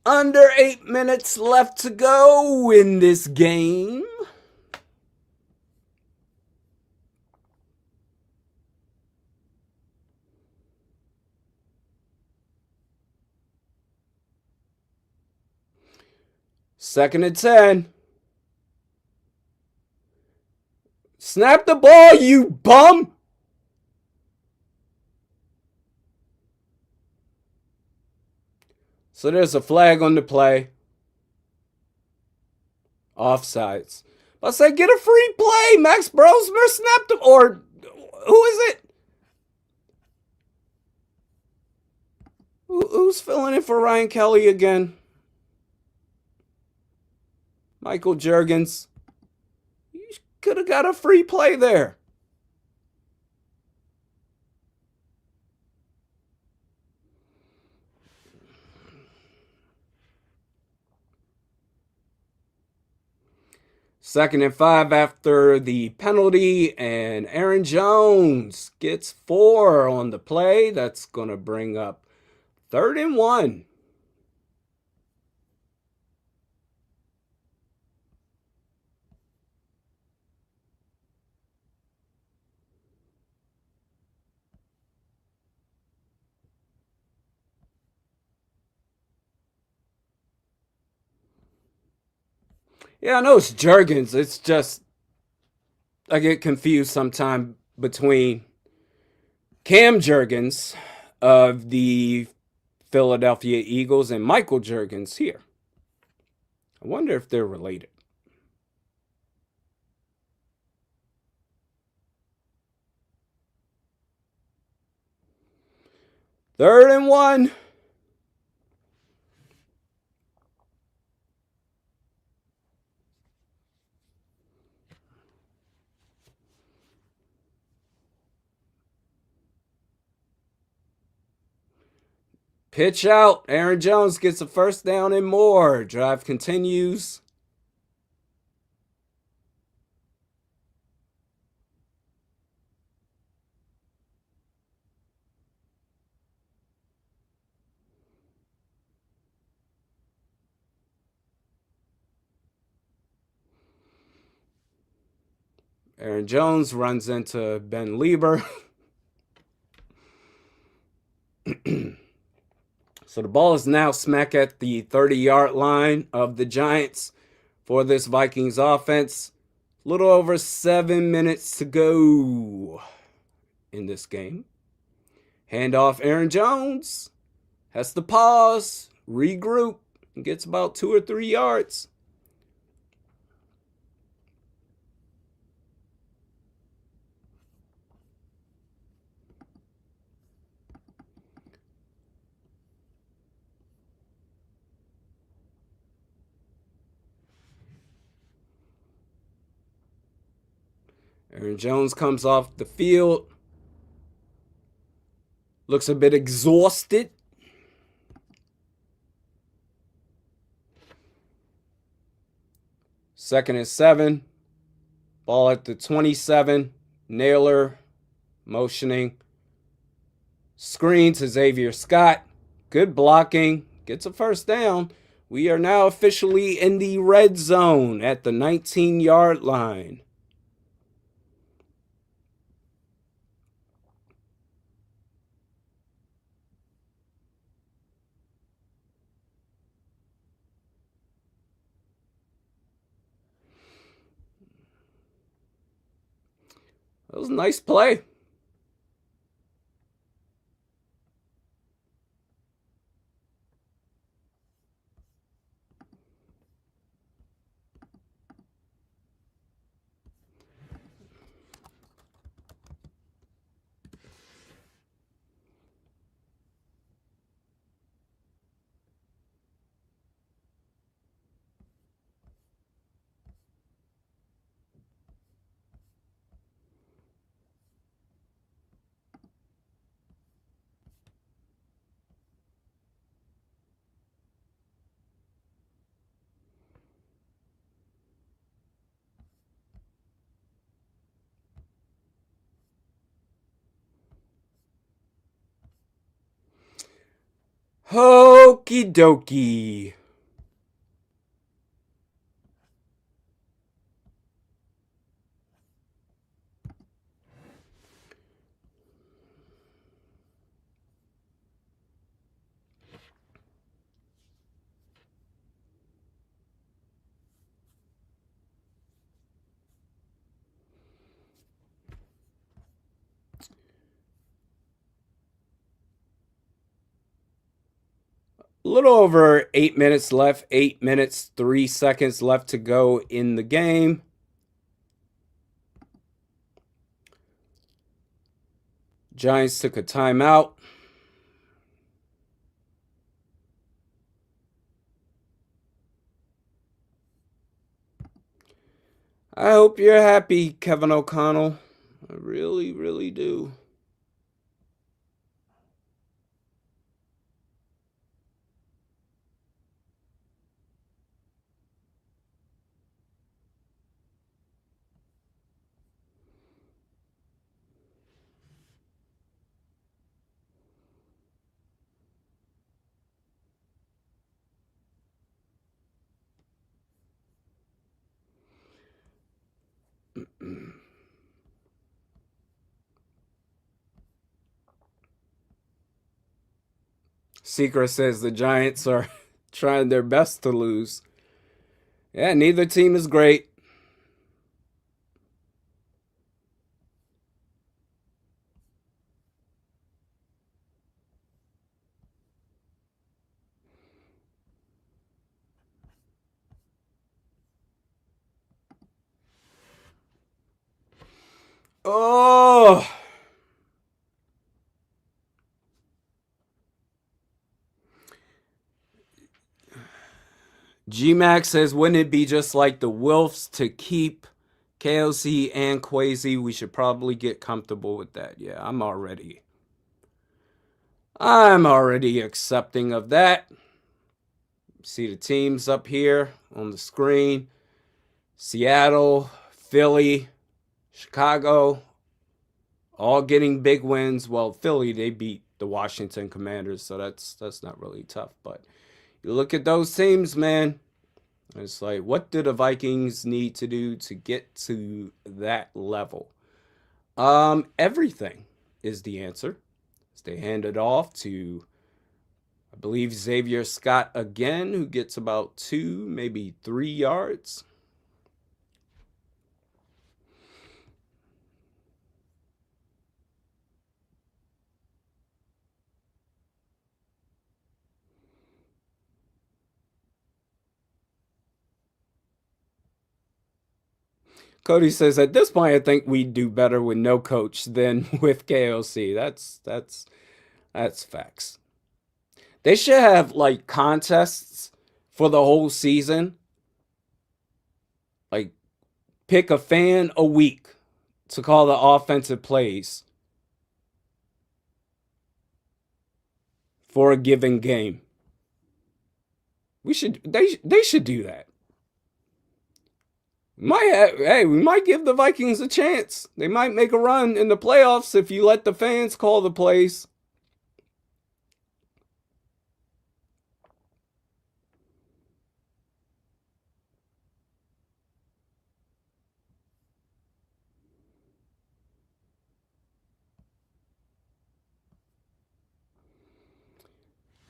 Under 8 minutes left to go in this game. Second and 10. Snap the ball, you bum! So there's a flag on the play. Offsides. I say get a free play. Max Brosmer snapped him. Or who is it? Who's filling in for Ryan Kelly again? Michael Juergens. You could have got a free play there. 2nd and 5 after the penalty, and Aaron Jones gets 4 on the play. That's going to bring up 3rd and 1. Yeah, I know it's Jurgens. It's just I get confused sometimes between Cam Jurgens of the Philadelphia Eagles and Michael Jurgens here. I wonder if they're related. Third and 1. Pitch out. Aaron Jones gets a 1st down and more. Drive continues. Aaron Jones runs into Ben Lieber. So the ball is now smack at the 30-yard line of the Giants for this Vikings offense. A little over 7 minutes to go in this game. Handoff, Aaron Jones has to pause, regroup, and gets about 2 or 3 yards. Aaron Jones comes off the field. Looks a bit exhausted. Second and 7. Ball at the 27. Naylor motioning. Screen to Xavier Scott. Good blocking. Gets a 1st down. We are now officially in the red zone at the 19-yard line. That was a nice play. Okie dokie. A little over 8 minutes left. 8 minutes, 3 seconds left to go in the game. Giants took a timeout. I hope you're happy, Kevin O'Connell. I really, really do. Secret says the Giants are trying their best to lose. Yeah, neither team is great. Oh! G-Max says, wouldn't it be just like the Wilfs to keep KOC and Quasi? We should probably get comfortable with that. Yeah, I'm already accepting of that. See the teams up here on the screen. Seattle, Philly, Chicago, all getting big wins. Well, Philly, they beat the Washington Commanders, so that's not really tough. But you look at those teams, man. It's like, what do the Vikings need to do to get to that level? Everything is the answer. They hand it off to, I believe, Xavier Scott again, who gets about 2, maybe 3 yards. Cody says, at this point, I think we do better with no coach than with KOC. That's facts. They should have like contests for the whole season. Like, pick a fan a week to call the offensive plays for a given game. They should do that. We might give the Vikings a chance. They might make a run in the playoffs if you let the fans call the plays.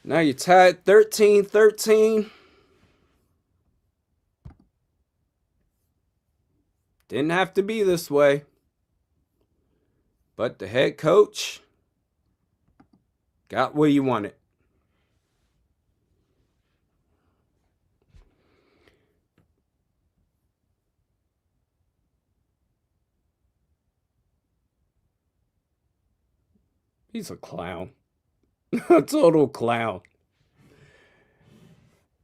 Now you're tied 13-13. Didn't have to be this way. But the head coach got what he wanted. He's a clown. A total clown.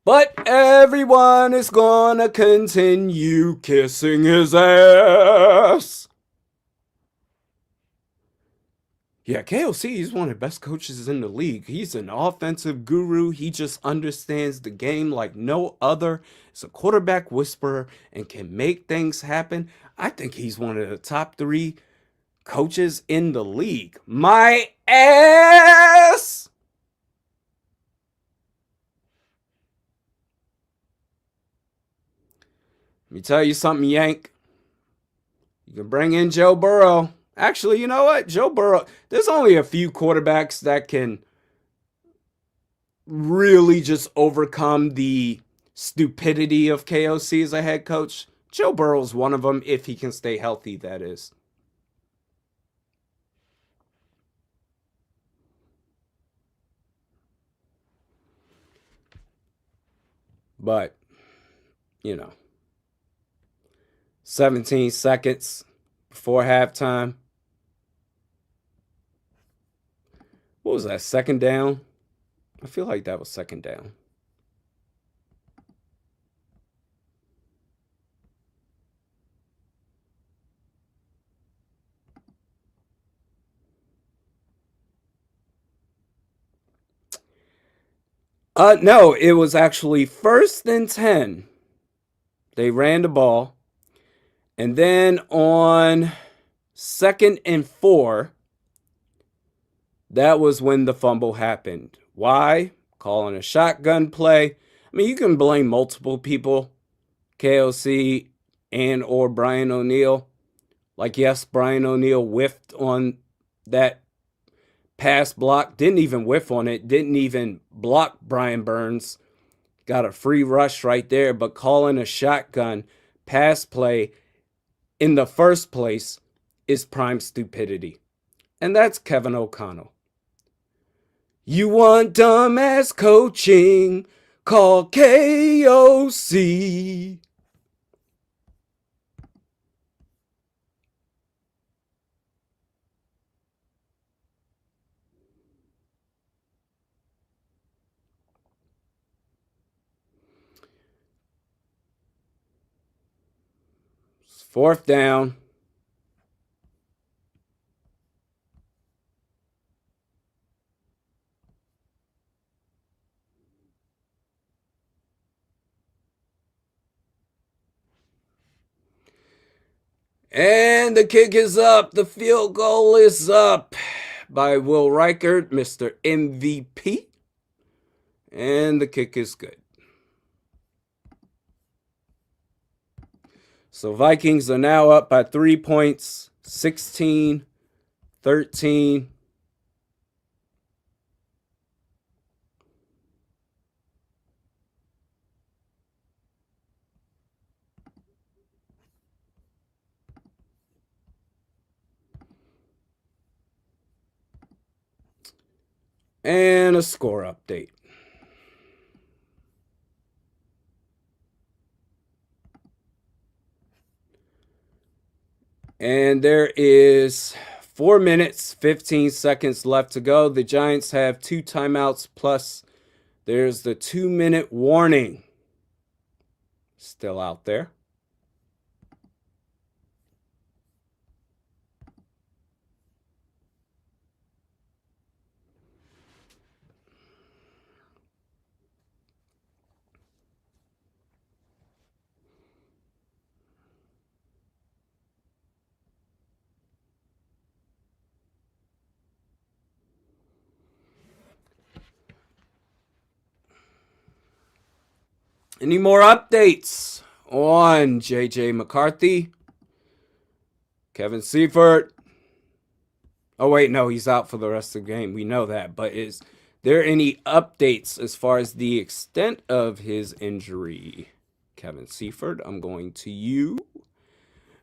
But everyone is gonna continue kissing his ass. Yeah, KOC is one of the best coaches in the league. He's an offensive guru. He just understands the game like no other. He's a quarterback whisperer and can make things happen. I think he's one of the top 3 coaches in the league. My ass! Let me tell you something, Yank. You can bring in Joe Burrow. Actually, you know what? Joe Burrow, there's only a few quarterbacks that can really just overcome the stupidity of KOC as a head coach. Joe Burrow's one of them, if he can stay healthy, that is. But, 17 seconds before halftime. What was that, second down? I feel like that was second down. No, it was actually 1st and 10. They ran the ball. And then on 2nd and 4, that was when the fumble happened. Why? Calling a shotgun play. I mean, you can blame multiple people, KOC and or Brian O'Neill. Like, yes, Brian O'Neill whiffed on that pass block, didn't even whiff on it, didn't even block Brian Burns. Got a free rush right there, but calling a shotgun pass play in the first place is prime stupidity. And that's Kevin O'Connell. You want dumbass coaching? Call KOC. Fourth down. And the kick is up. The field goal is up by Will Reichert, Mr. MVP. And the kick is good. So Vikings are now up by 3 points, 16-13. And a score update. And there is 4 minutes, 15 seconds left to go. The Giants have 2 timeouts, plus there's the 2-minute warning still out there. Any more updates on J.J. McCarthy? Kevin Seifert? Oh, wait, no, he's out for the rest of the game. We know that. But is there any updates as far as the extent of his injury? Kevin Seifert, I'm going to you.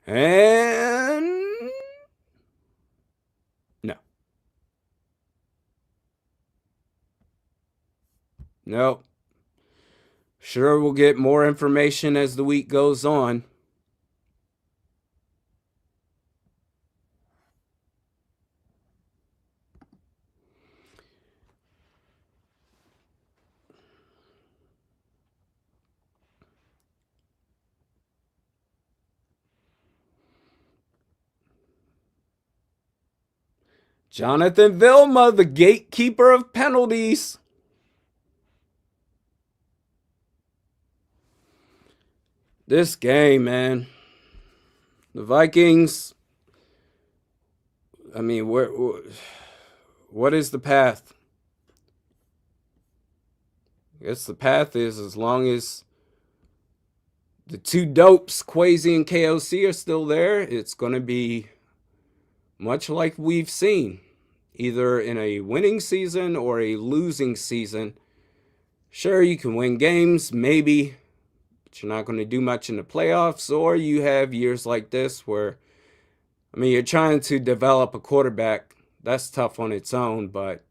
And no. Nope. Sure, we'll get more information as the week goes on. Jonathan Vilma, the gatekeeper of penalties. This game, man. The Vikings, I mean, what is the path? I guess the path is, as long as the 2 dopes, Quasi and KOC, are still there, it's going to be much like we've seen, either in a winning season or a losing season. Sure, you can win games, maybe, but you're not going to do much in the playoffs. Or you have years like this where, I mean, you're trying to develop a quarterback. That's tough on its own, but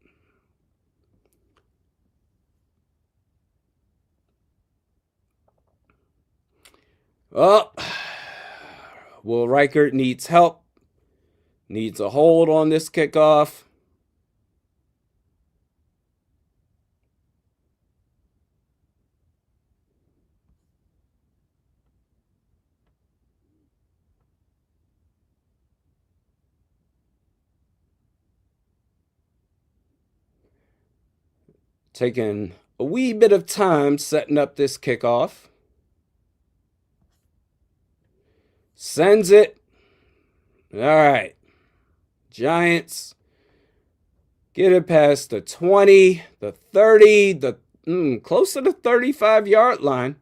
well, Will Reichert needs help. Needs a hold on this kickoff. Taking a wee bit of time setting up this kickoff. Sends it. All right. Giants get it past the 20, the 30, the close to the 35-yard line.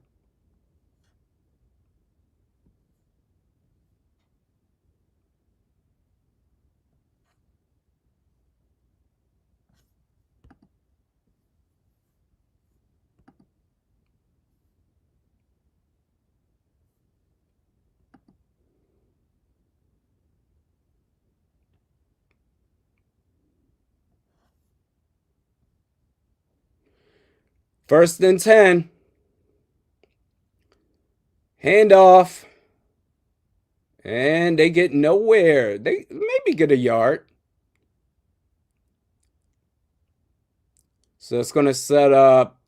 First and 10. Handoff. And they get nowhere. They maybe get a yard. So it's going to set up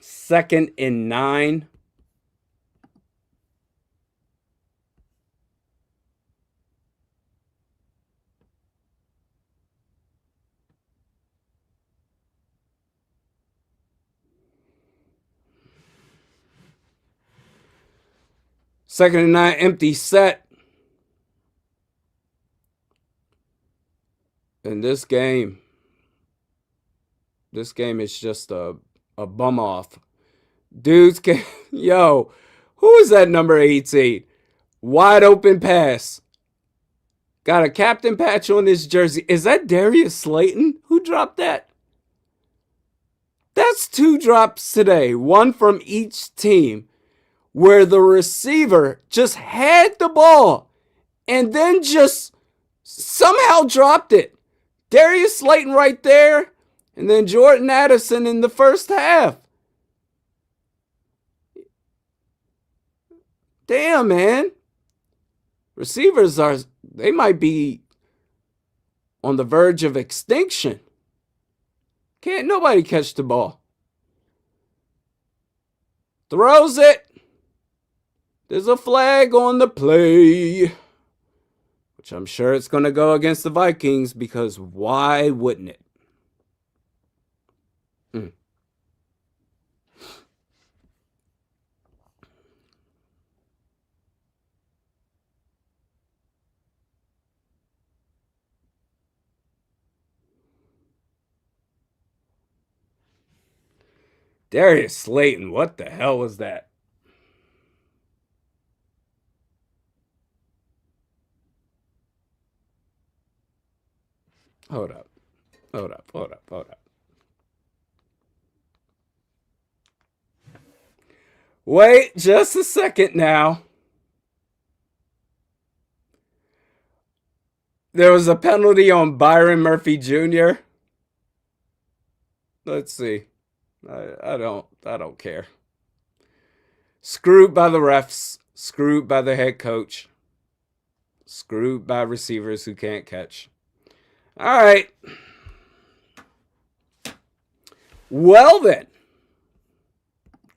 2nd and 9. Second and 9, empty set. And this game is just a bum off. Dudes can, yo, who is that number 18? Wide open pass. Got a captain patch on his jersey. Is that Darius Slayton? Who dropped that? That's 2 drops today, one from each team, where the receiver just had the ball and then just somehow dropped it. Darius Slayton right there, and then Jordan Addison in the first half. Damn, man. Receivers they might be on the verge of extinction. Can't nobody catch the ball. Throws it. There's a flag on the play, which I'm sure it's going to go against the Vikings, because why wouldn't it? Darius Slayton, what the hell was that? Hold up. Wait just a second now. There was a penalty on Byron Murphy Jr. Let's see. I don't care. Screwed by the refs. Screwed by the head coach. Screwed by receivers who can't catch. All right. Well then.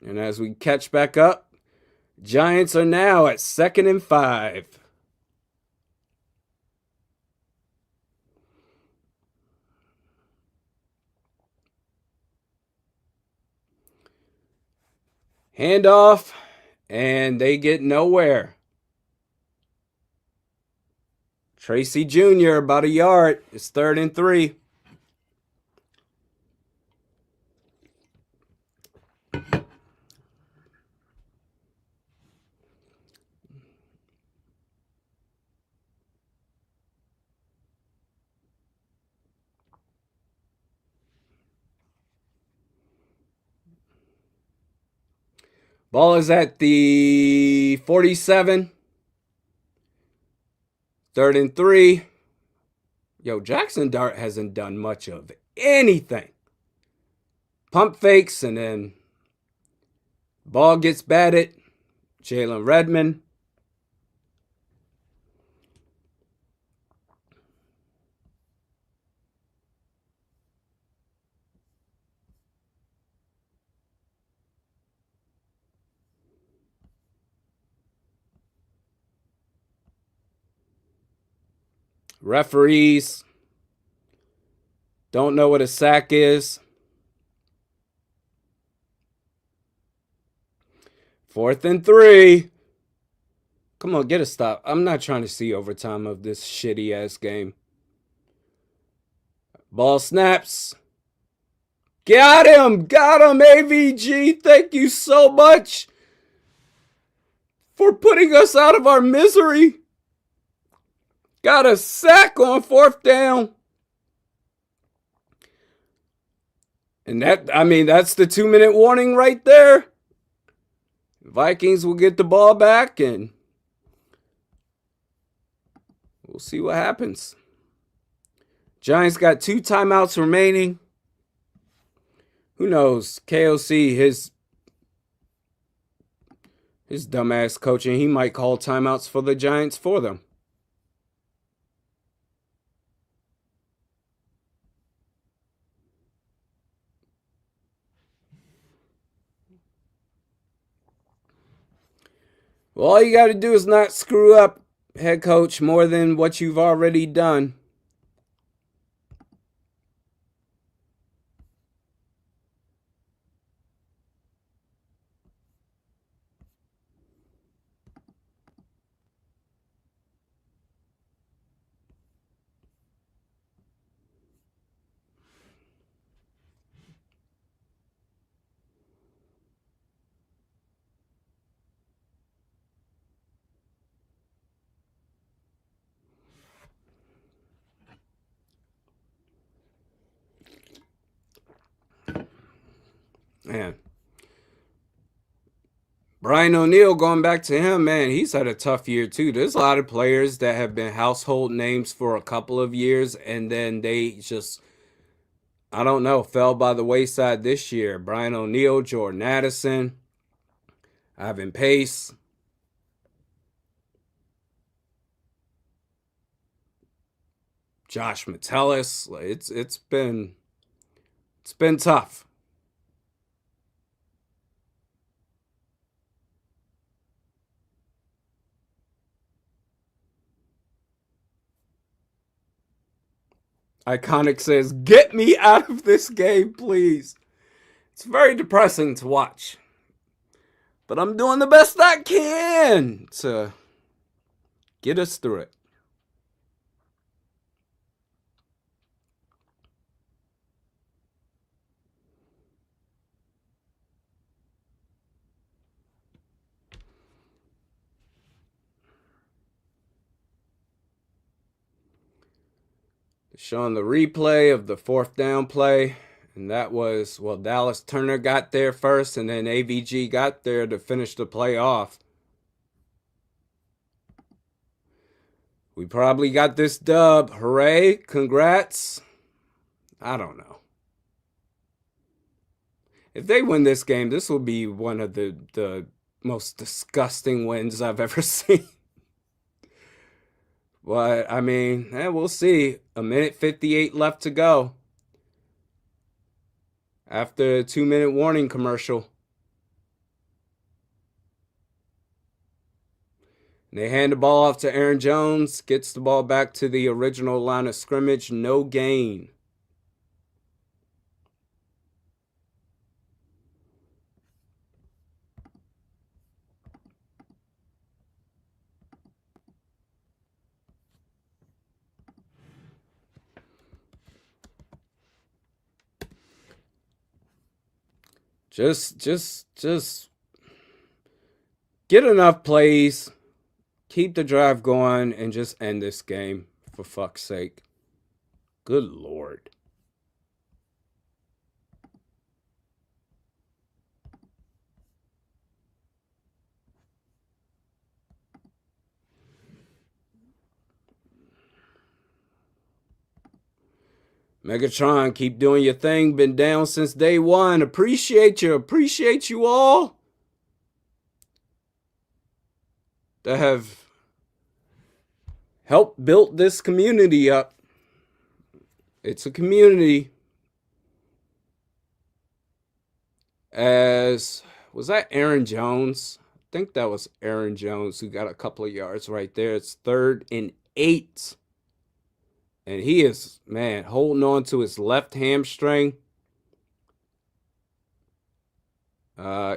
And as we catch back up, Giants are now at 2nd and 5. Handoff, and they get nowhere. Tracy Jr. about a yard. It's 3rd and 3. Ball is at the 47. 3rd and 3. Yo, Jackson Dart hasn't done much of anything. Pump fakes, and then ball gets batted. Jalen Redmond. Referees don't know what a sack is. 4th and 3. Come on, get a stop. I'm not trying to see overtime of this shitty-ass game. Ball snaps. Got him! Got him, AVG! Thank you so much for putting us out of our misery. Got a sack on 4th down. And that's the 2-minute warning right there. Vikings will get the ball back, and we'll see what happens. Giants got 2 timeouts remaining. Who knows? KOC, his dumbass coaching, he might call timeouts for the Giants for them. Well, all you got to do is not screw up, head coach, more than what you've already done. Man. Brian O'Neill, going back to him, man, he's had a tough year too. There's a lot of players that have been household names for a couple of years, and then they just, I don't know, fell by the wayside this year. Brian O'Neill, Jordan Addison, Ivan Pace. Josh Metellus. It's been tough. Iconic says, "Get me out of this game, please." It's very depressing to watch. But I'm doing the best I can to get us through it. Showing the replay of the fourth down play. And that was, well, Dallas Turner got there first, and then AVG got there to finish the play off. We probably got this dub. Hooray. Congrats. I don't know. If they win this game, this will be one of the most disgusting wins I've ever seen. But, I mean, we'll see. 1:58 left to go. After a 2-minute warning commercial. They hand the ball off to Aaron Jones. Gets the ball back to the original line of scrimmage. No gain. Just get enough plays, keep the drive going, and just end this game, for fuck's sake. Good Lord. Megatron, keep doing your thing. Been down since day one. Appreciate you. Appreciate you all that have helped build this community up. It's a community. Was that Aaron Jones? I think that was Aaron Jones who got a couple of yards right there. It's 3rd and 8. And he is, man, holding on to his left hamstring.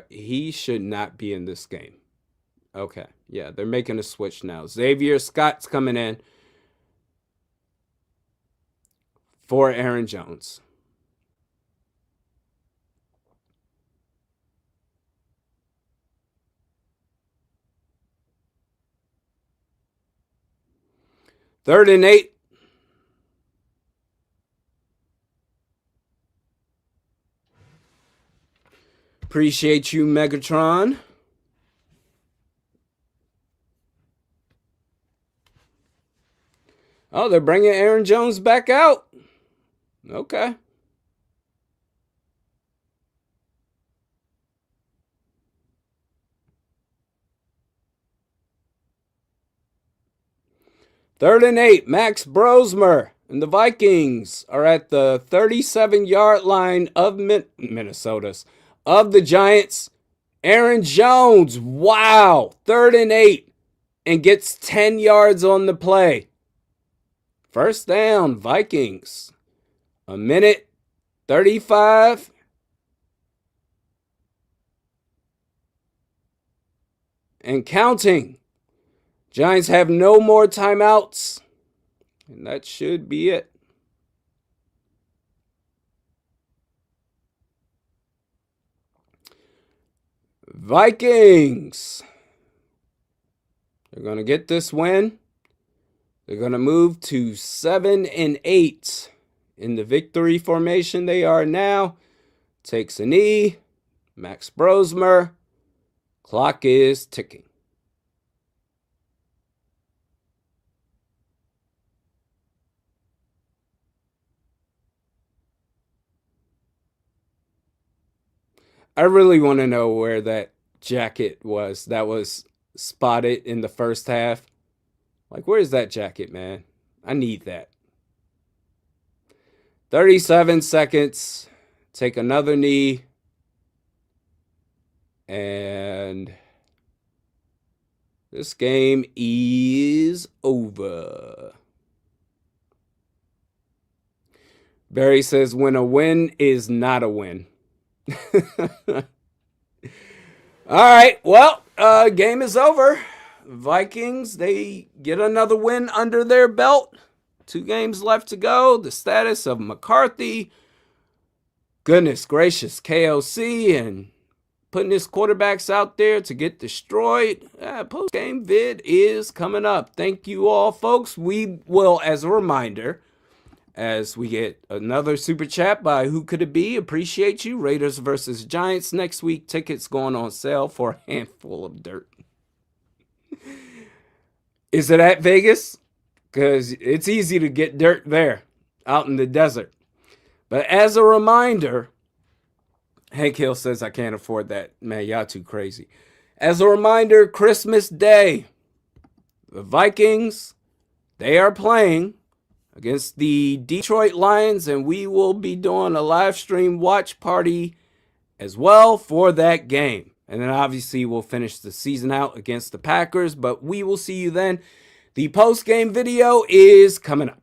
He should not be in this game. Okay, yeah, they're making a switch now. Xavier Scott's coming in for Aaron Jones. Third and 8. Appreciate you, Megatron. Oh, they're bringing Aaron Jones back out. Okay. 3rd and 8. Max Brosmer and the Vikings are at the 37-yard line of Minnesota's. Of the Giants. Aaron Jones. Wow. 3rd and 8. And gets 10 yards on the play. First down, Vikings. 1:35. And counting. Giants have no more timeouts. And that should be it. Vikings. They're going to get this win. They're going to move to 7 and 8 in the victory formation they are now. Takes a knee. Max Brosmer. Clock is ticking. I really want to know where that jacket was that was spotted in the first half. Like, where's that jacket, man? I need that. 37 seconds. Take another knee. And this game is over. Barry says, when a win is not a win. All right, well, game is over. Vikings, they get another win under their belt. 2 games left to go. The status of McCarthy. Goodness gracious, KOC and putting his quarterbacks out there to get destroyed. Post-game vid is coming up. Thank you all, folks. We will, as a reminder, as we get another super chat by Who Could It Be? Appreciate you. Raiders versus Giants next week. Tickets going on sale for a handful of dirt. Is it at Vegas? Because it's easy to get dirt there, out in the desert. But as a reminder, Hank Hill says I can't afford that. Man, y'all too crazy. As a reminder, Christmas Day, the Vikings, they are playing against the Detroit Lions, and we will be doing a live stream watch party as well for that game. And then obviously we'll finish the season out against the Packers, but we will see you then. The post-game video is coming up.